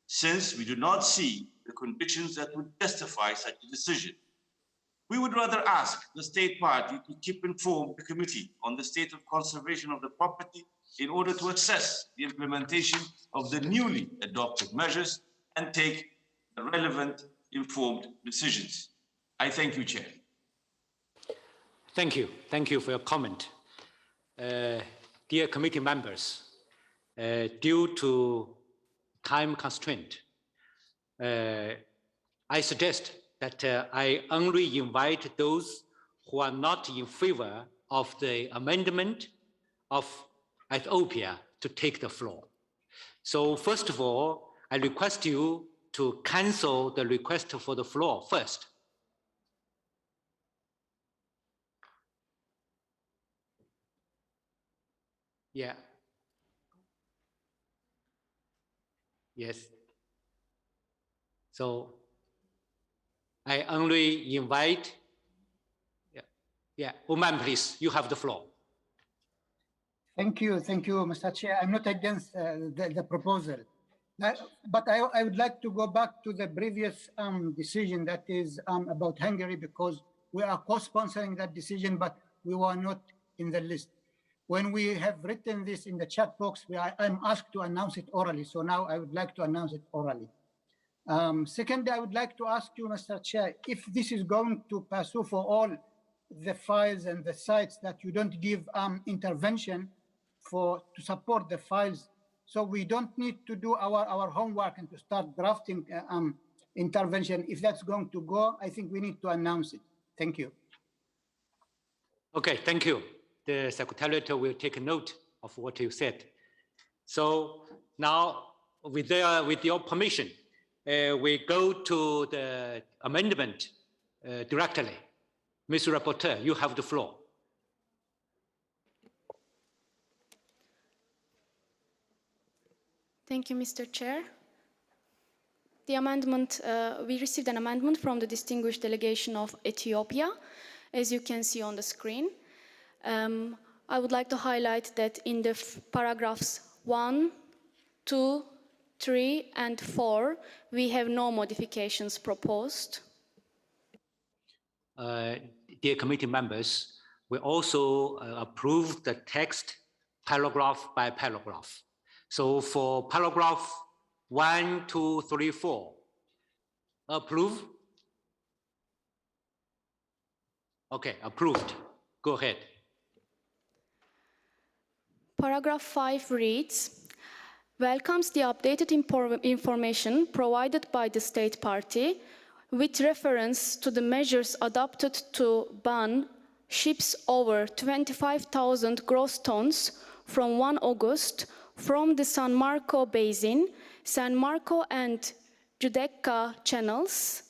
since we do not see the conditions that would justify such a decision. We would rather ask the state party to keep informed the committee on the state of conservation of the property in order to assess the implementation of the newly adopted measures and take the relevant informed decisions. I thank you, Chair. Thank you. Thank you for your comment. Dear committee members, due to time constraint, I suggest that I only invite those who are not in favor of the amendment of Ethiopia to take the floor. So first of all, I request you to cancel the request for the floor first. Yeah. Yes. So I only invite, Oman, please, you have the floor. Thank you, Mr. Chair. I'm not against the proposal, but I would like to go back to the previous decision that is about Hungary, because we are co-sponsoring that decision, but we were not in the list. When we have written this in the chat box, I'm asked to announce it orally. So now I would like to announce it orally. Secondly, I would like to ask you, Mr. Chair, if this is going to pursue for all the files and the sites that you don't give intervention to support the files, so we don't need to do our homework and to start drafting intervention. If that's going to go, I think we need to announce it. Thank you. Okay, thank you. The Secretariat will take note of what you said. So now, with your permission, we go to the amendment directly. Mr. Rapporteur, you have the floor. Thank you, Mr. Chair. The amendment, we received an amendment from the distinguished delegation of Ethiopia, as you can see on the screen. I would like to highlight that in the paragraphs 1, 2, 3, and 4, we have no modifications proposed. Dear committee members, we also approve the text paragraph by paragraph. So for paragraph 1, 2, 3, 4, approve? Okay, approved. Go ahead. Paragraph 5 reads, welcomes the updated information provided by the state party with reference to the measures adopted to ban ships over 25,000 gross tons from 1 August from the San Marco Basin, San Marco and Giudecca channels,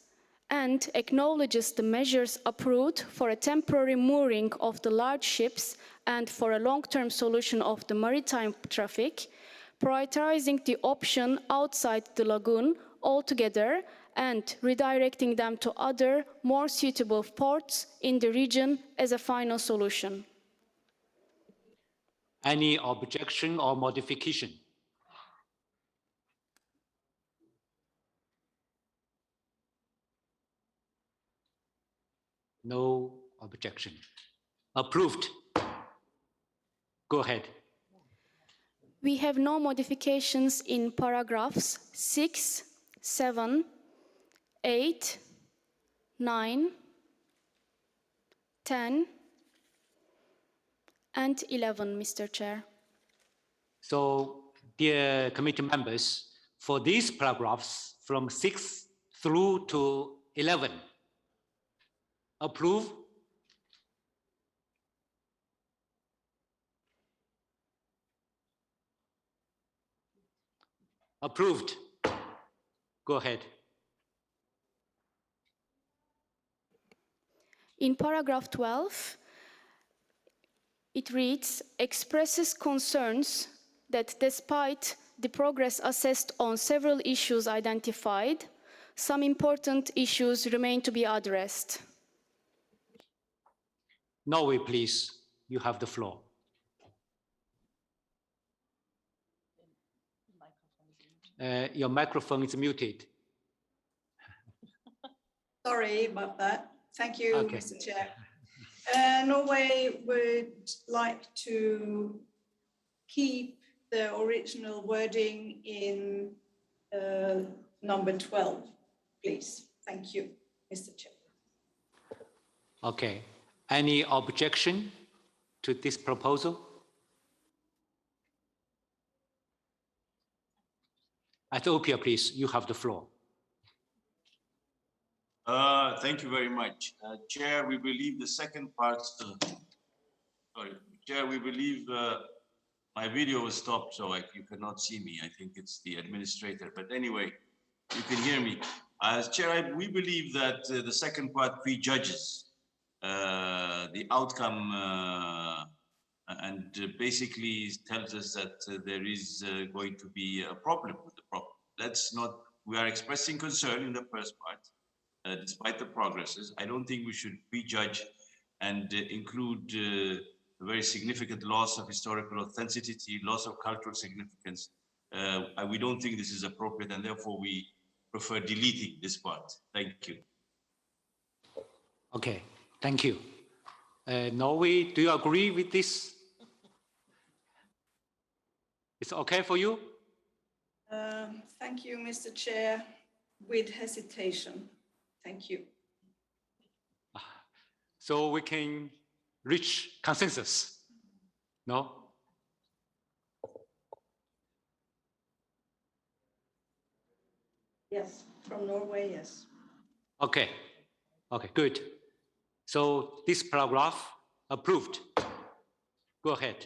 and acknowledges the measures approved for a temporary mooring of the large ships and for a long-term solution of the maritime traffic, prioritizing the option outside the lagoon altogether and redirecting them to other, more suitable ports in the region as a final solution. Any objection or modification? No objection. Approved. Go ahead. We have no modifications in paragraphs 6, 7, 8, 9, 10, and 11, Mr. Chair. So, dear committee members, for these paragraphs from 6 through to 11, approve? Approved. Go ahead. In paragraph 12, it reads, expresses concerns that despite the progress assessed on several issues identified, some important issues remain to be addressed. Norway, please, you have the floor. Your microphone is muted. Sorry about that. Thank you, Okay. Mr. Chair. Norway would like to keep the original wording in number 12, please. Thank you, Mr. Chair. Okay. Any objection to this proposal? Ethiopia, please, you have the floor. Thank you very much. Chair, we believe the second part, sorry, Chair, we believe my video was stopped, so you cannot see me. I think it's the administrator, but anyway, you can hear me. As Chair, we believe that the second part prejudges the outcome and basically tells us that there is going to be a problem with the problem. Let's not, we are expressing concern in the first part, despite the progresses. I don't think we should prejudge and include a very significant loss of historical authenticity, loss of cultural significance. We don't think this is appropriate, and therefore we prefer deleting this part. Thank you. Okay, thank you. Norway, do you agree with this? It's okay for you? Thank you, Mr. Chair, with hesitation. Thank you. So we can reach consensus, no? Yes, from Norway, yes. Okay, okay, good. So this paragraph Approved. Go ahead.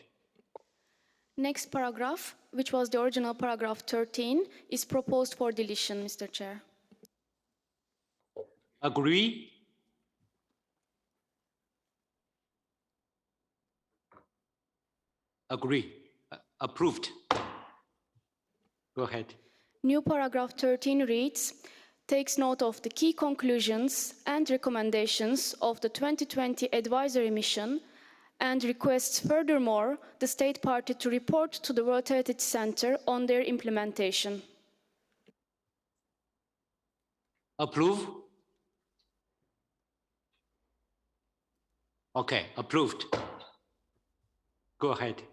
Next paragraph, which was the original paragraph 13, is proposed for deletion, Mr. Chair. Agree? Agree. Approved. Go ahead. New paragraph 13 reads, takes note of the key conclusions and recommendations of the 2020 advisory mission and requests furthermore the state party to report to the World Heritage Center on their implementation. Approve? Okay, approved. Go ahead.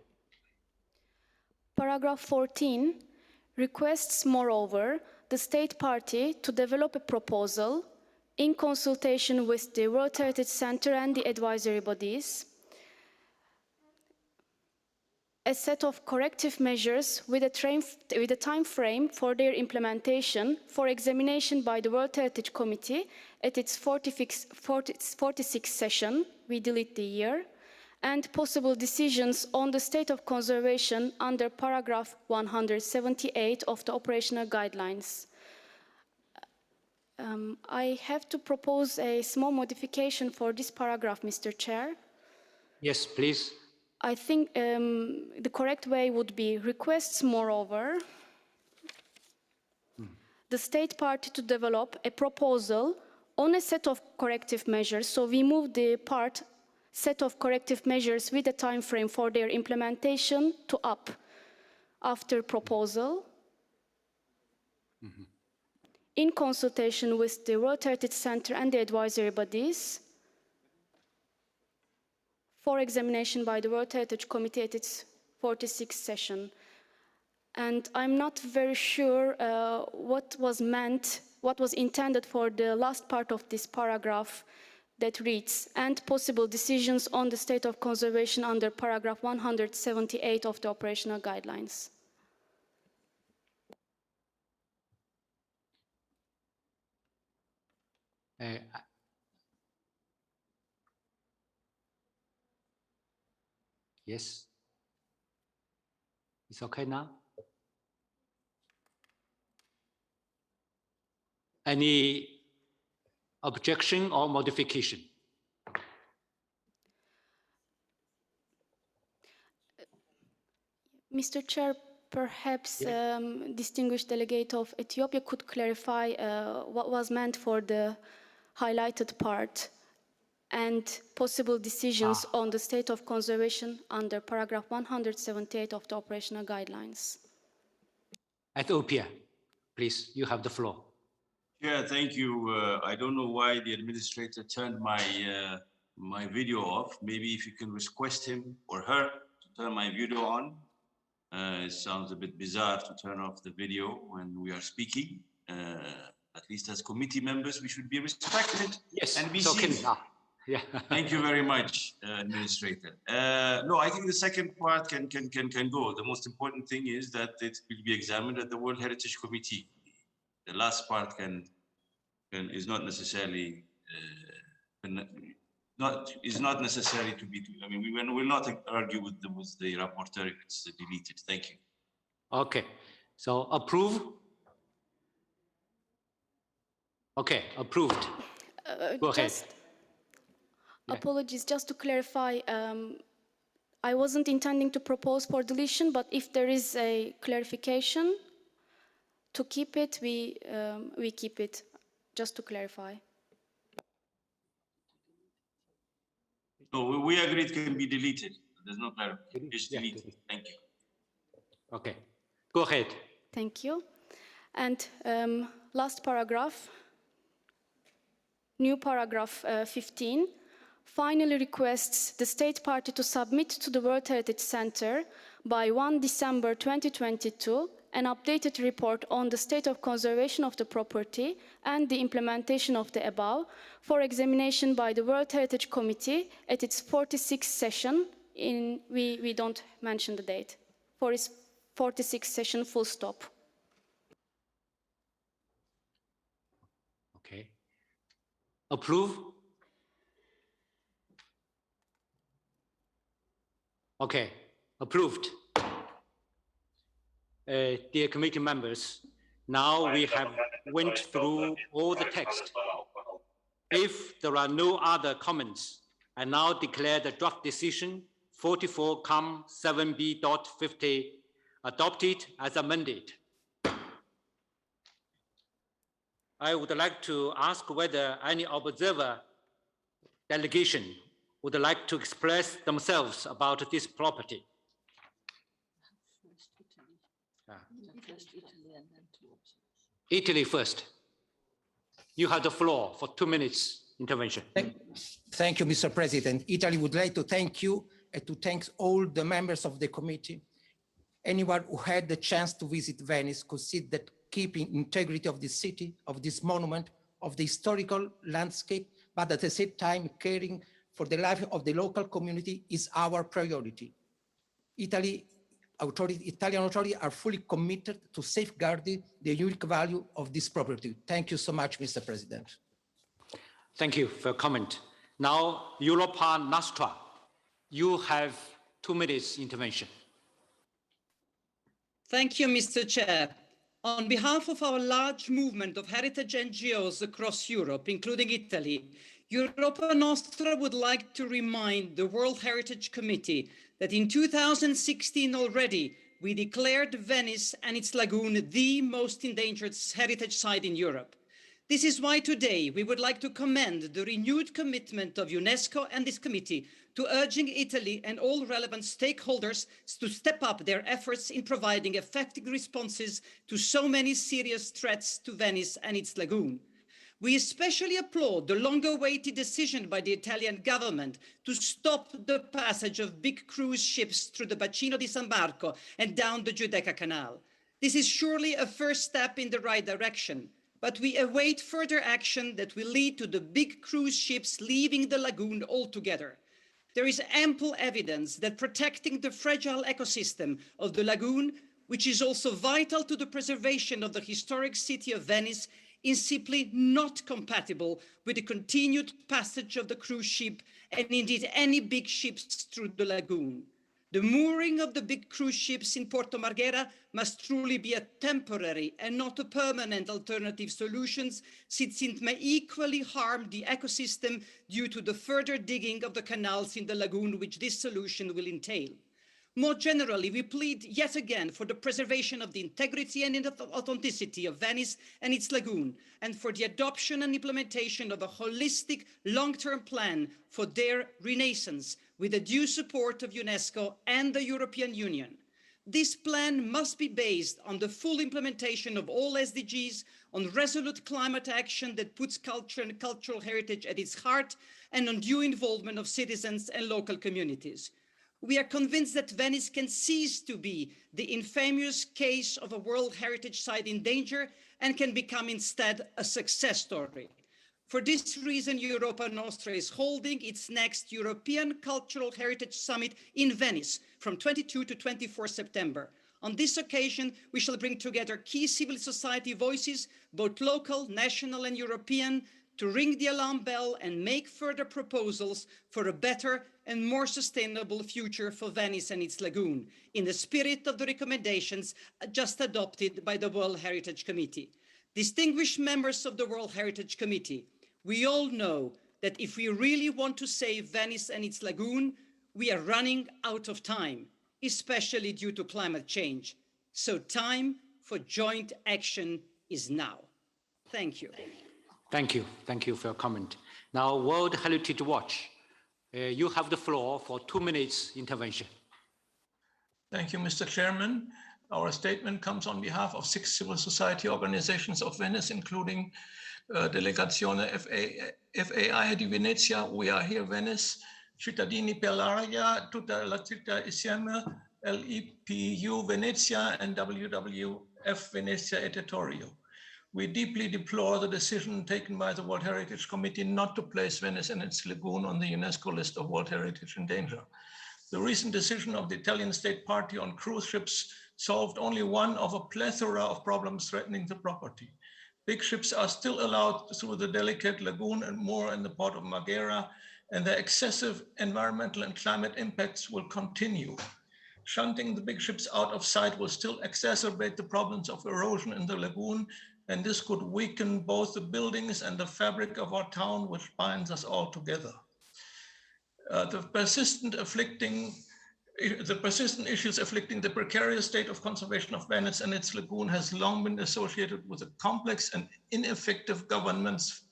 Paragraph 14 requests, moreover, the state party to develop a proposal in consultation with the World Heritage Center and the advisory bodies, a set of corrective measures with a time frame for their implementation for examination by the World Heritage Committee at its 46th session, we delete the year, and possible decisions on the state of conservation under paragraph 178 of the operational guidelines. I have to propose a small modification for this paragraph, Mr. Chair. Yes, please. I think the correct way would be requests, moreover, the state party to develop a proposal on a set of corrective measures. So we move the part set of corrective measures with a time frame for their implementation to up after proposal in consultation with the World Heritage Center and the advisory bodies for examination by the World Heritage Committee at its 46th session. And I'm not very sure what was intended for the last part of this paragraph that reads, and possible decisions on the state of conservation under paragraph 178 of the operational guidelines. Yes. It's okay now? Any objection or modification? Mr. Chair, perhaps distinguished delegate of Ethiopia could clarify what was meant for the highlighted part and possible decisions on the state of conservation under paragraph 178 of the operational guidelines. Ethiopia, please, you have the floor. Yeah, thank you. I don't know why the administrator turned my video off. Maybe if you can request him or her to turn my video on. It sounds a bit bizarre to turn off the video when we are speaking. At least as committee members, we should be respected and be seen. Yeah. Thank you very much, Administrator. No, I think the second part can go. The most important thing is that it will be examined at the World Heritage Committee. The last part is not necessarily not necessary to be. I mean, we will not argue with the rapporteur if it's deleted. Thank you. Okay, so approve. Okay, approved. Go ahead. Apologies, just to clarify, I wasn't intending to propose for deletion, but if there is a clarification to keep it, we keep it, just to clarify. No, we agree it can be deleted. There's no clarification. Just delete it. Thank you. Okay, go ahead. Thank you. And last paragraph, new paragraph 15. Finally requests the state party to submit to the World Heritage Center by 1 December 2022 an updated report on the state of conservation of the property and the implementation of the above for examination by the World Heritage Committee at its 46th session we don't mention the date, for its 46th session full stop. Okay. Approve? Okay, approved. Dear committee members, now we have went through all the text. If there are no other comments, I now declare the draft decision 44-7B.50 adopted as amended. I would like to ask whether any observer delegation would like to express themselves about this property. Italy first. You have the floor for 2 minutes intervention. Thank you, Mr. President. Italy would like to thank you and to thank all the members of the committee. Anyone who had the chance to visit Venice could see that keeping integrity of the city, of this monument, of the historical landscape, but at the same time caring for the life of the local community is our priority. Italian authorities are fully committed to safeguarding the unique value of this property. Thank you so much, Mr. President. Thank you for your comment. Now, Europa Nostra, you have 2 minutes intervention. Thank you, Mr. Chair. On behalf of our large movement of heritage NGOs across Europe, including Italy, Europa Nostra would like to remind the World Heritage Committee that in 2016 already, we declared Venice and its lagoon the most endangered heritage site in Europe. This is why today we would like to commend the renewed commitment of UNESCO and this committee to urging Italy and all relevant stakeholders to step up their efforts in providing effective responses to so many serious threats to Venice and its lagoon. We especially applaud the long-awaited decision by the Italian government to stop the passage of big cruise ships through the Bacino di San Marco and down the Giudecca Canal. This is surely a first step in the right direction, but we await further action that will lead to the big cruise ships leaving the lagoon altogether. There is ample evidence that protecting the fragile ecosystem of the lagoon, which is also vital to the preservation of the historic city of Venice, is simply not compatible with the continued passage of the cruise ship and indeed any big ships through the lagoon. The mooring of the big cruise ships in Porto Marghera must truly be a temporary and not a permanent alternative solution, since it may equally harm the ecosystem due to the further digging of the canals in the lagoon, which this solution will entail. More generally, we plead yet again for the preservation of the integrity and authenticity of Venice and its lagoon, and for the adoption and implementation of a holistic long-term plan for their renaissance, with the due support of UNESCO and the European Union. This plan must be based on the full implementation of all SDGs, on resolute climate action that puts culture and cultural heritage at its heart, and on due involvement of citizens and local communities. We are convinced that Venice can cease to be the infamous case of a World Heritage Site in danger and can become instead a success story. For this reason, Europa Nostra is holding its next European Cultural Heritage Summit in Venice from 22 to 24 September. On this occasion, we shall bring together key civil society voices, both local, national and European, to ring the alarm bell and make further proposals for a better and more sustainable future for Venice and its lagoon, in the spirit of the recommendations just adopted by the World Heritage Committee. Distinguished members of the World Heritage Committee, we all know that if we really want to save Venice and its lagoon, we are running out of time, especially due to climate change. So time for joint action is now. Thank you. Thank you. Thank you for your comment. Now, World Heritage Watch, you have the floor for 2 minutes intervention. Thank you, Mr. Chairman. Our statement comes on behalf of 6 civil society organizations of Venice, including Delegazione FAI di Venezia, We Are Here Venice, Cittadini per l'Aria, Tutta la Città Insieme, LEPU Venezia, and WWF Venezia Editorial. We deeply deplore the decision taken by the World Heritage Committee not to place Venice and its lagoon on the UNESCO list of World Heritage in danger. The recent decision of the Italian state party on cruise ships solved only one of a plethora of problems threatening the property. Big ships are still allowed through the delicate lagoon and moor in the port of Marghera, and their excessive environmental and climate impacts will continue. Shunting the big ships out of sight will still exacerbate the problems of erosion in the lagoon, and this could weaken both the buildings and the fabric of our town, which binds us all together. The persistent issues afflicting the precarious state of conservation of Venice and its lagoon has long been associated with a complex and ineffective governance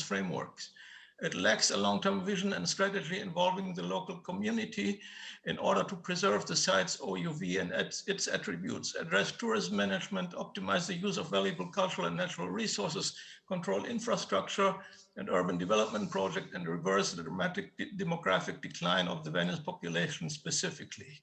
frameworks. It lacks a long-term vision and strategy involving the local community in order to preserve the site's OUV and its attributes, address tourism management, optimize the use of valuable cultural and natural resources, control infrastructure and urban development project, and reverse the dramatic demographic decline of the Venice population specifically.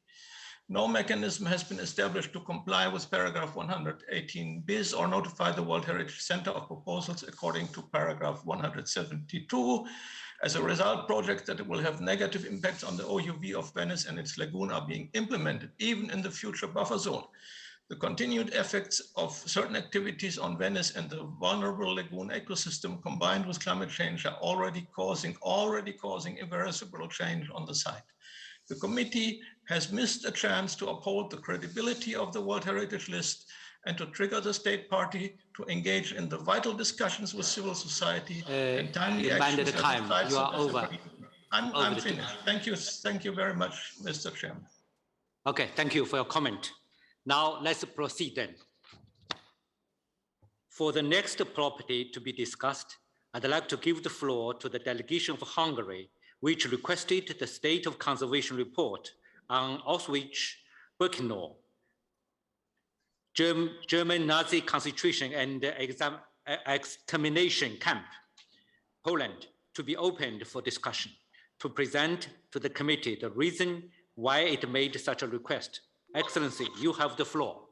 No mechanism has been established to comply with paragraph 118 bis or notify the World Heritage Center of proposals according to paragraph 172. As a result, projects that will have negative impacts on the OUV of Venice and its lagoon are being implemented, even in the future buffer zone. The continued effects of certain activities on Venice and the vulnerable lagoon ecosystem combined with climate change are already causing irreversible change on the site. The committee has missed a chance to uphold the credibility of the World Heritage List and to trigger the state party to engage in the vital discussions with civil society and timely actions. You are over. I'm finished. Thank you very much, Mr. Chairman. Okay, thank you for your comment. Now let's proceed then. For the next property to be discussed, I'd like to give the floor to the delegation of Hungary, which requested the State of Conservation report on Auschwitz-Birkenau, German Nazi concentration and extermination camp, Poland, to be opened for discussion, to present to the committee the reason why it made such a request. Excellency, you have the floor.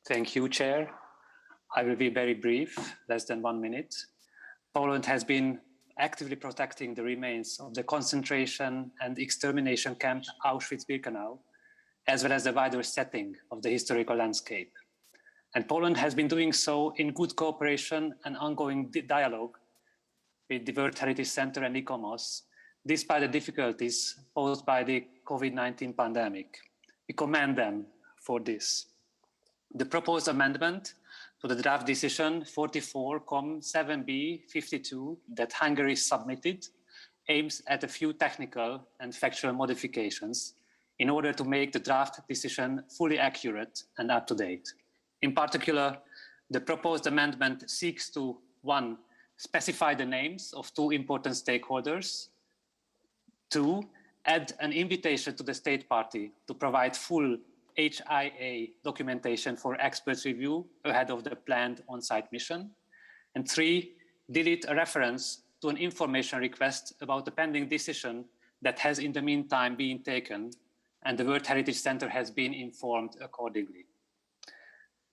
Thank you, Chair. I will be very brief, less than 1 minute. Poland has been actively protecting the remains of the concentration and extermination camp Auschwitz-Birkenau, as well as the wider setting of the historical landscape. And Poland has been doing so in good cooperation and ongoing dialogue with the World Heritage Center and ICOMOS, despite the difficulties posed by the COVID-19 pandemic. We commend them for this. The proposed amendment to the draft decision 44-7b-52 that Hungary submitted aims at a few technical and factual modifications in order to make the draft decision fully accurate and up to date. In particular, the proposed amendment seeks to, 1, specify the names of 2 important stakeholders, 2, add an invitation to the state party to provide full HIA documentation for experts review ahead of the planned on-site mission, and 3, delete a reference to an information request about the pending decision that has in the meantime been taken, and the World Heritage Center has been informed accordingly.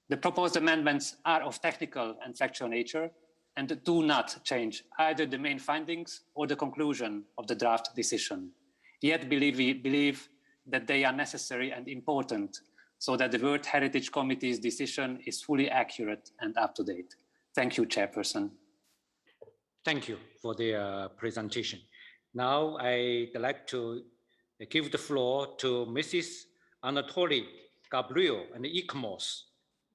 The proposed amendments are of technical and factual nature and do not change either the main findings or the conclusion of the draft decision. Yet we believe that they are necessary and important so that the World Heritage Committee's decision is fully accurate and up to date. Thank you, Chairperson. Thank you for the presentation. Now I'd like to give the floor to Mrs. Anatoly Gabriel and ICOMOS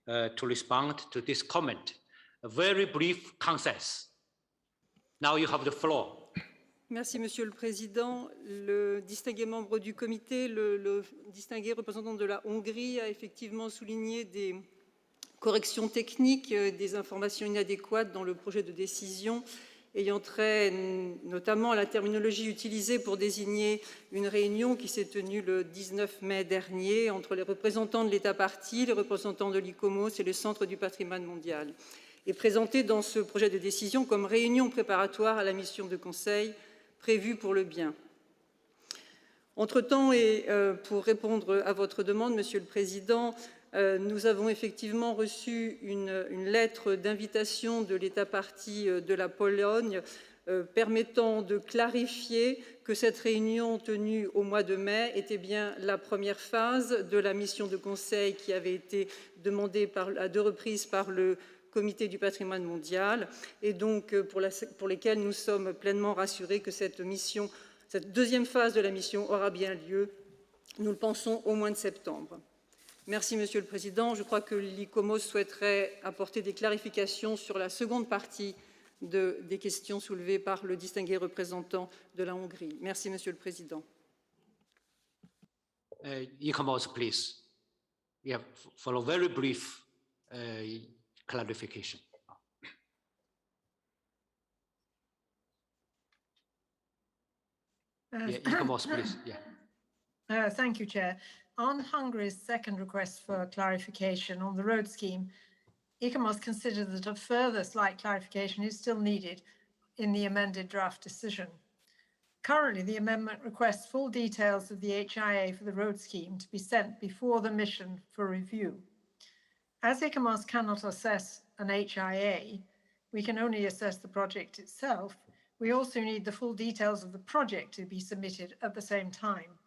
to respond to this comment. A very brief, concise. Now you have the floor. Merci, Monsieur le Président. Le distingué membre du comité, le distingué représentant de la Hongrie a effectivement souligné des corrections techniques, des informations inadéquates dans le projet de décision ayant trait notamment à la terminologie utilisée pour désigner une réunion qui s'est tenue le 19 mai dernier entre les représentants de l'État partie, les représentants de l'ICOMOS et le Centre du patrimoine mondial, et présentée dans ce projet de décision comme réunion préparatoire à la mission de conseil prévue pour le bien. Entre-temps, et pour répondre à votre demande, Monsieur le Président, nous avons effectivement reçu une lettre d'invitation de l'État partie de la Pologne permettant de clarifier que cette réunion tenue au mois de mai était bien la première phase de la mission de conseil qui avait été demandée à 2 reprises par le comité du patrimoine mondial et donc pour lesquels nous sommes pleinement rassurés que cette mission, cette deuxième phase de la mission aura bien lieu, nous le pensons, au mois de septembre. Merci, Monsieur le Président. Je crois que l'ICOMOS souhaiterait apporter des clarifications sur la seconde partie des questions soulevées par le distingué représentant de la Hongrie. Merci, Monsieur le Président. ICOMOS, please. Yeah, for a very brief clarification. Yeah, ICOMOS, please. Yeah. Thank you, Chair. On Hungary's second request for clarification on the road scheme, ICOMOS considers that a further slight clarification is still needed in the amended draft decision. Currently, the amendment requests full details of the HIA for the road scheme to be sent before the mission for review. As ICOMOS cannot assess an HIA, we can only assess the project itself. We also need the full details of the project to be submitted at the same time.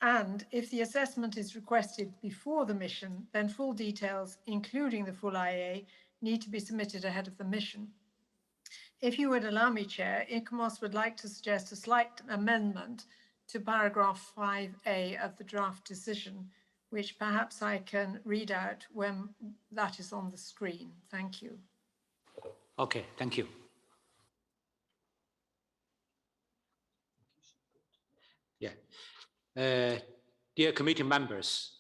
And if the assessment is requested before the mission, then full details, including the full IA, need to be submitted ahead of the mission. If you would allow me, Chair, ICOMOS would like to suggest a slight amendment to paragraph 5A of the draft decision, which perhaps I can read out when that is on the screen. Thank you. Okay, thank you. Yeah. Dear committee members,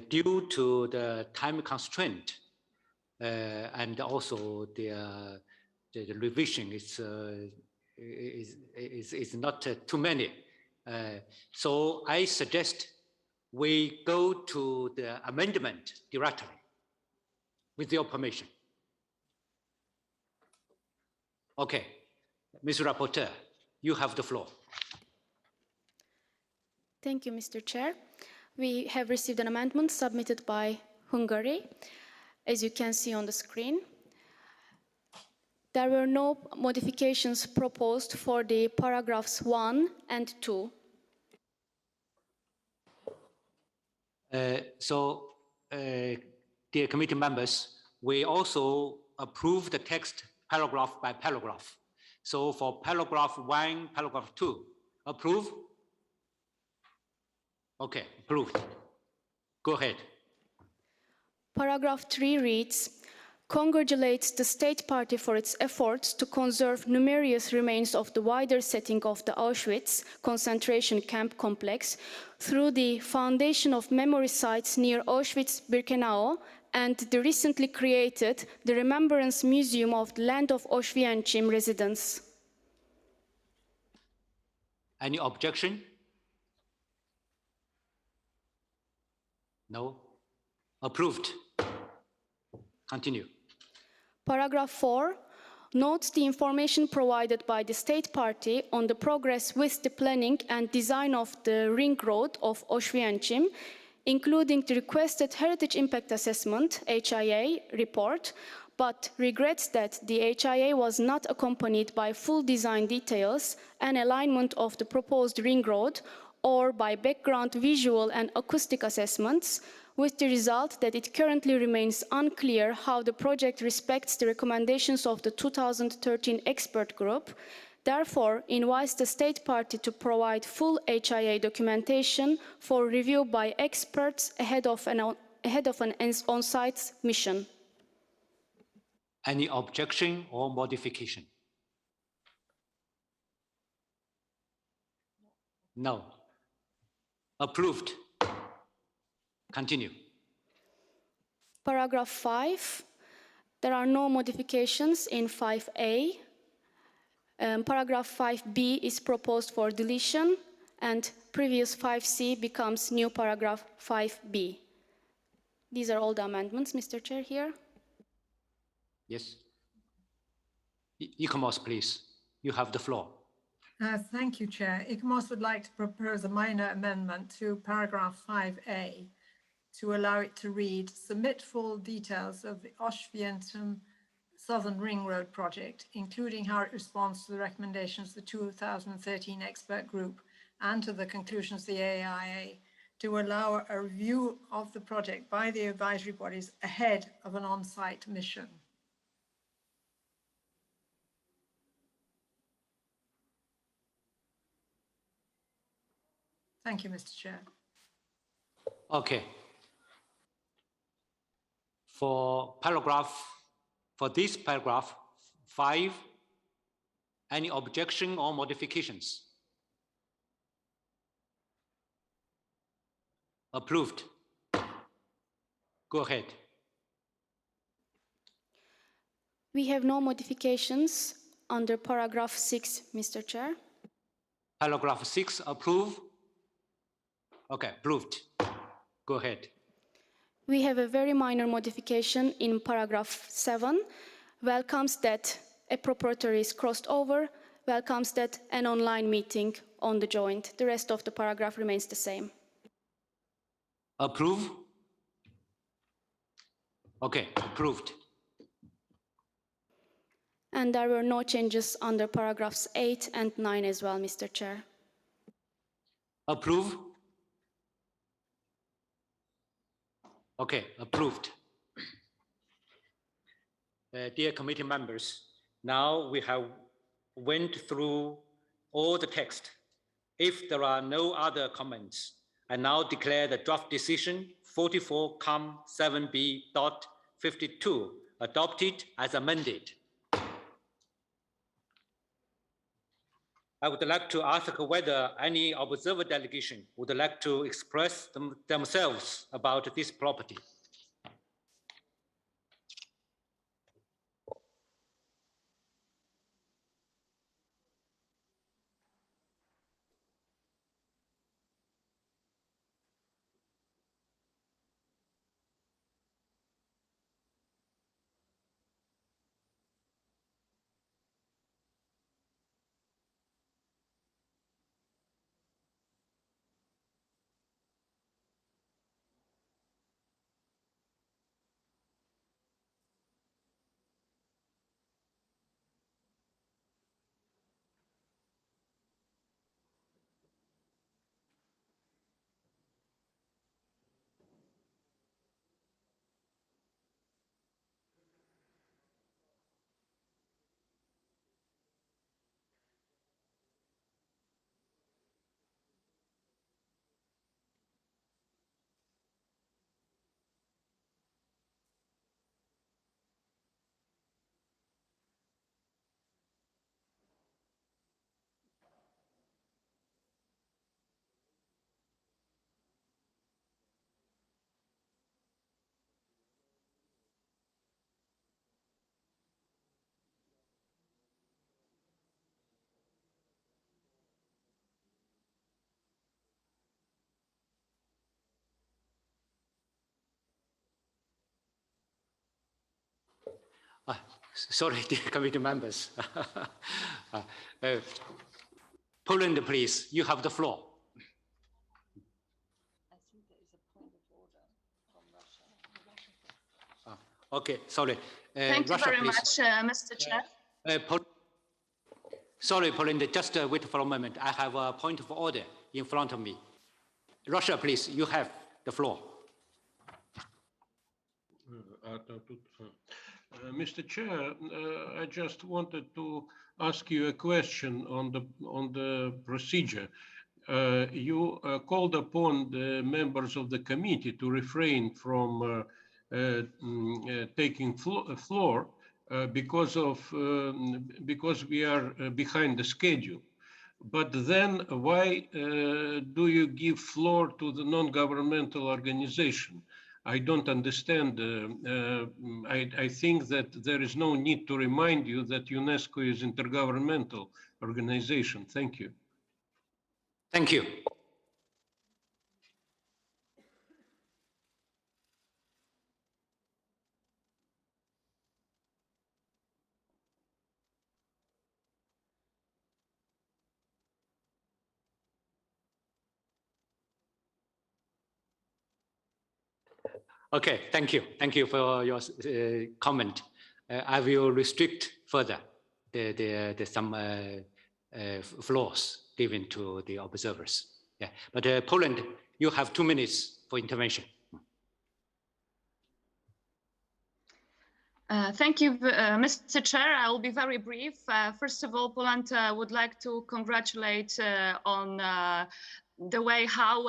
due to the time constraint and also the revision is not too many, so I suggest we go to the amendment directly with your permission. Okay, Mr. Rapporteur, you have the floor. Thank you, Mr. Chair. We have received an amendment submitted by Hungary, as you can see on the screen. There were no modifications proposed for the paragraphs 1 and 2. Dear committee members, we also approve the text paragraph by paragraph. So for paragraph 1, paragraph 2, approve? Okay, approved. Go ahead. Paragraph 3 reads, congratulates the state party for its efforts to conserve numerous remains of the wider setting of the Auschwitz concentration camp complex through the foundation of memory sites near Auschwitz-Birkenau and the recently created the Remembrance Museum of the land of Xuejun residents. Any objection? No? Approved. Continue. Paragraph 4 notes the information provided by the state party on the progress with the planning and design of the ring road of Xuejun, including the requested Heritage Impact Assessment, HIA, report, but regrets that the HIA was not accompanied by full design details and alignment of the proposed ring road or by background visual and acoustic assessments, with the result that it currently remains unclear how the project respects the recommendations of the 2013 expert group. Therefore, invites the state party to provide full HIA documentation for review by experts ahead of an on-site mission. Any objection or modification? No. Approved. Continue. Paragraph 5. There are no modifications in 5A. Paragraph 5B is proposed for deletion, and previous 5C becomes new paragraph 5B. These are all the amendments, Mr. Chair, here. Yes. ICOMOS, please. You have the floor. Thank you, Chair. ICOMOS would like to propose a minor amendment to paragraph 5A to allow it to read, submit full details of the Xuejun Southern Ring Road project, including how it responds to the recommendations of the 2013 expert group and to the conclusions of the AIA, to allow a review of the project by the advisory bodies ahead of an on-site mission. Thank you, Mr. Chair. Okay. For this paragraph 5, any objection or modifications? Approved. Go ahead. We have no modifications under paragraph 6, Mr. Chair. Paragraph 6, approve. Okay, approved. Go ahead. We have a very minor modification in paragraph 7. Welcomes that a proprietary is crossed over, welcomes that an online meeting on the joint. The rest of the paragraph remains the same. Approve. Okay, approved. And there were no changes under paragraphs 8 and 9 as well, Mr. Chair. Approve. Okay, approved. Dear committee members, now we have went through all the text. If there are no other comments, I now declare the draft decision 44-7B.52 adopted as amended. I would like to ask whether any observer delegation would like to express themselves about this property. Sorry, dear committee members. Poland, please, you have the floor. I think there is a point of order from Russia. Okay, sorry. Thank you Russia, very please. much, Mr. Chair. Sorry, Poland, just wait for a moment. I have a point of order in front of me. Russia, please, you have the floor. Mr. Chair, I just wanted to ask you a question on the procedure. You called upon the members of the committee to refrain from taking floor because we are behind the schedule. But then why do you give floor to the non-governmental organization? I don't understand. I think that there is no need to remind you that UNESCO is an intergovernmental organization. Thank you. Thank you. Okay, thank you. Thank you for your comment. I will restrict further some floors given to the observers. Yeah, but Poland, you have 2 minutes for intervention. Thank you, Mr. Chair. I will be very brief. First of all, Poland would like to congratulate on the way how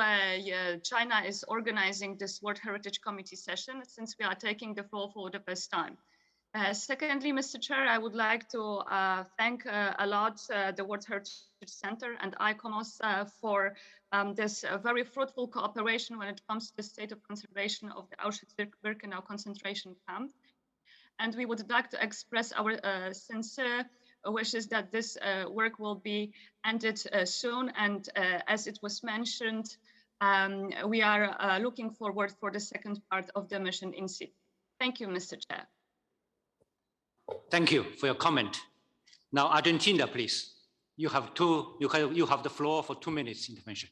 China is organizing this World Heritage Committee session, since we are taking the floor for the first time. Secondly, Mr. Chair, I would like to thank a lot the World Heritage Center and ICOMOS for this very fruitful cooperation when it comes to the state of conservation of the Auschwitz-Birkenau concentration camp. And we would like to express our sincere wishes that this work will be ended soon. And as it was mentioned, we are looking forward for the second part of the mission in situ. Thank you, Mr. Chair. Thank you for your comment. Now, Argentina, please. You have the floor for 2 minutes intervention.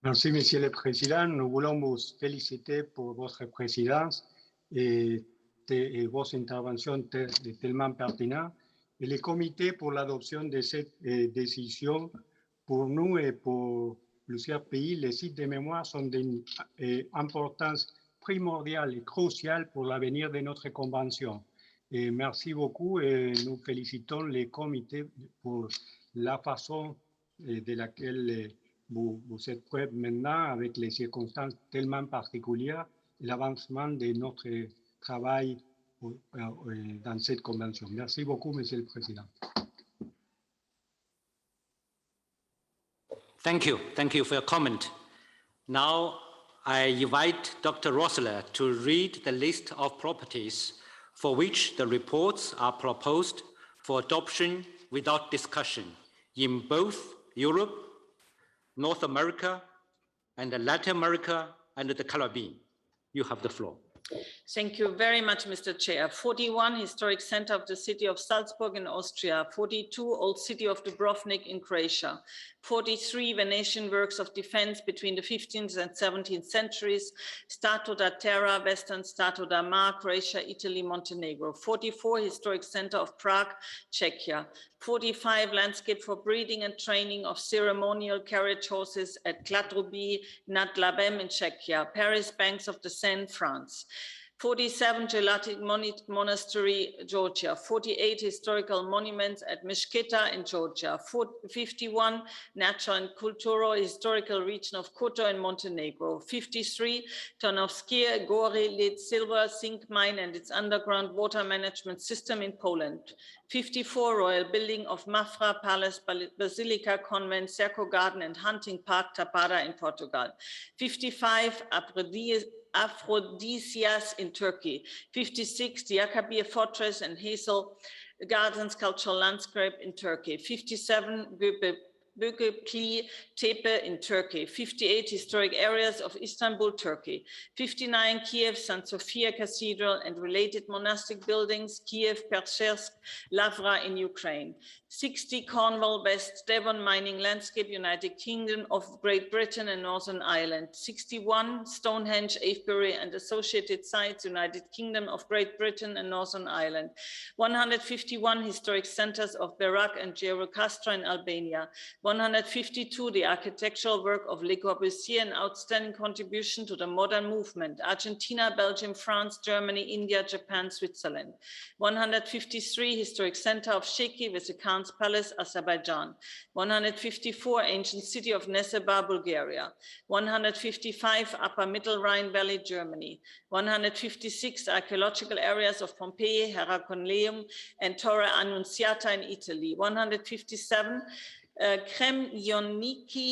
Merci, Monsieur le Président. Nous voulons vous féliciter pour votre présidence et vos interventions tellement pertinentes. Et le comité pour l'adoption de cette décision, pour nous et pour plusieurs pays, les sites de mémoire sont d'une importance primordiale et cruciale pour l'avenir de notre convention. Et merci beaucoup et nous félicitons les comités pour la façon de laquelle vous êtes prêts maintenant avec les circonstances tellement particulières et l'avancement de notre travail dans cette convention. Merci beaucoup, Monsieur le Président. Thank you for your comment. Now I invite Dr. Rossler to read the list of properties for which the reports are proposed for adoption without discussion in both Europe, North America, and Latin America, and the Caribbean. You have the floor. Thank you very much, Mr. Chair. 41, Historic Center of the City of Salzburg in Austria. 42, Old City of Dubrovnik in Croatia. 43, Venetian works of defense between the 15th and 17th centuries. Stato da Terra, Western Stato da Mar, Croatia, Italy, Montenegro. 44, Historic Center of Prague, Czechia. 45, landscape for breeding and training of ceremonial carriage horses at Kladruby, Nad Labem in Czechia. Paris, banks of the Seine, France. 47, Gelatic Monastery, Georgia. 48, historical monuments at Meshketa in Georgia. 51, natural and cultural historical region of Kotor in Montenegro. 53, Tarnowskie Gory lead silver zinc mine and its underground water management system in Poland. 54, royal building of Mafra Palace, Basilica Convent, Cerco Garden and Hunting Park, Tapada in Portugal. 55, Aphrodisias in Turkey. 56, Diyarbakir Fortress and Hazel Gardens Cultural Landscape in Turkey. 57, Göbekli Tepe in Turkey. 58, historic areas of Istanbul, Turkey. 59, Kiev, St. Sophia Cathedral and related monastic buildings, Kiev, Pershersk, Lavra in Ukraine. 60, Cornwall, West Devon mining landscape, United Kingdom of Great Britain and Northern Ireland. 61, Stonehenge, Avebury and associated sites, United Kingdom of Great Britain and Northern Ireland. 151, historic centers of Berak and Gjirokastra in Albania. 152, the architectural work of Le Corbusier, an outstanding contribution to the modern movement. Argentina, Belgium, France, Germany, India, Japan, Switzerland. 153, historic center of Sheki with the Khan's Palace, Azerbaijan. 154, ancient city of Nessebar, Bulgaria. 155, Upper Middle Rhine Valley, Germany. 156, archaeological areas of Pompeii, Heracleum, and Torre Annunziata in Italy. 157, Kremionki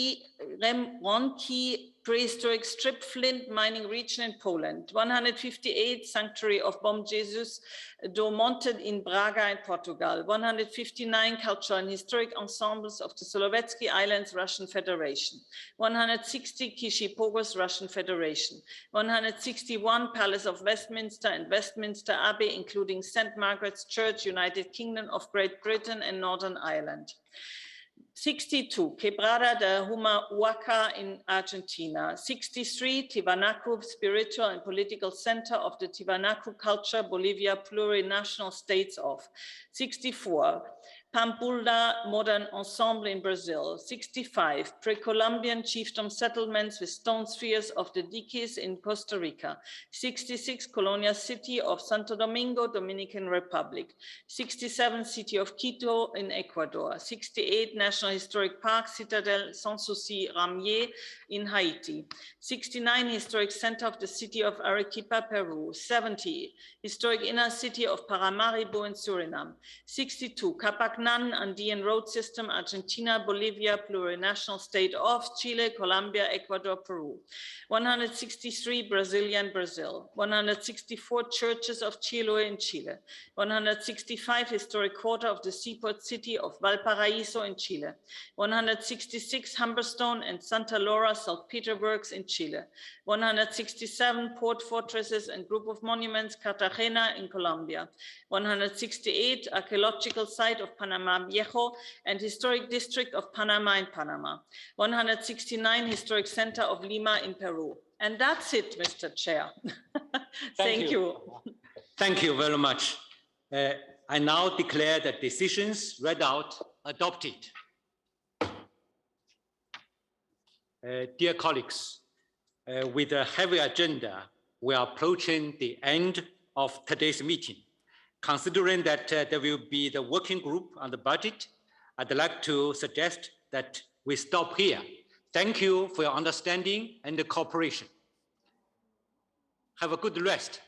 prehistoric strip flint mining region in Poland. 158, sanctuary of Bom Jesus do Monte in Braga in Portugal. 159, cultural and historic ensembles of the Solovetsky Islands, Russian Federation. 160, Kishi Pogos, Russian Federation. 161, Palace of Westminster and Westminster Abbey, including St. Margaret's Church, United Kingdom of Great Britain and Northern Ireland. 62, Quebrada de Humahuaca in Argentina. 63, Tiwanaku, spiritual and political center of the Tiwanaku culture, Bolivia, plurinational states of. 64, Pampulha Modern Ensemble in Brazil. 65, pre-Columbian chiefdom settlements with stone spheres of the Diquis in Costa Rica. 66, colonial city of Santo Domingo, Dominican Republic. 67, city of Quito in Ecuador. 68, National Historic Park, Citadel Sans Souci Ramier in Haiti. 69, historic center of the city of Arequipa, Peru. 70, historic inner city of Paramaribo in Suriname. 62, Capacnan Andean road system, Argentina, Bolivia, plurinational state of Chile, Colombia, Ecuador, Peru. 163, Brazilian Brazil. 164, churches of Chiloé in Chile. 165, historic quarter of the seaport city of Valparaiso in Chile. 166, Humberstone and Santa Laura, St. Petersburg in Chile. 167, port fortresses and group of monuments, Cartagena in Colombia. 168, archaeological site of Panama Viejo and historic district of Panama in Panama. 169, historic center of Lima in Peru. And that's it, Mr. Chair. Thank you. Thank you very much. I now declare the decisions read out adopted. Dear colleagues, with a heavy agenda, we are approaching the end of today's meeting. Considering that there will be the working group on the budget, I'd like to suggest that we stop here. Thank you for your understanding and the cooperation. Have a good rest.